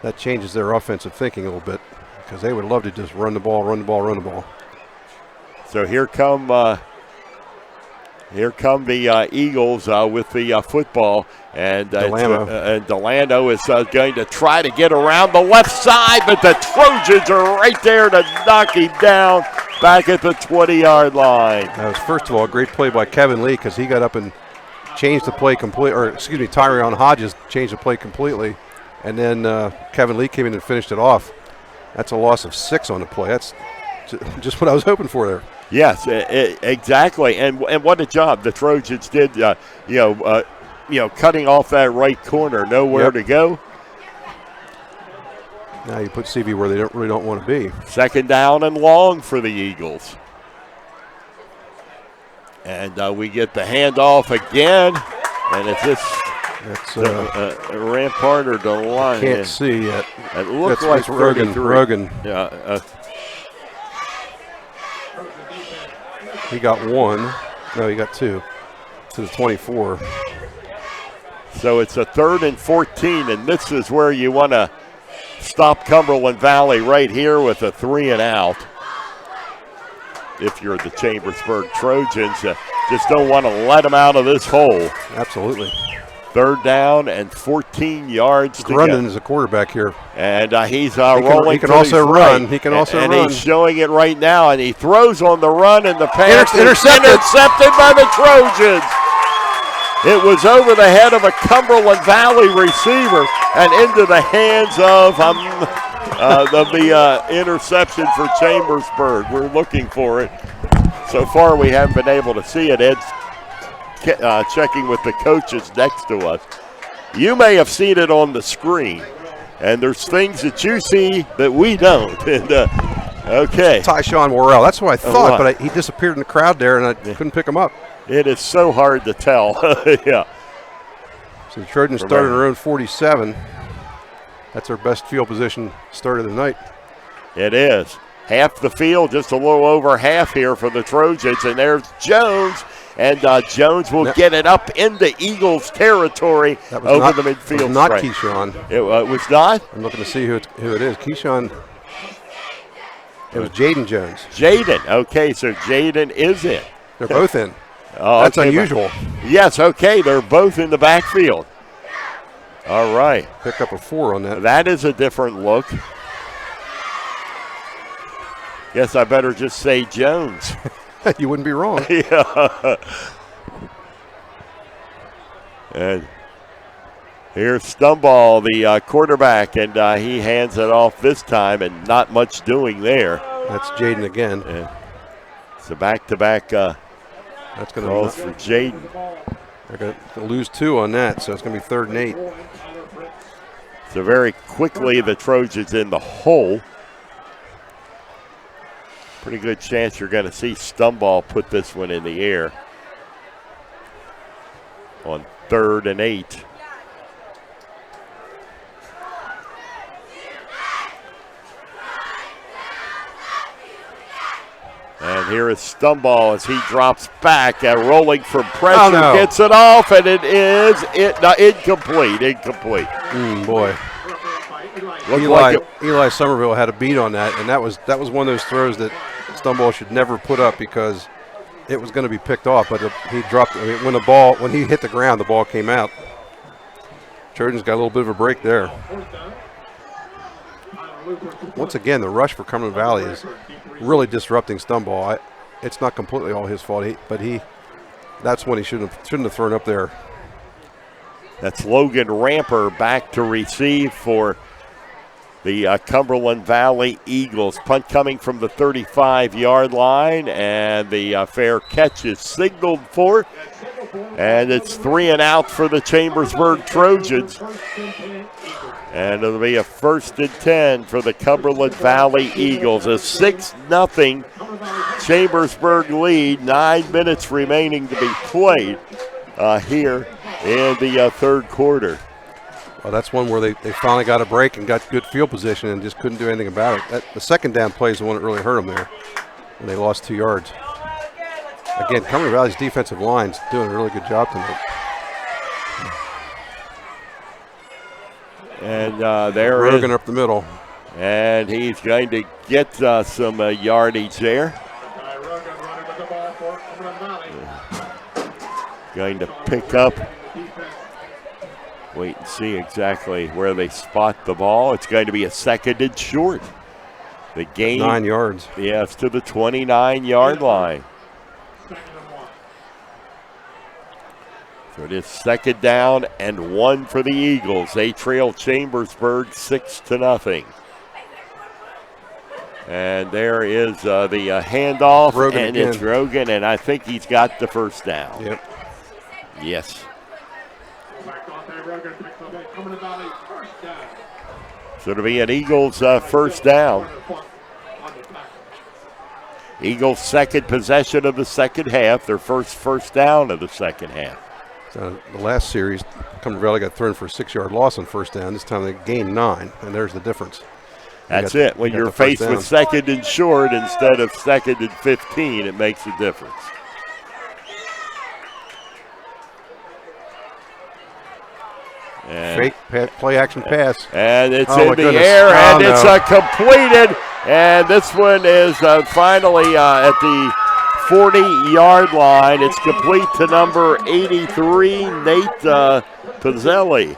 Speaker 4: that changes their offensive thinking a little bit because they would love to just run the ball, run the ball, run the ball.
Speaker 3: So here come the Eagles with the football, and Delano is going to try to get around the left side, but the Trojans are right there to knock him down back at the 20-yard line.
Speaker 4: That was, first of all, a great play by Kevin Lee because he got up and changed the play Tyrion Hodges changed the play completely, and then Kevin Lee came in and finished it off. That's a loss of 6 on the play. That's just what I was hoping for there.
Speaker 3: Yes, exactly, and what a job the Trojans did. Cutting off that right corner, nowhere to go.
Speaker 4: Now you put CV where they really don't want to be.
Speaker 3: Second down and long for the Eagles. And we get the handoff again, and it's this Rampart or DeLine.
Speaker 4: Can't see yet.
Speaker 3: It looks like
Speaker 4: Rogan.
Speaker 3: Yeah.
Speaker 4: He got 1. No, he got 2 to the 24.
Speaker 3: So it's a 3rd and 14, and this is where you want to stop Cumberland Valley right here with a 3 and out. If you're the Chambersburg Trojans, just don't want to let them out of this hole.
Speaker 4: Absolutely.
Speaker 3: 3rd down and 14 yards to go.
Speaker 4: Grundon is a quarterback here.
Speaker 3: And he's rolling.
Speaker 4: He can also run. He can also run.
Speaker 3: And he's showing it right now, and he throws on the run, and the pass is
Speaker 4: intercepted
Speaker 3: by the Trojans. It was over the head of a Cumberland Valley receiver and into the hands of the interception for Chambersburg. We're looking for it. So far, we haven't been able to see it. Ed's checking with the coaches next to us. You may have seen it on the screen, and there's things that you see that we don't. And okay.
Speaker 4: Tyshawn Worrell. That's what I thought, but he disappeared in the crowd there, and I couldn't pick him up.
Speaker 3: It is so hard to tell. Yeah.
Speaker 4: So the Trojans started their own 47. That's their best field position start of the night.
Speaker 3: It is. Half the field, just a little over half here for the Trojans. And there's Jones. And Jones will get it up into Eagles territory over the midfield.
Speaker 4: It was not Keyshawn.
Speaker 3: It was not?
Speaker 4: I'm looking to see who it is. Keyshawn. It was Jaden Jones.
Speaker 3: Jaden. Okay, so Jaden is in.
Speaker 4: They're both in.
Speaker 3: Oh,
Speaker 4: that's unusual.
Speaker 3: Yes, okay, they're both in the backfield. All right.
Speaker 4: Pick up a 4 on that.
Speaker 3: That is a different look. Guess I better just say Jones.
Speaker 4: You wouldn't be wrong.
Speaker 3: Yeah. And here's Stumball, the quarterback, and he hands it off this time, and not much doing there.
Speaker 4: That's Jaden again.
Speaker 3: Yeah. So back-to-back
Speaker 4: that's going
Speaker 3: calls for Jaden.
Speaker 4: They're going to lose 2 on that, so it's going to be 3rd and 8.
Speaker 3: So very quickly the Trojans in the hole. Pretty good chance you're going to see Stumball put this one in the air on 3rd and 8. And here is Stumball as he drops back, rolling from pressure, gets it off, and it is incomplete.
Speaker 4: Boy. Eli Somerville had a beat on that, and that was one of those throws that Stumball should never put up because it was going to be picked off, but he dropped. I mean, when he hit the ground, the ball came out. Trojans got a little bit of a break there. once again, the rush for Cumberland Valley is really disrupting Stumbaugh. It's not completely all his fault, but that's when he shouldn't have thrown up there.
Speaker 3: That's Logan Ramper back to receive for the Cumberland Valley Eagles. Punt coming from the 35-yard line, and the fair catch is signaled for. And it's 3 and out for the Chambersburg Trojans. And it'll be a 1st and 10 for the Cumberland Valley Eagles. A 6-0 Chambersburg lead. 9 minutes remaining to be played here in the third quarter.
Speaker 4: Well, that's one where they finally got a break and got good field position and just couldn't do anything about it. The second down play is the one that really hurt them there, and they lost 2 yards. Again, Cumberland Valley's defensive line's doing a really good job tonight.
Speaker 3: And there
Speaker 4: Rogan
Speaker 3: is,
Speaker 4: up the middle.
Speaker 3: And he's going to get some yardage there. Going to pick up. Wait and see exactly where they spot the ball. It's going to be a 2nd and short. The gain.
Speaker 4: 9 yards.
Speaker 3: Yes, to the 29-yard line. So it is 2nd down and 1 for the Eagles. They trail Chambersburg 6-0. And there is the handoff,
Speaker 4: Rogan
Speaker 3: and
Speaker 4: again.
Speaker 3: It's Rogan, and I think he's got the first down.
Speaker 4: Yep.
Speaker 3: Yes. So it'll be an Eagles first down. Eagles' second possession of the second half, their first down of the second half.
Speaker 4: So the last series, Cumberland Valley got thrown for a 6-yard loss on first down. This time they gained 9, and there's the difference.
Speaker 3: That's it. When you're faced with 2nd and short instead of 2nd and 15, it makes a difference. And
Speaker 4: fake play action pass.
Speaker 3: And it's
Speaker 4: Oh,
Speaker 3: in the
Speaker 4: my goodness.
Speaker 3: air, and
Speaker 4: Oh,
Speaker 3: it's
Speaker 4: no.
Speaker 3: completed. And this one is finally at the 40-yard line. It's complete to number 83, Nate Pizzelli.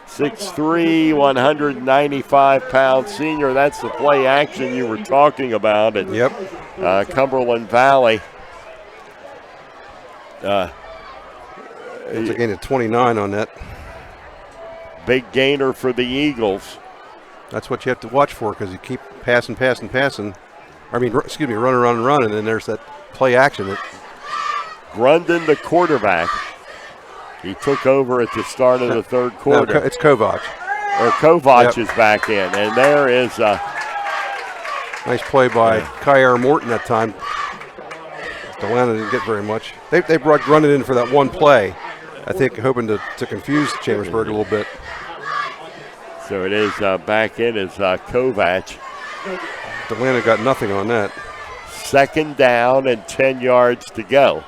Speaker 3: 6'3", 195-pound senior. That's the play action you were talking about at Cumberland Valley.
Speaker 4: It's a gain of 29 on that.
Speaker 3: Big gainer for the Eagles.
Speaker 4: That's what you have to watch for, because you keep passing. I mean, running, and then there's that play action.
Speaker 3: Grundon, the quarterback. He took over at the start of the third quarter.
Speaker 4: No, it's Kovac.
Speaker 3: Kovac is back in, and there is a
Speaker 4: nice play by Kyer Morton that time. Delana didn't get very much. They brought Grundon in for that one play, I think, hoping to confuse Chambersburg a little bit.
Speaker 3: So it is back in as Kovac.
Speaker 4: Delana got nothing on that.
Speaker 3: 2nd down and 10 yards to go.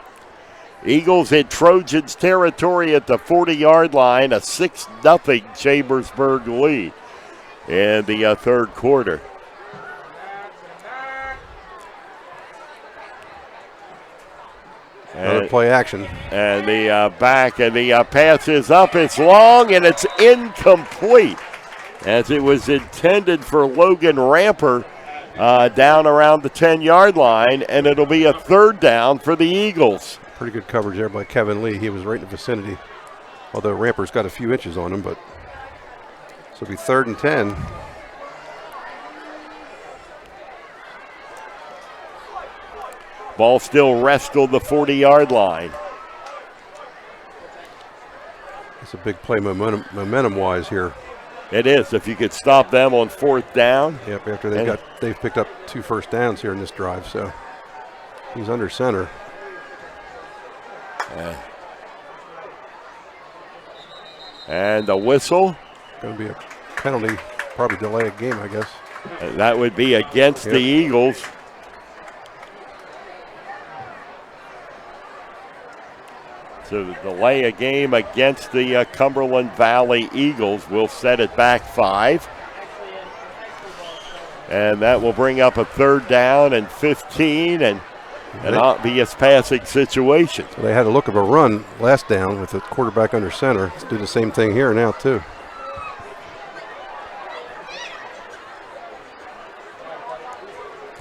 Speaker 3: Eagles in Trojans territory at the 40-yard line, a 6-0 Chambersburg lead in the third quarter.
Speaker 4: Another play action.
Speaker 3: And the back, and the pass is up, it's long, and it's incomplete, as it was intended for Logan Ramper down around the 10-yard line, and it'll be a 3rd down for the Eagles.
Speaker 4: Pretty good coverage there by Kevin Lee. He was right in the vicinity, although Ramper's got a few inches on him, but so it'll be 3rd and 10.
Speaker 3: Ball still rests on the 40-yard line.
Speaker 4: It's a big play momentum-wise here.
Speaker 3: It is, if you could stop them on 4th down.
Speaker 4: Yep, after they've picked up 2 first downs here in this drive, so he's under center.
Speaker 3: And the whistle.
Speaker 4: Going to be a penalty, probably delay a game, I guess.
Speaker 3: That would be against the Eagles. So the delay a game against the Cumberland Valley Eagles will set it back 5. And that will bring up a 3rd down and 15 and an obvious passing situation.
Speaker 4: So they had a look of a run last down with the quarterback under center. Let's do the same thing here now, too.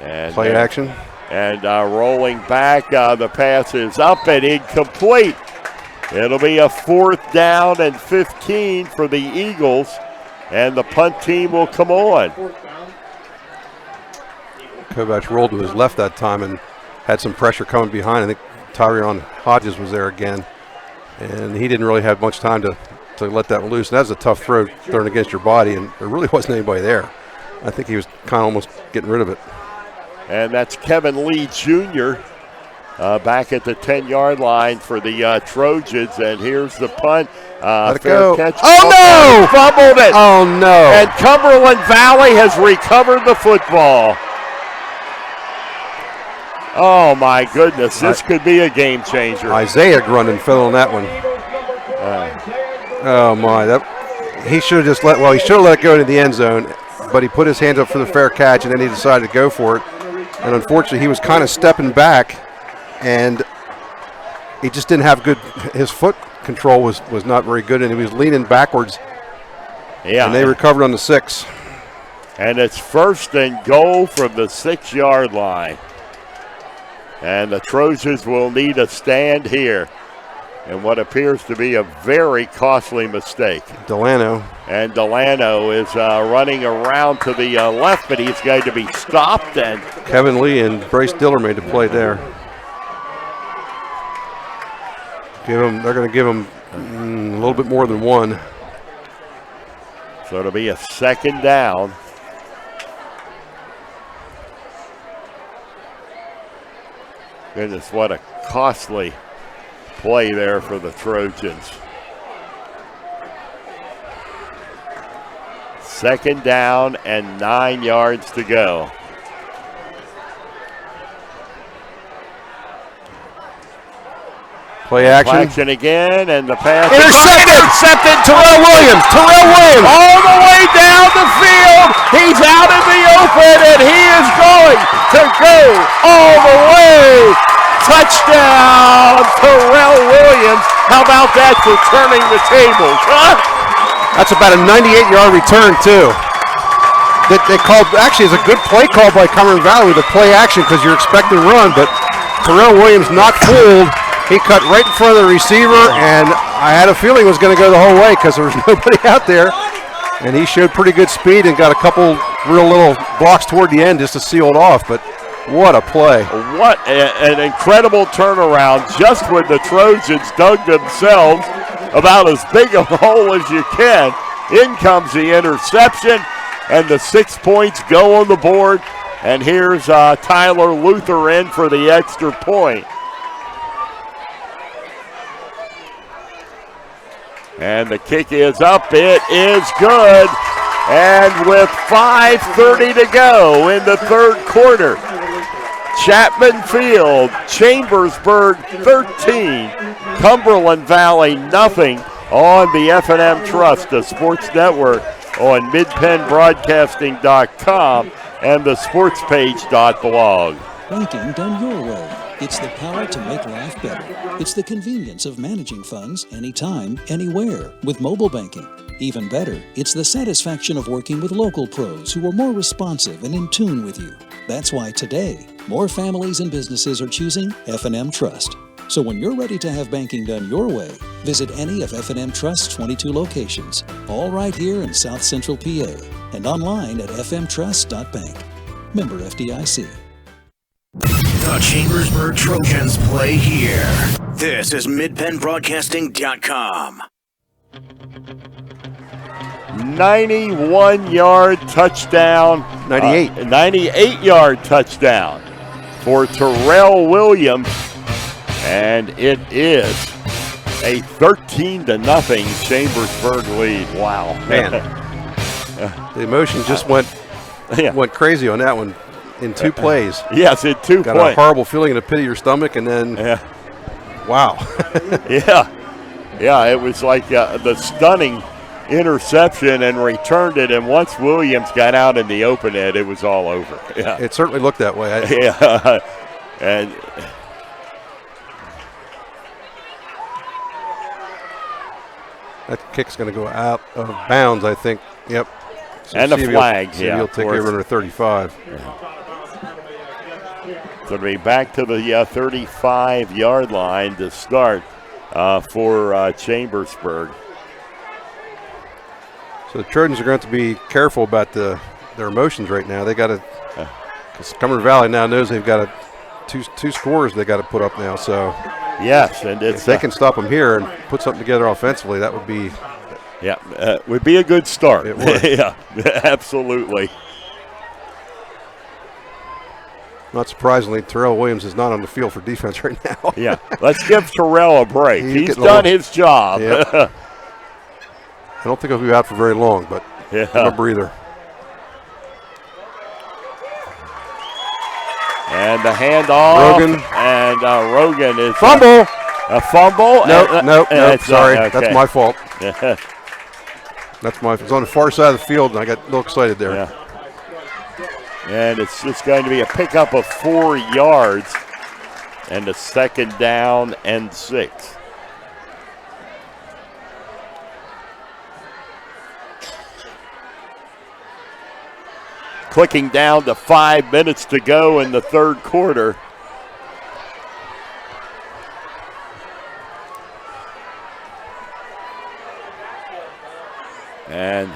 Speaker 3: And
Speaker 4: play action.
Speaker 3: And rolling back, the pass is up and incomplete. It'll be a 4th down and 15 for the Eagles, and the punt team will come on.
Speaker 4: Kovac rolled to his left that time and had some pressure coming behind. I think Tyrion Hodges was there again, and he didn't really have much time to let that one loose. And that was a tough throw thrown against your body, and there really wasn't anybody there. I think he was kind of almost getting rid of it.
Speaker 3: And that's Kevin Lee Jr. Back at the 10-yard line for the Trojans. And here's the punt.
Speaker 4: Let it go.
Speaker 3: Catch.
Speaker 4: Oh, no!
Speaker 3: Fumbled it.
Speaker 4: Oh, no.
Speaker 3: And Cumberland Valley has recovered the football. Oh, my goodness. This could be a game changer.
Speaker 4: Isaiah Grundon fell on that one. Oh, my. He should have he should have let it go into the end zone, but he put his hands up for the fair catch, and then he decided to go for it. And unfortunately, he was kind of stepping back, and he just didn't have his foot control was not very good, and he was leaning backwards.
Speaker 3: Yeah.
Speaker 4: And they recovered on the 6.
Speaker 3: And it's 1st and goal from the 6-yard line. And the Trojans will need a stand here in what appears to be a very costly mistake.
Speaker 4: Delano.
Speaker 3: And Delano is running around to the left, but he's going to be stopped. And
Speaker 4: Kevin Lee and Bryce Diller made the play there. They're going to give him a little bit more than 1.
Speaker 3: So it'll be a 2nd down. Goodness, what a costly play there for the Trojans. 2nd down and 9 yards to go.
Speaker 4: Play action.
Speaker 3: Action again, and the pass.
Speaker 4: Intercepted. Terrell Williams.
Speaker 3: All the way down the field. He's out in the open, and he is going to go all the way. Touchdown, Terrell Williams. How about that for turning the tables, huh?
Speaker 4: That's about a 98-yard return, too. They called, actually, it's a good play call by Cumberland Valley with the play action because you're expecting to run, but Terrell Williams not fooled. He cut right in front of the receiver, and I had a feeling it was going to go the whole way because there was nobody out there. And he showed pretty good speed and got a couple real little blocks toward the end just to seal it off, but what a play.
Speaker 3: What an incredible turnaround just when the Trojans dug themselves about as big a hole as you can. In comes the interception, and the 6 points go on the board. And here's Tyler Luther in for the extra point. And the kick is up. It is good. And with 5:30 to go in the 3rd quarter, Chapman Field, Chambersburg 13, Cumberland Valley nothing on the F&M Trust, the sports network on midpennbroadcasting.com and the sportspage.blog.
Speaker 8: Banking done your way. It's the power to make life better. It's the convenience of managing funds anytime, anywhere with mobile banking. Even better, it's the satisfaction of working with local pros who are more responsive and in tune with you. That's why today, more families and businesses are choosing F&M Trust. So when you're ready to have banking done your way, visit any of F&M Trust's 22 locations, all right here in South Central PA, and online at fmtrust.bank. Member FDIC.
Speaker 21: The Chambersburg Trojans play here. This is midpennbroadcasting.com.
Speaker 3: 91-yard touchdown. 98-yard touchdown for Terrell Williams. And it is a 13-0 Chambersburg lead. Wow.
Speaker 4: Man. The emotion just went crazy on that one in 2 plays.
Speaker 3: Yes, in 2 plays.
Speaker 4: Got a horrible feeling in the pit of your stomach, and then, wow.
Speaker 3: Yeah, it was like the stunning interception and returned it, and once Williams got out in the open, it was all over. Yeah,
Speaker 4: it certainly looked that way.
Speaker 3: And
Speaker 4: that kick's going to go out of bounds, I think. Yep.
Speaker 3: So and a flag.
Speaker 4: He'll take over under 35.
Speaker 3: So it'll be back to the 35-yard line to start for Chambersburg.
Speaker 4: So the Trojans are going to have to be careful about their emotions right now. They got to, because Cumberland Valley now knows they've got two scores they got to put up now. So
Speaker 3: yes, and
Speaker 4: if they can stop them here and put something together offensively, that would be
Speaker 3: would be a good start.
Speaker 4: It would.
Speaker 3: Yeah, absolutely.
Speaker 4: Not surprisingly, Terrell Williams is not on the field for defense right now.
Speaker 3: Yeah, let's give Terrell a break. He's
Speaker 4: getting
Speaker 3: done his job.
Speaker 4: Yep. I don't think he'll be out for very long, but no breather.
Speaker 3: And the handoff.
Speaker 4: Rogan.
Speaker 3: And Rogan is
Speaker 4: fumble.
Speaker 3: A fumble.
Speaker 4: Nope. Sorry,
Speaker 3: okay.
Speaker 4: that's my fault. That's my. It's on the far side of the field, and I got a little excited there.
Speaker 3: Yeah. And it's just going to be a pickup of 4 yards and a 2nd down and 6. Clicking down to 5 minutes to go in the third quarter. And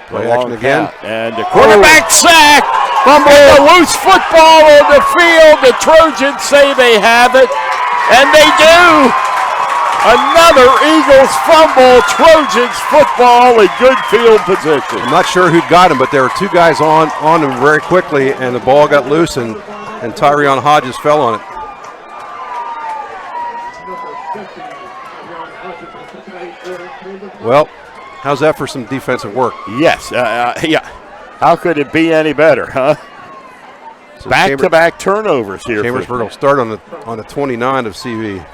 Speaker 4: play action again.
Speaker 3: And the quarterback sack. Fumble. A loose football on the field. The Trojans say they have it. And they do. Another Eagles fumble. Trojans football in good field position.
Speaker 4: I'm not sure who got him, but there were 2 guys on him very quickly, and the ball got loose, and Tyrion Hodges fell on it. Well, how's that for some defensive work?
Speaker 3: Yes. Yeah. How could it be any better, huh?
Speaker 4: So
Speaker 3: Back-to-back turnovers here.
Speaker 4: Chambersburg will start on the 29 of CV.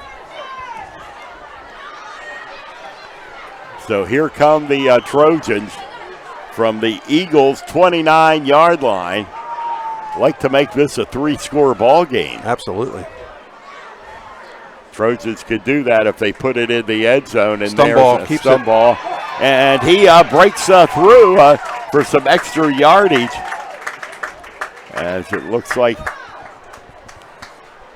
Speaker 3: So here come the Trojans from the Eagles' 29-yard line. Like to make this a 3-score ball game.
Speaker 4: Absolutely.
Speaker 3: Trojans could do that if they put it in the end zone. And
Speaker 4: Stumball keeps it.
Speaker 3: Ball. And he breaks through for some extra yardage. As it looks like.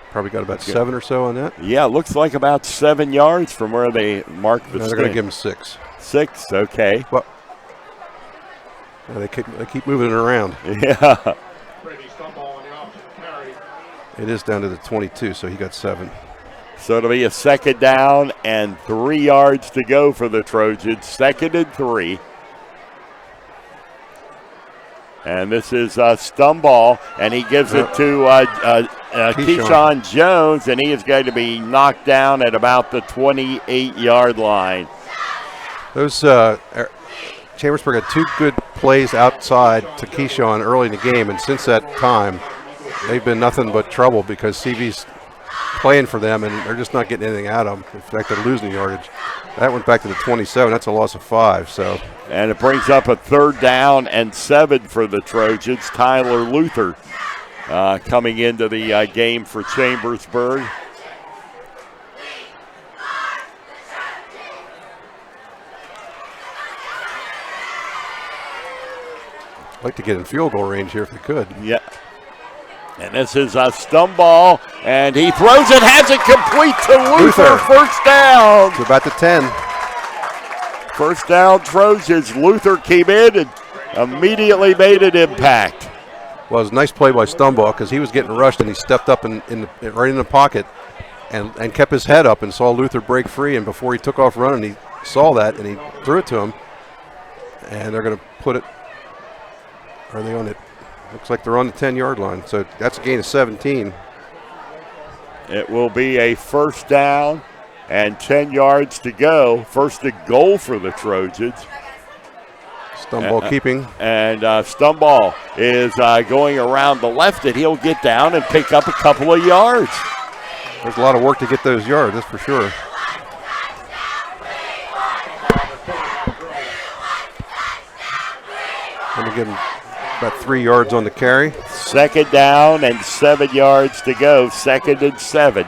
Speaker 4: Probably got about 7 or so on that.
Speaker 3: Yeah, looks like about 7 yards from where they marked the
Speaker 4: no, they're going to give him 6.
Speaker 3: 6, okay.
Speaker 4: Well, they keep moving it around.
Speaker 3: Yeah.
Speaker 4: It is down to the 22, so he got 7.
Speaker 3: So it'll be a 2nd down and 3 yards to go for the Trojans. 2nd and 3. And this is Stumball, and he gives it to Keyshawn Jones, and he is going to be knocked down at about the 28-yard line.
Speaker 4: Those Chambersburg had 2 good plays outside to Keyshawn early in the game, and since that time, they've been nothing but trouble because CV's playing for them, and they're just not getting anything out of them. In fact, they're losing yardage. That went back to the 27. That's a loss of 5. So,
Speaker 3: and it brings up a 3rd down and 7 for the Trojans. Tyler Luther coming into the game for Chambersburg.
Speaker 4: I'd like to get in field goal range here if they could.
Speaker 3: Yeah. And this is a Stumball, and he throws it, has it complete to Luther. First down.
Speaker 4: To about the 10.
Speaker 3: First down, Trojans. Luther came in and immediately made an impact.
Speaker 4: Well, it was a nice play by Stumball because he was getting rushed, and he stepped up right in the pocket and kept his head up and saw Luther break free. And before he took off running, he saw that, and he threw it to him. And they're going to put it. Are they on it? Looks like they're on the 10-yard line, so that's a gain of 17.
Speaker 3: It will be a first down and 10 yards to go. First and goal for the Trojans.
Speaker 4: Stumball keeping.
Speaker 3: And Stumball is going around the left, and he'll get down and pick up a couple of yards.
Speaker 4: There's a lot of work to get those yards, that's for sure. Let me give him about 3 yards on the carry.
Speaker 3: 2nd down and 7 yards to go. 2nd and 7.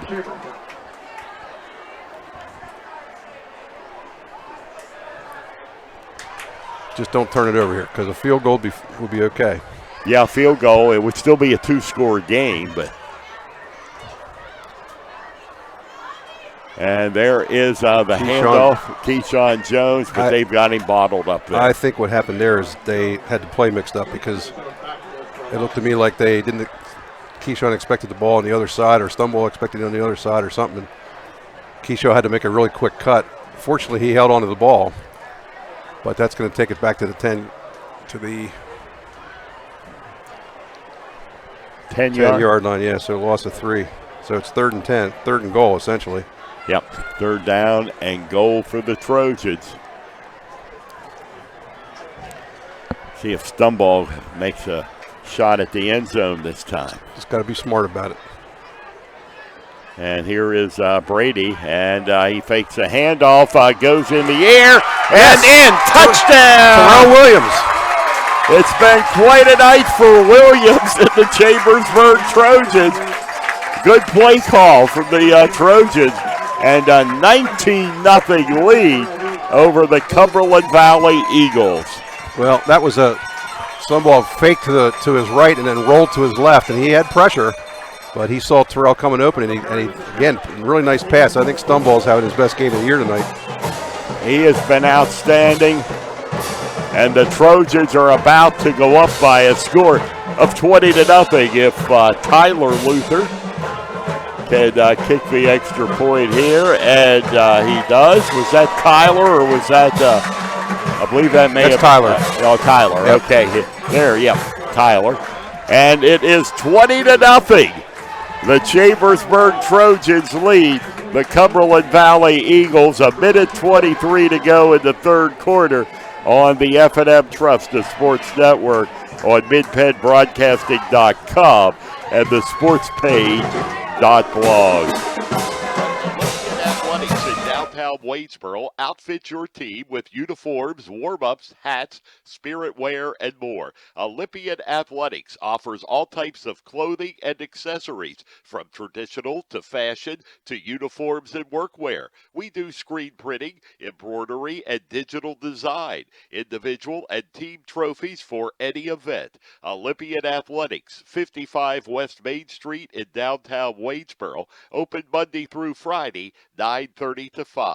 Speaker 4: Just don't turn it over here because a field goal will be okay.
Speaker 3: Yeah, field goal. It would still be a 2-score game, but. And there is the handoff, Keyshawn Jones, but they've got him bottled up there.
Speaker 4: I think what happened there is they had the play mixed up because it looked to me like they didn't. Keyshawn expected the ball on the other side, or Stumble expected it on the other side, or something. Keyshawn had to make a really quick cut. Fortunately, he held onto the ball, but that's going to take it back to the 10 yard line. Yeah, so loss of 3. So it's 3rd and 10, 3rd and goal essentially.
Speaker 3: Yep, 3rd down and goal for the Trojans. See if Stumble makes a shot at the end zone this time.
Speaker 4: Just got to be smart about it.
Speaker 3: And here is Brady, and he fakes a handoff, goes in the air, and in, touchdown!
Speaker 4: Terrell Williams.
Speaker 3: It's been quite a night for Williams and the Chambersburg Trojans. Good play call from the Trojans, and a 19-0 lead over the Cumberland Valley Eagles.
Speaker 4: Well, that was a Stumble fake to his right and then rolled to his left, and he had pressure. But he saw Terrell coming open, and he again, really nice pass. I think Stumball's having his best game of the year tonight.
Speaker 3: He has been outstanding, and the Trojans are about to go up by a score of 20-0 if Tyler Luther can kick the extra point here, and he does. Was that Tyler, or was that, I believe that may have
Speaker 4: Tyler.
Speaker 3: Tyler, yep. Okay, there, yep, Tyler. And it is 20-0. The Chambersburg Trojans lead the Cumberland Valley Eagles. A minute 23 to go in the 3rd quarter on the F&M Trust, the Sports Network, on MidPennBroadcasting.com and the SportsPage.blog. Athletics in downtown Waynesboro outfit your team with uniforms, warm-ups, hats, spirit wear, and more. Olympian Athletics offers all types of clothing and accessories, from traditional to fashion to uniforms and workwear. We do screen printing, embroidery, and digital design, individual and team trophies for any event. Olympian Athletics, 55 West Main Street in downtown Waynesboro, open Monday through Friday, 9:30 to 5.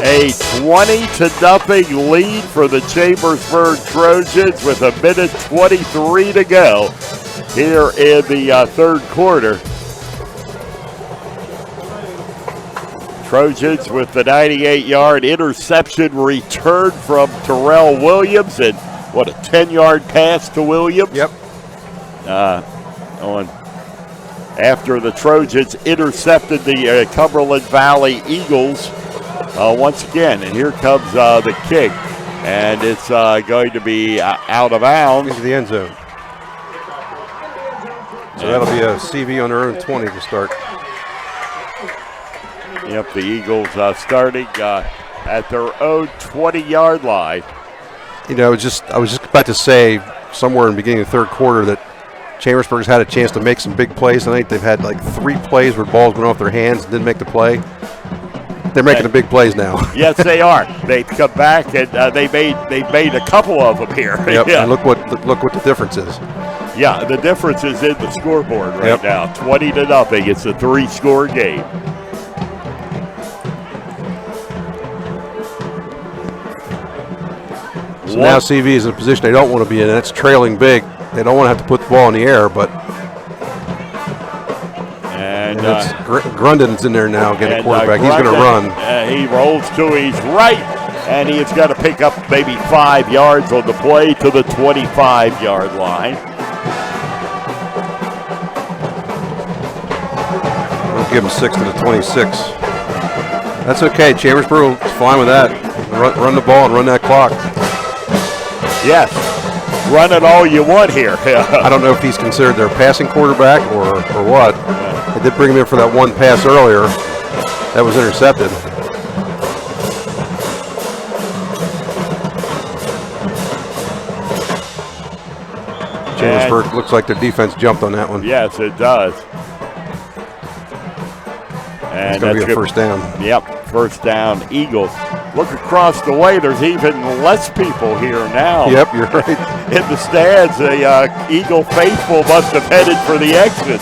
Speaker 3: A 20-0 lead for the Chambersburg Trojans with a minute 23 to go here in the 3rd quarter. Trojans with the 98-yard interception return from Terrell Williams, and what, a 10-yard pass to Williams?
Speaker 4: Yep.
Speaker 3: After the Trojans intercepted the Cumberland Valley Eagles once again. And here comes the kick, and it's going to be out of bounds.
Speaker 4: Into the end zone. So that'll be a CV on their own 20 to start.
Speaker 3: Yep, the Eagles starting at their own 20-yard line.
Speaker 4: You know, I was just about to say somewhere in the beginning of the 3rd quarter that Chambersburg's had a chance to make some big plays tonight. They've had like 3 plays where balls went off their hands and didn't make the play. They're making the big plays now.
Speaker 3: Yes, they are. They've come back, and they made a couple of them here.
Speaker 4: Yep.
Speaker 3: Yeah.
Speaker 4: And look what the difference is.
Speaker 3: Yeah, the difference is in the scoreboard right now. 20-0. It's a 3-score game.
Speaker 4: So now CV is in a position they don't want to be in. That's trailing big. They don't want to have to put the ball in the air, but and Grundon's in there now getting a quarterback. He's going to run.
Speaker 3: He rolls to his right, and he's got to pick up maybe 5 yards on the play to the 25-yard line.
Speaker 4: We'll give him 6 to the 26. That's okay. Chambersburg is fine with that. Run the ball and run that clock.
Speaker 3: Yes. Run it all you want here.
Speaker 4: I don't know if he's considered their passing quarterback or what. They did bring him in for that one pass earlier. That was intercepted. Chambersburg looks like their defense jumped on that one.
Speaker 3: Yes, it does. And
Speaker 4: it's going to be a first down.
Speaker 3: Yep, first down, Eagles. Look across the way. There's even less people here now.
Speaker 4: Yep, you're right.
Speaker 3: In the stands, the Eagle faithful must have headed for the exit.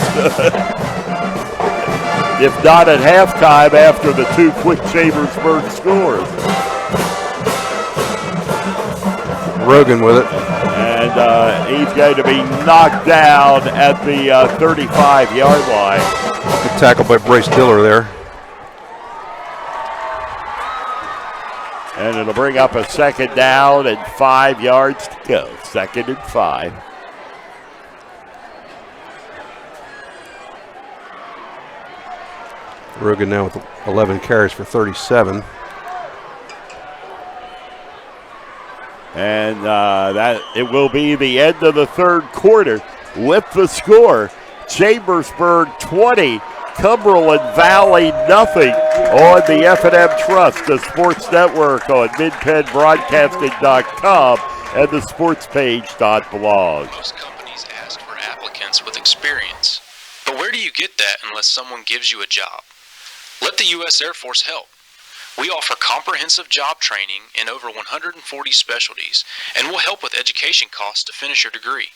Speaker 3: If not at halftime after the two quick Chambersburg scores.
Speaker 4: Rogan with it.
Speaker 3: And he's going to be knocked down at the 35-yard line.
Speaker 4: Good tackle by Bryce Diller there.
Speaker 3: And it'll bring up a second down and 5 yards to go. 2nd and 5.
Speaker 4: Rogan now with 11 carries for 37.
Speaker 3: And that it will be the end of the third quarter with the score. Chambersburg 20, Cumberland Valley nothing on the F&M Trust, the sports network on midpenbroadcasting.com and the sportspage.blog.
Speaker 11: Most companies ask for applicants with experience. But where do you get that unless someone gives you a job? Let the U.S. Air Force help. We offer comprehensive job training in over 140 specialties, and we'll help with education costs to finish your degree.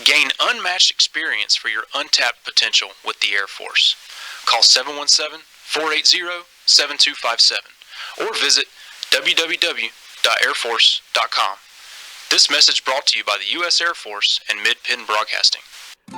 Speaker 11: Gain unmatched experience for your untapped potential with the Air Force. Call 717-480-7257 or visit www.airforce.com. This message brought to you by the U.S. Air Force and Mid-Penn Broadcasting.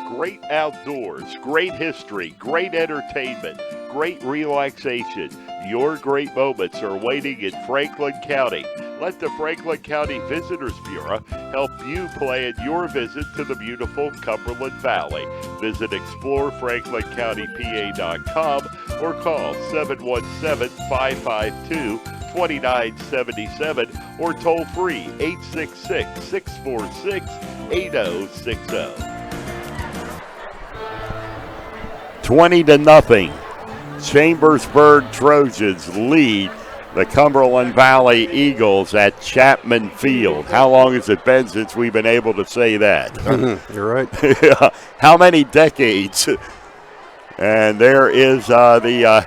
Speaker 3: Great outdoors, great history, great entertainment, great relaxation. Your great moments are waiting in Franklin County. Let the Franklin County Visitors Bureau help you plan your visit to the beautiful Cumberland Valley. Visit explorefranklincountypa.com or call 717-552-2977 or toll free 866-646-8060. 20-0. Chambersburg Trojans lead the Cumberland Valley Eagles at Chapman Field. How long has it been since we've been able to say that?
Speaker 4: You're right.
Speaker 3: How many decades? And there is the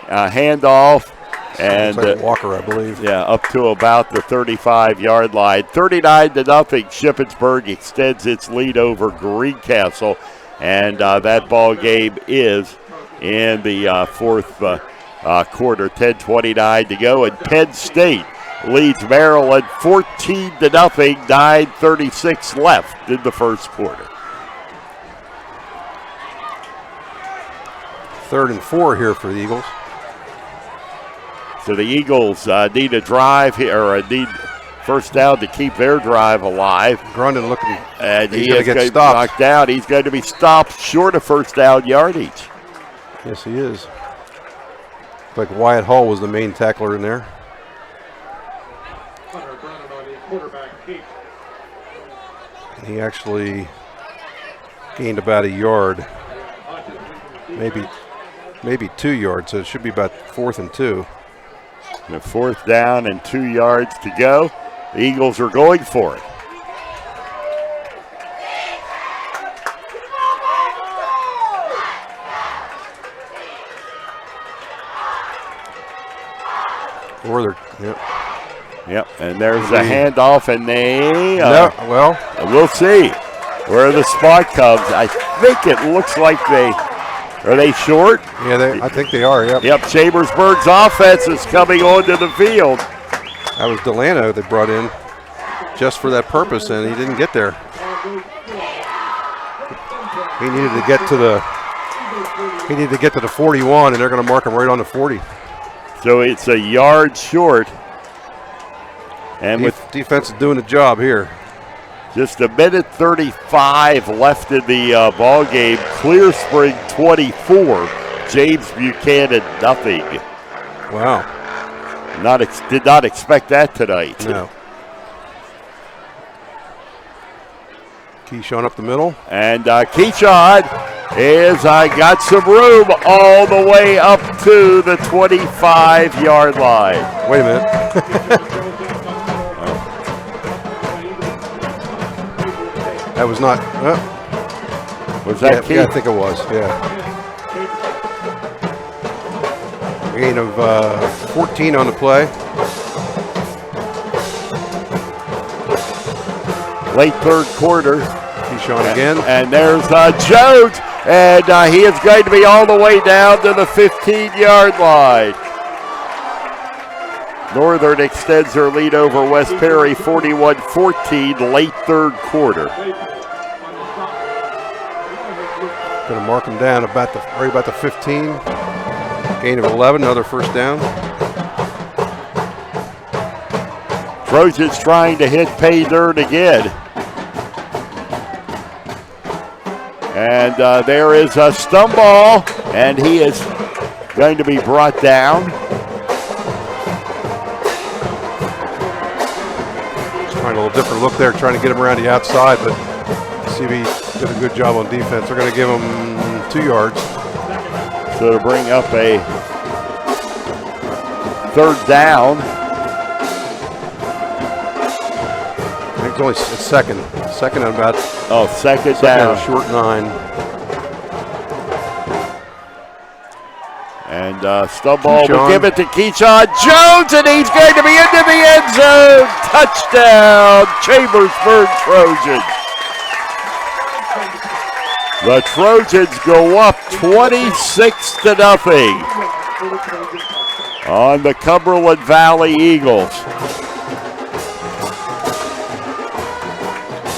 Speaker 3: handoff. And
Speaker 4: like Walker, I believe.
Speaker 3: Yeah, up to about the 35-yard line. 39-0. Shippensburg extends its lead over Greencastle. And that ball game is in the fourth quarter. 10:29 to go. And Penn State leads Maryland 14-0. 9:36 left in the first quarter.
Speaker 4: 3rd and 4 here for the Eagles.
Speaker 3: So the Eagles need a drive here, or need first down to keep their drive alive.
Speaker 4: Grundon looking,
Speaker 3: and
Speaker 4: he's
Speaker 3: he is going to be knocked down. He's going to be stopped short of first down yardage.
Speaker 4: Yes, he is. Like Wyatt Hall was the main tackler in there. He actually gained about a yard, maybe 2 yards, so it should be about 4th and 2.
Speaker 3: And a 4th down and 2 yards to go. The Eagles are going for it. Yep, and there's a handoff, and they we'll see where the spot comes. I think it looks like are they short?
Speaker 4: Yeah, I think they are, yep.
Speaker 3: Yep, Chambersburg's offense is coming onto the field.
Speaker 4: That was Delano they brought in just for that purpose, and he didn't get there. He needed to get to the 41, and they're going to mark him right on the 40.
Speaker 3: So it's a yard short. And with
Speaker 4: defense is doing the job here.
Speaker 3: Just a minute 35 left in the ball game. Clear Spring 24, James Buchanan nothing.
Speaker 4: Wow.
Speaker 3: Did not expect that tonight.
Speaker 4: No. Keyshawn up the middle.
Speaker 3: And Keyshawn is got some room all the way up to the 25-yard line.
Speaker 4: Wait a minute. That was not.
Speaker 3: Was that Keith?
Speaker 4: Yeah, I think it was. Yeah. Gain of 14 on the play.
Speaker 3: Late third quarter.
Speaker 4: Keyshawn again.
Speaker 3: And there's Jones, and he is going to be all the way down to the 15-yard line. Northern extends their lead over West Perry, 41-14, late third quarter.
Speaker 4: Going to mark them down right about the 15. Gain of 11, another first down.
Speaker 3: Trojans trying to hit pay dirt again. And there is a stumble, and he is going to be brought down.
Speaker 4: Trying a little different look there, trying to get him around the outside, but CV did a good job on defense. They're going to give him 2 yards.
Speaker 3: So to bring up a third down.
Speaker 4: I think it's only second. Second on about.
Speaker 3: Oh, second down.
Speaker 4: On short 9.
Speaker 3: And Stubball will give it to Keyshawn Jones, and he's going to be into the end zone. Touchdown, Chambersburg Trojans. The Trojans go up 26-0 on the Cumberland Valley Eagles.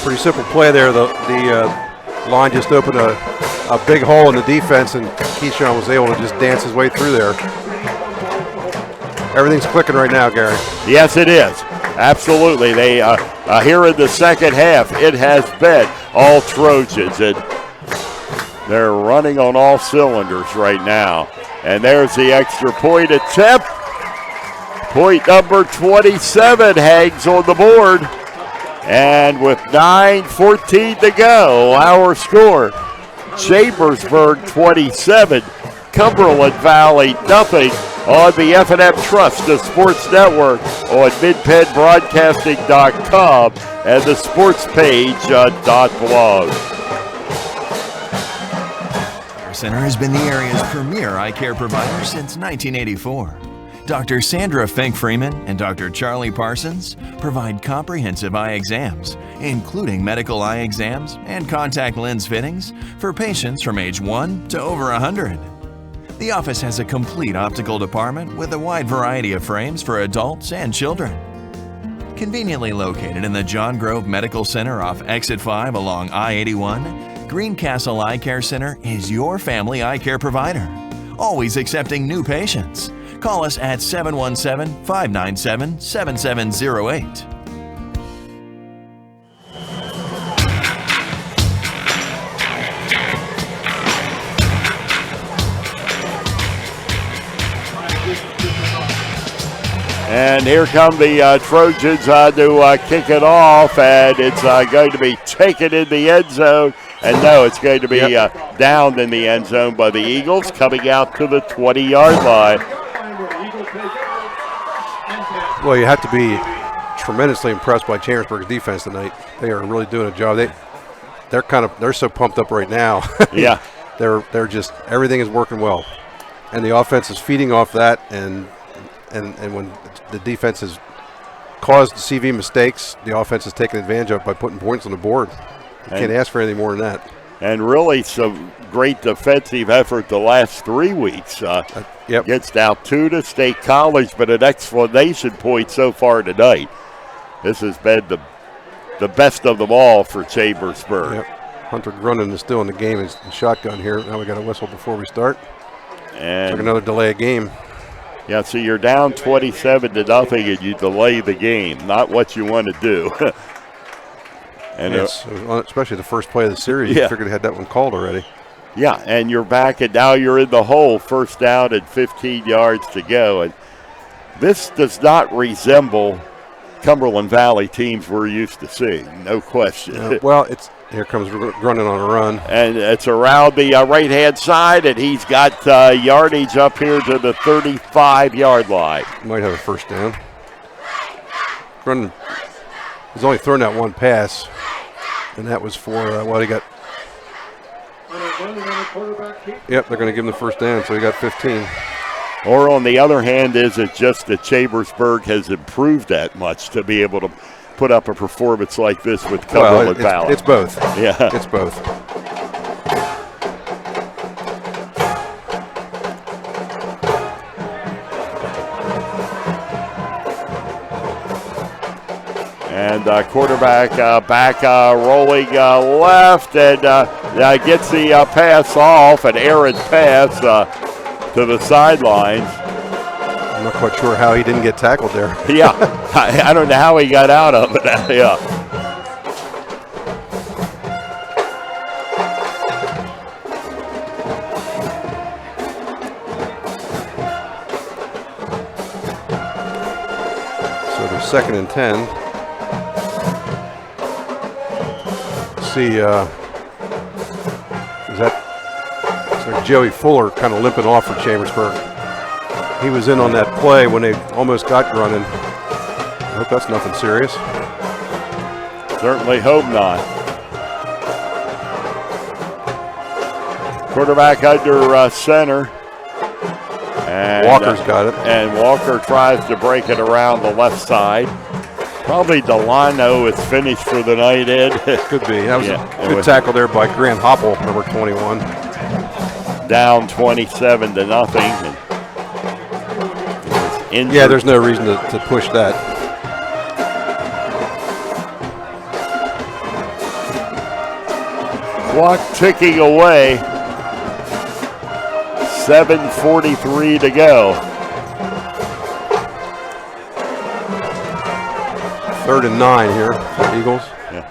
Speaker 4: Pretty simple play there. The line just opened a big hole in the defense, and Keyshawn was able to just dance his way through there. Everything's clicking right now, Gary.
Speaker 3: Yes, it is. Absolutely. They here in the second half, it has been all Trojans, and they're running on all cylinders right now. And there's the extra point attempt. Point number 27 hangs on the board. And with 9:14 to go, our score, Chambersburg 27, Cumberland Valley nothing on the F&M Trust, the Sports Network, on MidPennBroadcasting.com and the sports page .blog.
Speaker 19: Our center has been the area's premier eye care provider since 1984. Dr. Sandra Fink-Freeman and Dr. Charlie Parsons provide comprehensive eye exams, including medical eye exams and contact lens fittings for patients from age 1 to over 100. The office has a complete optical department with a wide variety of frames for adults and children. Conveniently located in the John Grove Medical Center off Exit 5 along I-81, Greencastle Eye Care Center is your family eye care provider, always accepting new patients. Call us at 717-597-7708.
Speaker 3: And here come the Trojans to kick it off, and it's going to be taken in the end zone. And no, it's going to be downed in the end zone by the Eagles, coming out to the 20-yard line.
Speaker 4: Well, you have to be tremendously impressed by Chambersburg's defense tonight. They are really doing a job. They're so pumped up right now.
Speaker 3: Yeah.
Speaker 4: They're just, everything is working well. And the offense is feeding off that, and when the defense has caused CV mistakes, the offense is taking advantage of it by putting points on the board. You can't ask for anything more than that.
Speaker 3: And really some great defensive effort the last 3 weeks. Against Altoona State College, but an explanation point so far tonight. This has been the best of them all for Chambersburg.
Speaker 4: Yep. Hunter Grunden is still in the game in shotgun here. Now we got a whistle before we start.
Speaker 3: And
Speaker 4: took another delay of game.
Speaker 3: Yeah, so you're down 27-0 and you delay the game. Not what you want to do.
Speaker 4: And yes, especially the first play of the series. You figured they had that one called already.
Speaker 3: Yeah, and you're back, and now you're in the hole, first down and 15 yards to go. And this does not resemble Cumberland Valley teams we're used to seeing, no question.
Speaker 4: Well, here comes Grunden on a run.
Speaker 3: And it's around the right-hand side, and he's got yardage up here to the 35-yard line.
Speaker 4: Might have a first down. Grunden has only thrown that one pass, and that was for, he got. Yep, they're going to give him the first down, so he got 15.
Speaker 3: Or on the other hand, is it just that Chambersburg has improved that much to be able to put up a performance like this with Cumberland Valley?
Speaker 4: It's both.
Speaker 3: Yeah.
Speaker 4: It's both.
Speaker 3: And quarterback back rolling left and gets the pass off, an errant pass to the sidelines.
Speaker 4: I'm not quite sure how he didn't get tackled there.
Speaker 3: Yeah, I don't know how he got out of it. Yeah.
Speaker 4: So they're 2nd and 10. See, it's like Joey Fuller kind of limping off for Chambersburg. He was in on that play when they almost got running. I hope that's nothing serious.
Speaker 3: Certainly hope not. Quarterback under center. And
Speaker 4: Walker's got it.
Speaker 3: And Walker tries to break it around the left side. Probably Delano is finished for the night, Ed.
Speaker 4: Could be. That was a good tackle there by Grant Hopple, number 21.
Speaker 3: Down 27-0.
Speaker 4: Yeah, there's no reason to push that.
Speaker 3: Clock ticking away. 7:43 to go.
Speaker 4: 3rd and 9 here for Eagles.
Speaker 3: Yeah.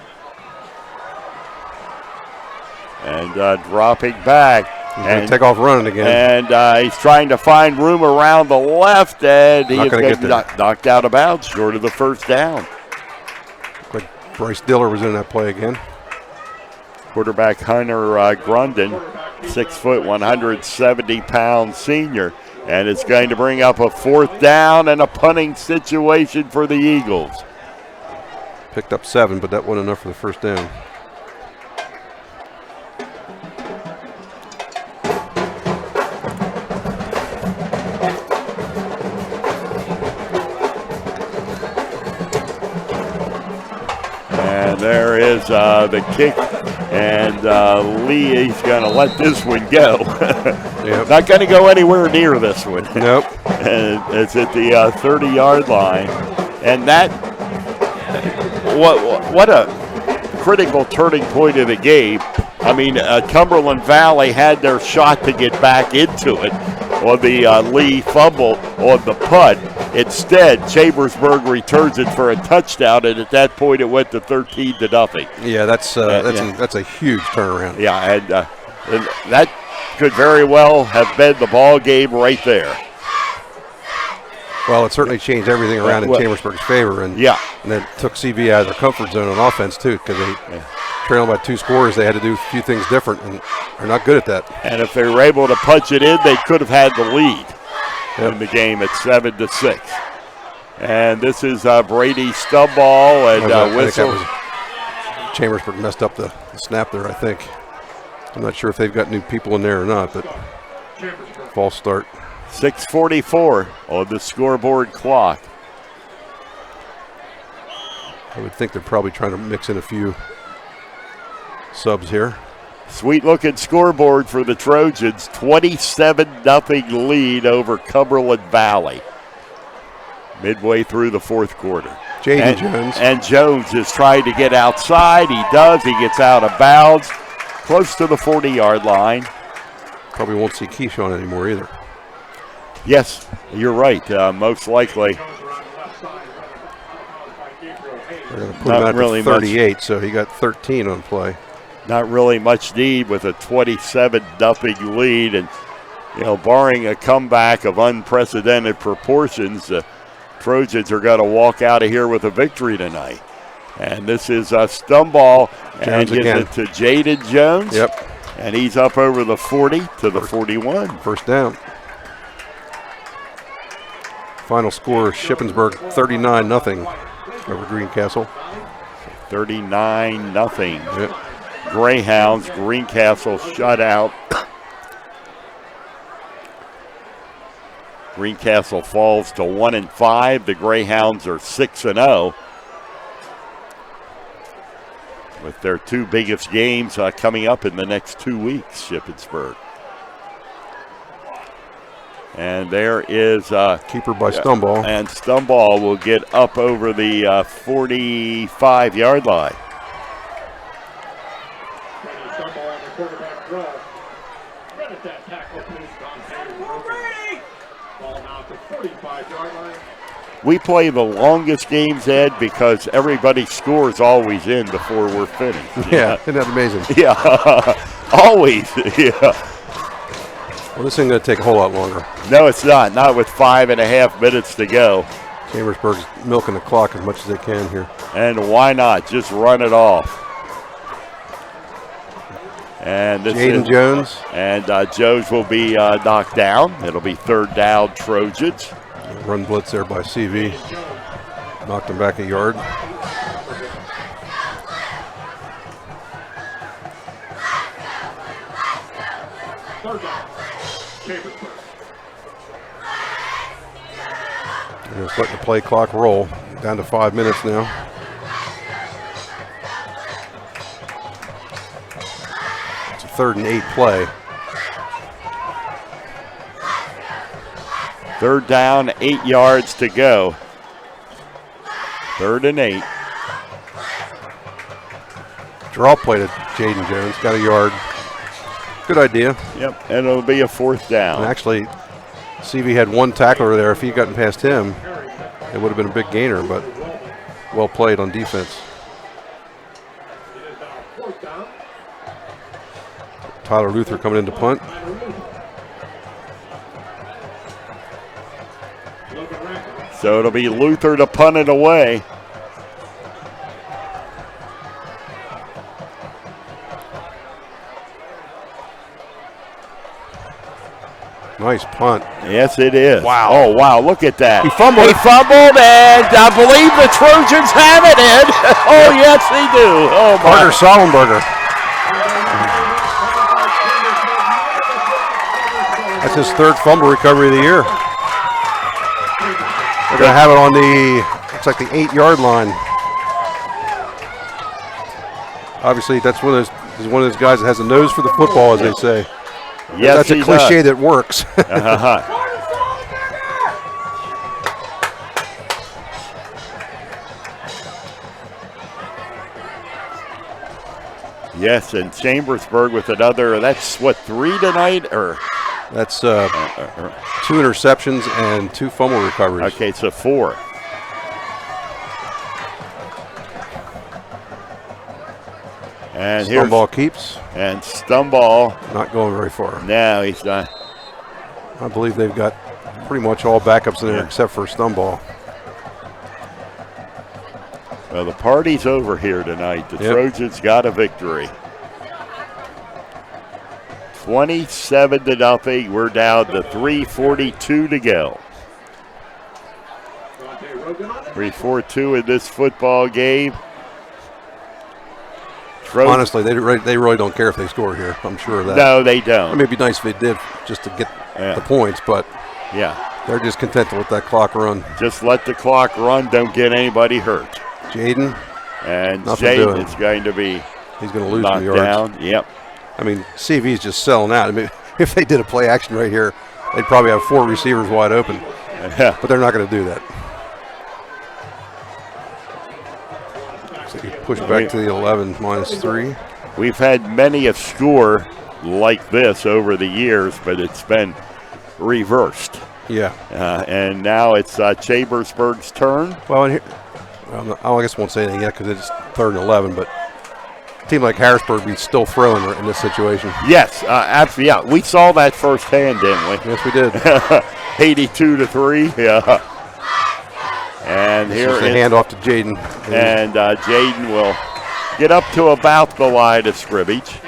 Speaker 3: And dropping back.
Speaker 4: He's going to take off running again.
Speaker 3: And he's trying to find room around the left, and he is knocked out of bounds short of the first down.
Speaker 4: Like Bryce Diller was in that play again.
Speaker 3: Quarterback Hunter Grunden, 6 foot, 170-pound senior. And it's going to bring up a 4th down and a punting situation for the Eagles.
Speaker 4: Picked up 7, but that wasn't enough for the first down.
Speaker 3: And there is the kick, and Lee is going to let this one go.
Speaker 4: Yep.
Speaker 3: Not going to go anywhere near this one.
Speaker 4: Nope.
Speaker 3: And it's at the 30-yard line. And that, what a critical turning point of the game. I mean, Cumberland Valley had their shot to get back into it on the Lee fumble on the punt. Instead, Chambersburg returns it for a touchdown, and at that point, it went to 13-0.
Speaker 4: Yeah, that's a huge turnaround.
Speaker 3: Yeah, and that could very well have been the ball game right there.
Speaker 4: Well, it certainly changed everything around in Chambersburg's favor, and then took CV out of their comfort zone on offense too, because they trailing by 2 scores. They had to do a few things different, and they're not good at that.
Speaker 3: And if they were able to punch it in, they could have had the lead in the game at 7-6. And this is Brady Stubball and whistle.
Speaker 4: Chambersburg messed up the snap there, I think. I'm not sure if they've got new people in there or not, but false start.
Speaker 3: 6:44 on the scoreboard clock.
Speaker 4: I would think they're probably trying to mix in a few subs here.
Speaker 3: Sweet looking scoreboard for the Trojans. 27-0 lead over Cumberland Valley. Midway through the 4th quarter.
Speaker 4: J.D. Jones.
Speaker 3: And Jones is trying to get outside. He does. He gets out of bounds. Close to the 40-yard line.
Speaker 4: Probably won't see Keyshawn anymore either.
Speaker 3: Yes, you're right. Most likely.
Speaker 4: They're going to put him out to 38, so he got 13 on play.
Speaker 3: Not really much need with a 27-0 lead, and barring a comeback of unprecedented proportions, the Trojans are going to walk out of here with a victory tonight. And this is Stumball, and gives it to Jaden Jones.
Speaker 4: Yep.
Speaker 3: And he's up over the 40 to the 41.
Speaker 4: First down. Final score, Shippensburg 39-0 over Greencastle.
Speaker 3: 39-0.
Speaker 4: Yep.
Speaker 3: Greyhounds, Greencastle shut out. Greencastle falls to 1-5. The Greyhounds are 6-0. With their two biggest games coming up in the next 2 weeks, Shippensburg. And there is
Speaker 4: keeper by Stumball.
Speaker 3: And Stumball will get up over the 45-yard line. We play the longest games, Ed, because everybody scores always in before we're finished.
Speaker 4: Yeah, isn't that amazing?
Speaker 3: Yeah, always, yeah.
Speaker 4: Well, this ain't going to take a whole lot longer.
Speaker 3: No, it's not. Not with 5.5 minutes to go.
Speaker 4: Chambersburg's milking the clock as much as they can here.
Speaker 3: And why not? Just run it off. And this
Speaker 4: Jaden Jones.
Speaker 3: And Jones will be knocked down. It'll be 3rd down, Trojans.
Speaker 4: Run blitz there by CV. Knocked him back a yard. They're just letting the play clock roll. Down to 5 minutes now. It's a 3rd and 8 play.
Speaker 3: 3rd down, 8 yards to go. 3rd and 8.
Speaker 4: Draw play to Jaden Jones. Got a yard. Good idea.
Speaker 3: Yep, and it'll be a 4th down.
Speaker 4: And actually, CV had one tackler there. If he had gotten past him, it would have been a big gainer, but well played on defense. Tyler Luther coming in to punt.
Speaker 3: So it'll be Luther to punt it away.
Speaker 4: Nice punt.
Speaker 3: Yes, it is.
Speaker 4: Wow.
Speaker 3: Oh, wow. Look at that.
Speaker 4: He fumbled.
Speaker 3: He fumbled, and I believe the Trojans have it, Ed. Oh, yes, they do. Oh, my.
Speaker 4: Carter Sollenberger. That's his 3rd fumble recovery of the year. They're going to have it on the, looks like the 8-yard line. Obviously, that's one of those guys that has a nose for the football, as they say.
Speaker 3: Yes,
Speaker 4: that's a cliche that works.
Speaker 3: Yes, and Chambersburg with another, that's what, 3 tonight? Or
Speaker 4: that's 2 interceptions and 2 fumble recoveries.
Speaker 3: Okay, so 4. And
Speaker 4: Stumball keeps.
Speaker 3: And Stumball.
Speaker 4: Not going very far.
Speaker 3: No, he's not.
Speaker 4: I believe they've got pretty much all backups in there except for Stumball.
Speaker 3: Well, the party's over here tonight. The Trojans got a victory. 27-0. We're down to 3:42 to go. 3-4-2 in this football game.
Speaker 4: Honestly, they really don't care if they score here. I'm sure of that.
Speaker 3: No, they don't.
Speaker 4: I mean, it'd be nice if they did just to get the points, but they're just content to let that clock run.
Speaker 3: Just let the clock run. Don't get anybody hurt.
Speaker 4: Jaden.
Speaker 3: And Jaden is going to be
Speaker 4: he's going to lose
Speaker 3: knocked
Speaker 4: some yards.
Speaker 3: Down. Yep.
Speaker 4: I mean, CV's just selling out. I mean, if they did a play action right here, they'd probably have 4 receivers wide open. But they're not going to do that. So you push back to the 11 -3.
Speaker 3: We've had many a score like this over the years, but it's been reversed.
Speaker 4: Yeah.
Speaker 3: And now it's Chambersburg's turn.
Speaker 4: Well, and here, I guess I won't say anything yet because it's 3rd and 11, but a team like Harrisburg be still throwing in this situation.
Speaker 3: Yes, absolutely. Yeah, we saw that firsthand, didn't we?
Speaker 4: Yes, we did.
Speaker 3: 82-3. Yeah. And
Speaker 4: this
Speaker 3: here
Speaker 4: is the handoff to Jaden.
Speaker 3: And Jaden will get up to about the line of scrimmage.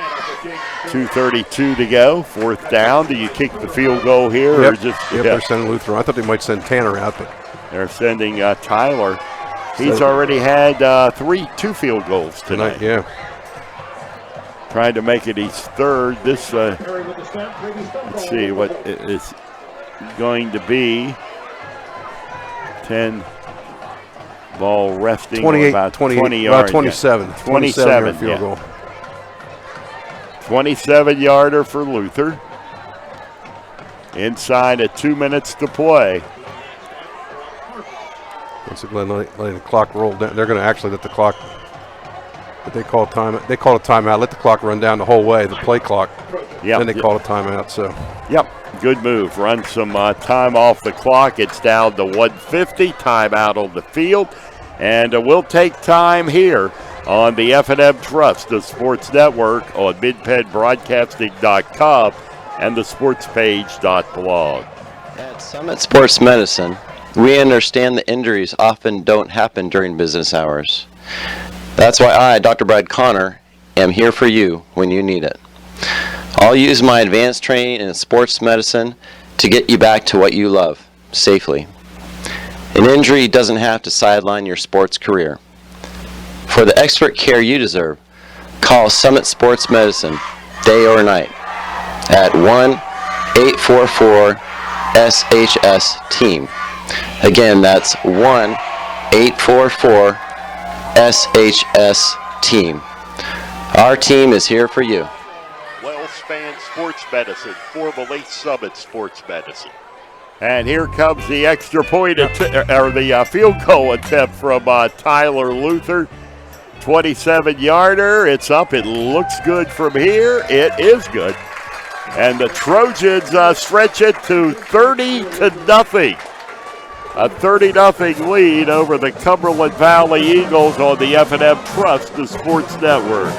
Speaker 3: 2:32 to go. 4th down. Do you kick the field goal here?
Speaker 4: Yep,
Speaker 3: or just,
Speaker 4: they're sending Luther. I thought they might send Tanner out, but
Speaker 3: they're sending Tyler. He's already had 2 field goals tonight.
Speaker 4: Yeah.
Speaker 3: Trying to make it his 3rd. This, let's see what it is. going to be 10 ball resting.
Speaker 4: 28,
Speaker 3: about
Speaker 4: 20
Speaker 3: yards.
Speaker 4: about 27.
Speaker 3: 27
Speaker 4: field goal.
Speaker 3: 27-yarder for Luther. Inside at 2 minutes to play.
Speaker 4: Once again, letting the clock roll down. They're going to actually let the clock. But they call time. They call a timeout. Let the clock run down the whole way. The play clock.
Speaker 3: Yep.
Speaker 4: Then they call a timeout. So.
Speaker 3: Yep. Good move. Run some time off the clock. It's down to 1:50. Timeout on the field, and we'll take time here on the F&M Trust, the Sports Network, on midpennbroadcasting.com and the sportspage.blog.
Speaker 1: At Summit Sports Medicine, we understand that injuries often don't happen during business hours. That's why I, Dr. Brad Connor, am here for you when you need it. I'll use my advanced training in sports medicine to get you back to what you love, safely. An injury doesn't have to sideline your sports career. For the expert care you deserve, call Summit Sports Medicine, day or night, at 1-844-SHS-TEAM. Again, that's 1-844-SHS-TEAM. Our team is here for you.
Speaker 3: WellSpan Sports Medicine, formerly Summit Sports Medicine. And here comes the extra point, or the field goal attempt from Tyler Luther. 27-yarder. It's up. It looks good from here. It is good. And the Trojans stretch it to 30-0. A 30-0 lead over the Cumberland Valley Eagles on the F&M Trust, the Sports Network.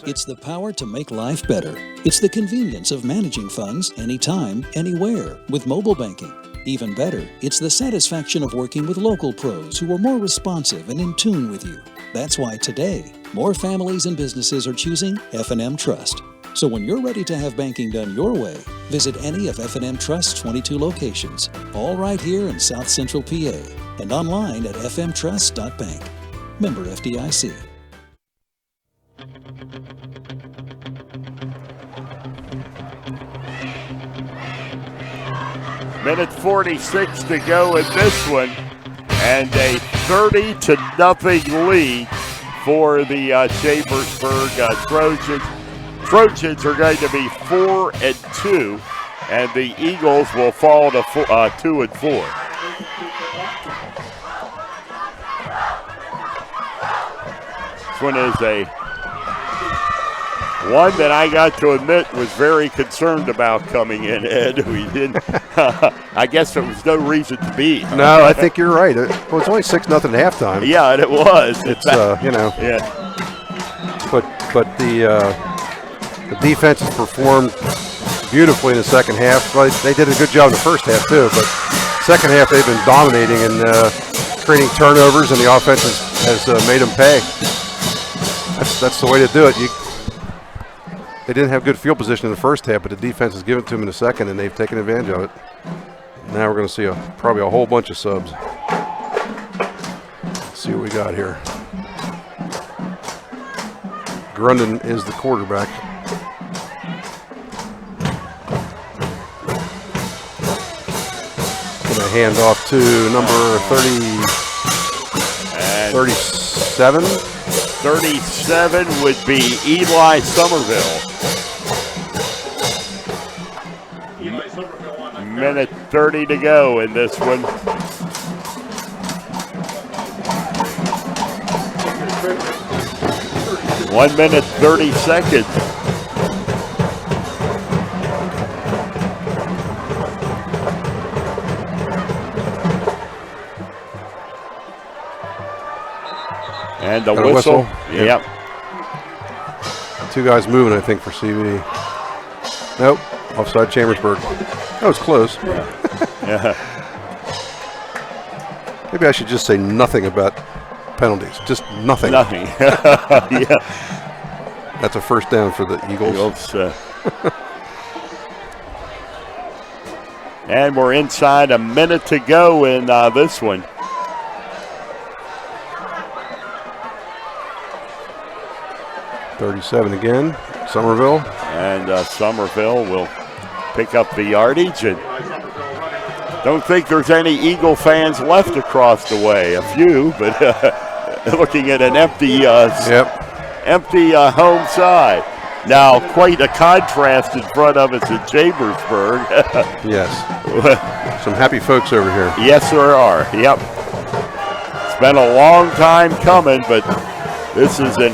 Speaker 8: It's the power to make life better. It's the convenience of managing funds anytime, anywhere with mobile banking. Even better, it's the satisfaction of working with local pros who are more responsive and in tune with you. That's why today, more families and businesses are choosing F&M Trust. So when you're ready to have banking done your way, visit any of F&M Trust's 22 locations, all right here in South Central PA, and online at fmtrust.bank. Member FDIC.
Speaker 3: Minute 46 to go in this one, and a 30-0 lead for the Chambersburg Trojans. Trojans are going to be 4-2, and the Eagles will fall to 2-4. This one is one that I got to admit was very concerned about coming in, Ed. We didn't. I guess there was no reason to be.
Speaker 4: No, I think you're right. It was only 6-0 at halftime.
Speaker 3: Yeah, and it was.
Speaker 4: It's Yeah. But the defense has performed beautifully in the second half. Well, they did a good job in the first half too, but second half they've been dominating and creating turnovers, and the offense has made them pay. That's the way to do it. They didn't have good field position in the first half, but the defense has given it to them in the second, and they've taken advantage of it. Now we're going to see probably a whole bunch of subs. Let's see what we got here. Grundon is the quarterback. Going to hand off to number 37.
Speaker 3: 37 would be Eli Somerville. Minute 30 to go in this one. One minute, 30 seconds. And the whistle. Yep.
Speaker 4: Two guys moving, I think, for CV. Nope. Offside Chambersburg. That was close.
Speaker 3: Yeah.
Speaker 4: Maybe I should just say nothing about penalties. Just nothing.
Speaker 3: Nothing. Yeah.
Speaker 4: That's a first down for the Eagles.
Speaker 3: And we're inside a minute to go in this one.
Speaker 4: .37 again, Somerville.
Speaker 3: And Somerville will pick up the yardage. And don't think there's any Eagle fans left across the way. A few, but looking at an empty home side. Now, quite a contrast in front of us in Chambersburg.
Speaker 4: Yes. Some happy folks over here.
Speaker 3: Yes, there are. Yep. It's been a long time coming, but this is an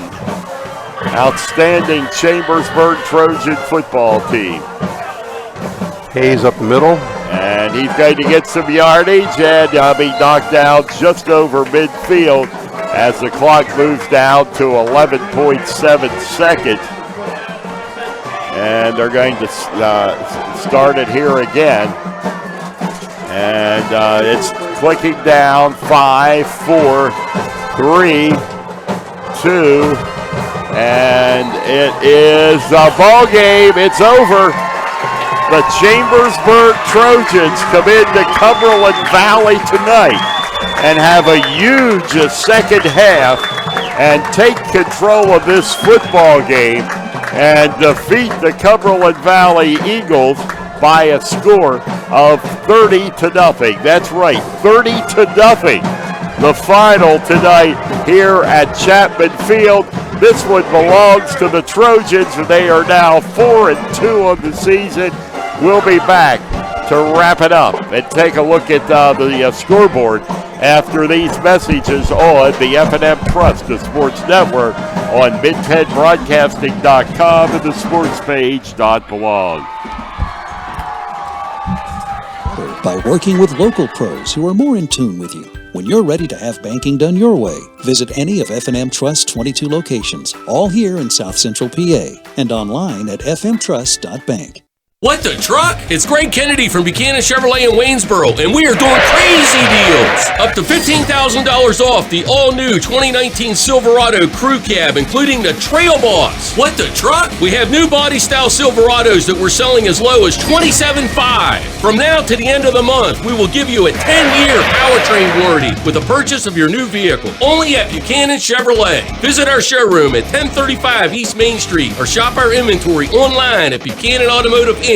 Speaker 3: outstanding Chambersburg Trojan football team.
Speaker 4: Hayes up the middle.
Speaker 3: And he's going to get some yardage and be knocked out just over midfield as the clock moves down to 11.7 seconds. And they're going to start it here again. And it's clicking down. 5, 4, 3, 2, and it is a ball game. It's over. The Chambersburg Trojans come into Cumberland Valley tonight and have a huge second half and take control of this football game and defeat the Cumberland Valley Eagles by a score of 30-0. That's right, 30-0. The final tonight here at Chapman Field. This one belongs to the Trojans. They are now 4-2 on the season. We'll be back to wrap it up and take a look at the scoreboard after these messages on the F&M Trust, the Sports Network, on mid10broadcasting.com and the sports page.blog.
Speaker 8: By working with local pros who are more in tune with you. When you're ready to have banking done your way, visit any of F&M Trust's 22 locations, all here in South Central PA, and online at fmtrust.bank.
Speaker 20: What the truck? It's Greg Kennedy from Buchanan Chevrolet in Waynesboro, and we are doing crazy deals. Up to $15,000 off the all-new 2019 Silverado Crew Cab, including the Trail Boss. What the truck? We have new body-style Silverados that we're selling as low as $27,500. From now to the end of the month, we will give you a 10-year powertrain warranty with the purchase of your new vehicle. Only at Buchanan Chevrolet. Visit our showroom at 1035 East Main Street or shop our inventory online at BuchananAutomotive.com.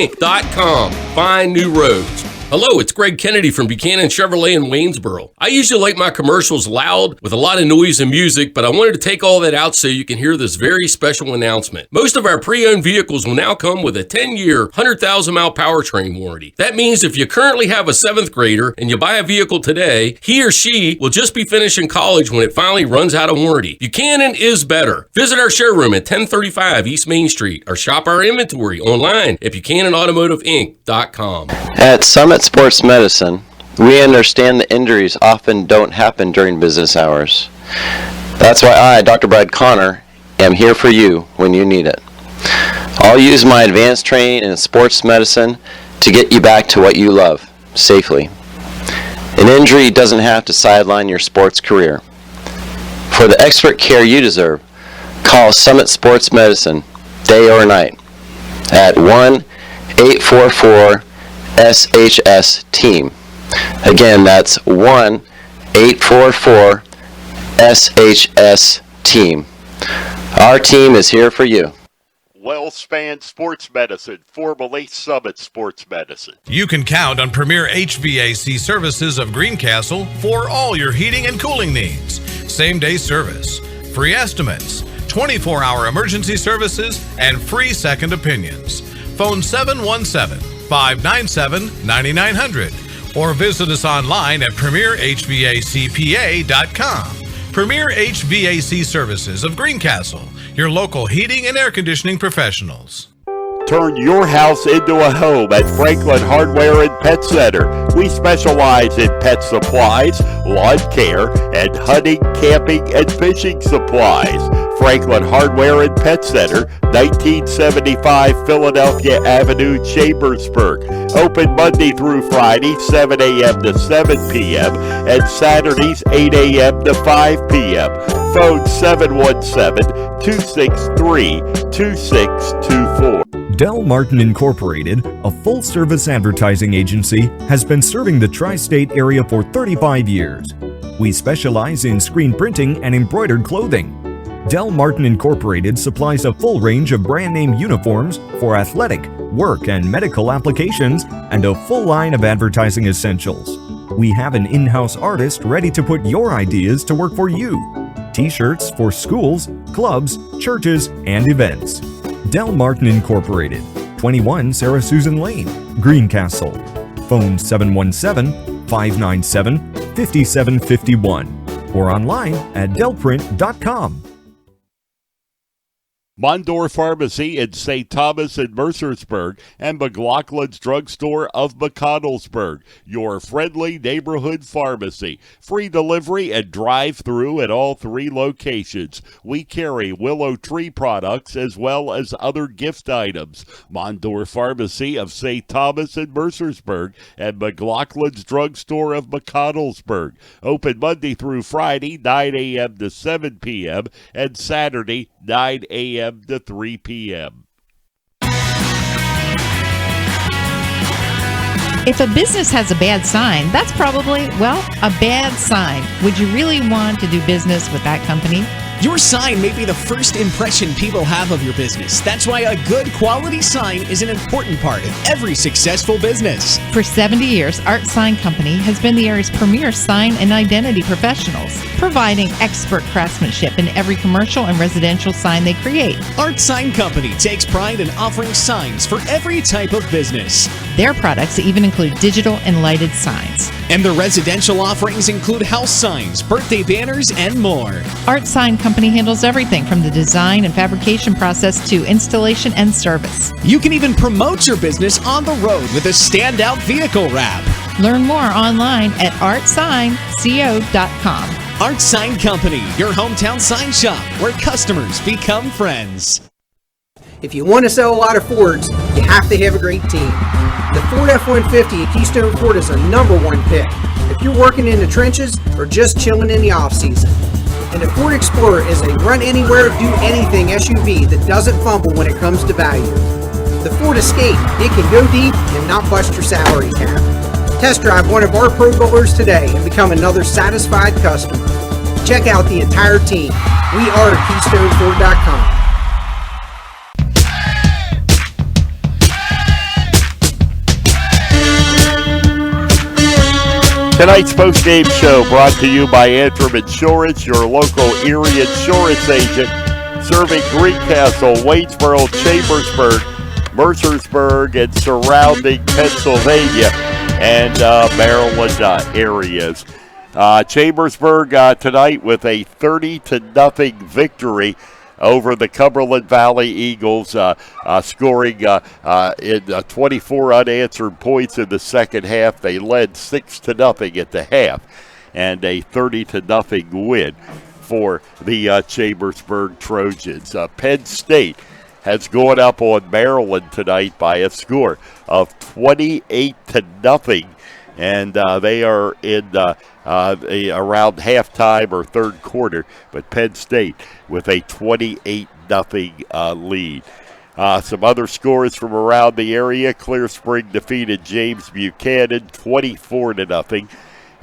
Speaker 20: Find new roads. Hello, it's Greg Kennedy from Buchanan Chevrolet in Waynesboro. I usually like my commercials loud with a lot of noise and music, but I wanted to take all that out so you can hear this very special announcement. Most of our pre-owned vehicles will now come with a 10-year, 100,000-mile powertrain warranty. That means if you currently have a 7th grader and you buy a vehicle today, he or she will just be finishing college when it finally runs out of warranty. Buchanan is better. Visit our showroom at 1035 East Main Street or shop our inventory online at BuchananAutomotiveInc.com.
Speaker 1: At Summit Sports Medicine, we understand that injuries often don't happen during business hours. That's why I, Dr. Brad Connor, am here for you when you need it. I'll use my advanced training in sports medicine to get you back to what you love, safely. An injury doesn't have to sideline your sports career. For the expert care you deserve, call Summit Sports Medicine, day or night, at 1-844-SHS-TEAM. Again, that's 1-844-SHS-TEAM. Our team is here for you.
Speaker 3: WellSpan Sports Medicine, formerly Summit Sports Medicine.
Speaker 9: You can count on Premier HVAC Services of Greencastle for all your heating and cooling needs. Same-day service, free estimates, 24-hour emergency services, and free second opinions. Phone 717-597-9900 or visit us online at premierhvacpa.com. Premier HVAC Services of Greencastle, your local heating and air conditioning professionals.
Speaker 3: Turn your house into a home at Franklin Hardware and Pet Center. We specialize in pet supplies, lawn care, and hunting, camping, and fishing supplies. Franklin Hardware and Pet Center, 1975 Philadelphia Avenue, Chambersburg. Open Monday through Friday, 7 a.m. to 7 p.m. and Saturdays, 8 a.m. to 5 p.m. Phone 717-263-2624.
Speaker 13: Del Martin Incorporated, a full-service advertising agency, has been serving the tri-state area for 35 years. We specialize in screen printing and embroidered clothing. Del Martin Incorporated supplies a full range of brand name uniforms for athletic, work, and medical applications, and a full line of advertising essentials. We have an in-house artist ready to put your ideas to work for you. T-shirts for schools, clubs, churches, and events. Del Martin Incorporated, 21 Sarah Susan Lane, Greencastle. Phone 717-597-5751 or online at delprint.com.
Speaker 3: Mondor Pharmacy in St. Thomas and Mercersburg, and McLaughlin's Drugstore of McConnellsburg, your friendly neighborhood pharmacy. Free delivery and drive-through at all 3 locations. We carry Willow Tree products as well as other gift items. Mondor Pharmacy of St. Thomas and Mercersburg, and McLaughlin's Drugstore of McConnellsburg. Open Monday through Friday, 9 a.m. to 7 p.m., and Saturday, 9 a.m. to 3 p.m.
Speaker 15: If a business has a bad sign, that's probably, well, a bad sign. Would you really want to do business with that company?
Speaker 16: Your sign may be the first impression people have of your business. That's why a good quality sign is an important part of every successful business.
Speaker 15: For 70 years, Art Sign Company has been the area's premier sign and identity professionals, providing expert craftsmanship in every commercial and residential sign they create.
Speaker 16: Art Sign Company takes pride in offering signs for every type of business.
Speaker 15: Their products even include digital and lighted signs.
Speaker 16: And the residential offerings include house signs, birthday banners, and more.
Speaker 15: Art Sign Company handles everything from the design and fabrication process to installation and service.
Speaker 16: You can even promote your business on the road with a standout vehicle wrap.
Speaker 15: Learn more online at artsignco.com.
Speaker 16: Art Sign Company, your hometown sign shop where customers become friends.
Speaker 10: If you want to sell a lot of Fords, you have to have a great team. The Ford F-150 at Keystone Ford is a #1 pick if you're working in the trenches or just chilling in the off-season. And the Ford Explorer is a run-anywhere, do-anything SUV that doesn't fumble when it comes to value. The Ford Escape, it can go deep and not bust your salary cap. Test drive one of our Pro Bowlers today and become another satisfied customer. Check out the entire team. We are KeystoneFord.com.
Speaker 3: Tonight's post-game show brought to you by Antrim Insurance, your local Erie insurance agent, serving Greencastle, Waynesboro, Chambersburg, Mercersburg, and surrounding Pennsylvania and Maryland areas. Chambersburg tonight with a 30-0 victory over the Cumberland Valley Eagles, scoring in 24 unanswered points in the second half. They led 6-0 at the half, and a 30-0 win for the Chambersburg Trojans. Penn State has gone up on Maryland tonight by a score of 28-0. And they are in around halftime or third quarter, but Penn State with a 28-0 lead. Some other scores from around the area. Clear Spring defeated James Buchanan 24-0.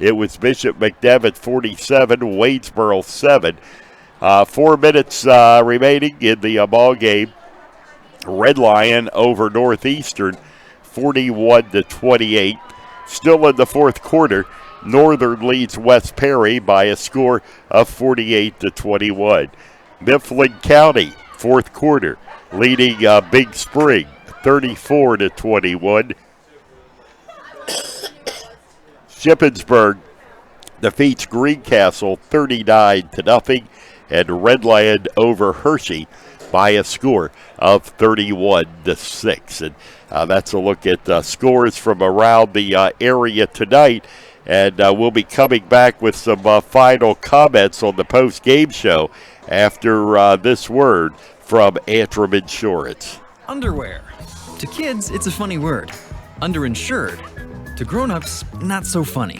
Speaker 3: It was Bishop McDevitt 47, Waynesboro 7. 4 minutes remaining in the ball game. Red Lion over Northeastern 41-28. Still in the fourth quarter, Northern leads West Perry by a score of 48-21. Mifflin County, fourth quarter, leading Big Spring 34-21. Shippensburg defeats Greencastle 39-0, and Redland over Hershey by a score of 31-6. And that's a look at scores from around the area tonight. And we'll be coming back with some final comments on the post-game show after this word from Antrim Insurance.
Speaker 5: Underwear. To kids, it's a funny word. Underinsured. To grown-ups, not so funny.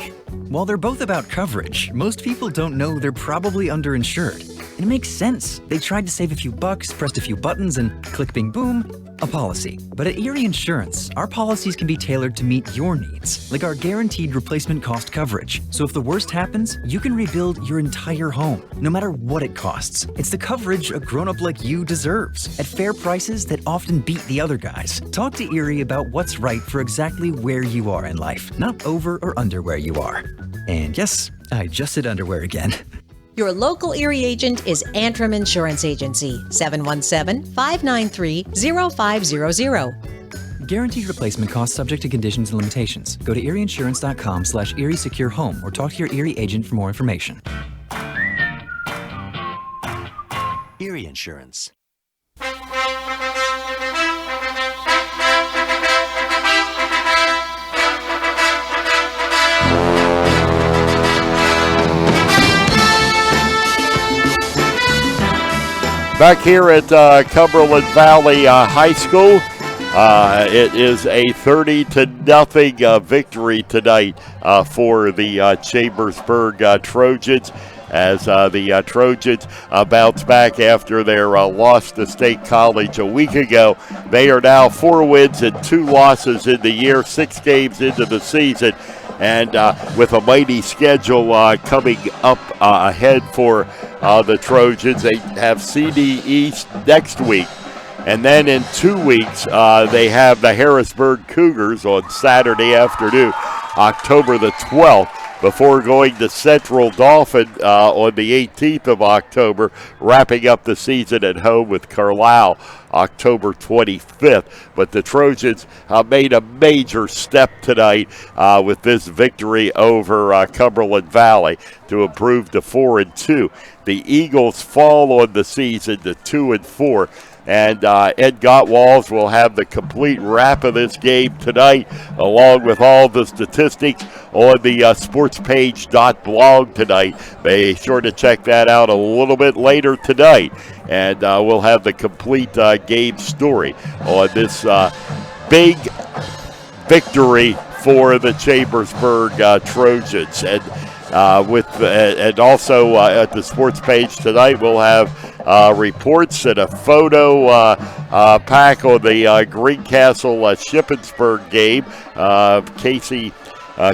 Speaker 5: While they're both about coverage, most people don't know they're probably underinsured. And it makes sense. They tried to save a few bucks, pressed a few buttons, and click, bing, boom, a policy. But at Erie Insurance, our policies can be tailored to meet your needs, like our guaranteed replacement cost coverage. So if the worst happens, you can rebuild your entire home, no matter what it costs. It's the coverage a grown-up like you deserves, at fair prices that often beat the other guys. Talk to Erie about what's right for exactly where you are in life, not over or under where you are. And yes, I just said underwear again.
Speaker 6: Your local Erie agent is Antrim Insurance Agency, 717-593-0500.
Speaker 5: Guaranteed replacement cost subject to conditions and limitations. Go to erieinsurance.com/Erie Secure Home or talk to your Erie agent for more information.
Speaker 21: Erie Insurance.
Speaker 3: Back here at Cumberland Valley High School, it is a 30-0 victory tonight for the Chambersburg Trojans, as the Trojans bounce back after their loss to State College a week ago. They are now 4 wins and 2 losses in the year, 6 games into the season. And with a mighty schedule coming up ahead for the Trojans, they have CD East next week. And then in 2 weeks, they have the Harrisburg Cougars on Saturday afternoon, October the 12th, before going to Central Dauphin on the 18th of October, wrapping up the season at home with Carlisle October 25th. But the Trojans made a major step tonight with this victory over Cumberland Valley to improve to 4-2. The Eagles fall on the season to 2-4. And Ed Gottwals will have the complete wrap of this game tonight, along with all the statistics on the sportspage.blog tonight. Be sure to check that out a little bit later tonight. And we'll have the complete game story on this big victory for the Chambersburg Trojans. And and also at the sports page tonight, we'll have reports and a photo pack on the Greencastle Shippensburg game.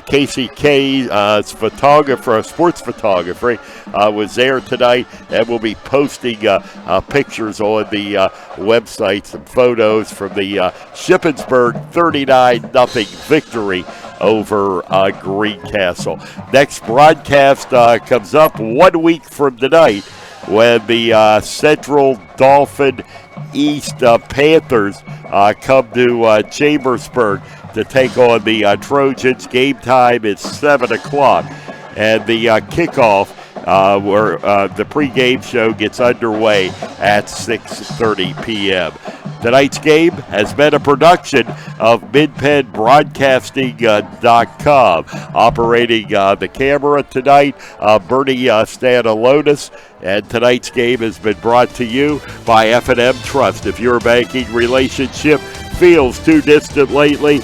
Speaker 3: Casey K's photographer, sports photography, was there tonight, and we'll be posting pictures on the website, some photos from the Shippensburg 39-0 victory over Greencastle. Next broadcast comes up 1 week from tonight, when the Central Dauphin East Panthers come to Chambersburg to take on the Trojans. Game time is 7 o'clock. And the kickoff, where the pregame show gets underway at 6:30 p.m. Tonight's game has been a production of MidPennBroadcasting.com. Operating the camera tonight, Bernie Stanalonis. And tonight's game has been brought to you by F&M Trust. If your banking relationship feels too distant lately,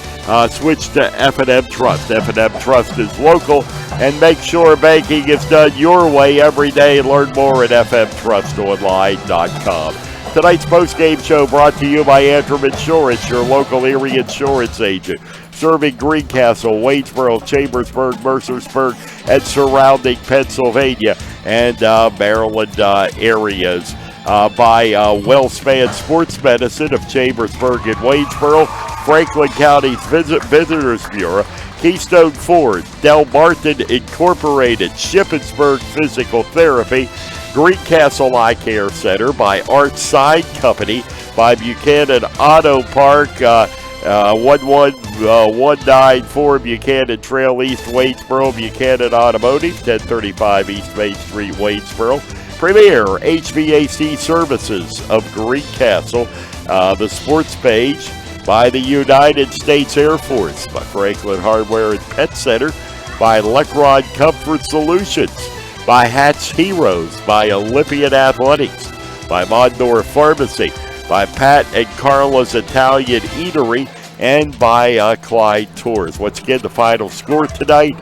Speaker 3: switch to F&M Trust. F&M Trust is local, and make sure banking is done your way every day. Learn more at fmtrustonline.com. Tonight's post-game show brought to you by Antrim Insurance, your local Erie insurance agent, serving Greencastle, Waynesboro, Chambersburg, Mercersburg, and surrounding Pennsylvania and Maryland areas. By WellSpan Sports Medicine of Chambersburg and Waynesboro, Franklin County's Visitors Bureau, Keystone Ford, Del Martin Incorporated, Shippensburg Physical Therapy, Greencastle Eye Care Center, by Art Sign Company, by Buchanan Auto Park, 11194 Buchanan Trail East, Waynesboro, Buchanan Automotive, 1035 East Main Street, Waynesboro. Premier HVAC Services of Greencastle, the sports page by the United States Air Force, by Franklin Hardware and Pet Center, by Lecron Comfort Solutions, by Hatch Heroes, by Olympian Athletics, by Mondor Pharmacy, by Pat and Carla's Italian Eatery, and by Clyde Tours. Once again, the final score tonight,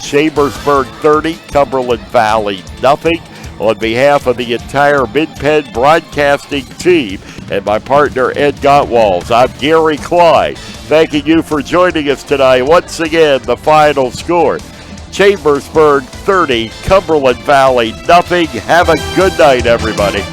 Speaker 3: Chambersburg 30, Cumberland Valley nothing. On behalf of the entire Mid-Penn Broadcasting team and my partner Ed Gottwalds, I'm Gary Clyde, thanking you for joining us tonight. Once again, the final score, Chambersburg 30, Cumberland Valley nothing. Have a good night, everybody.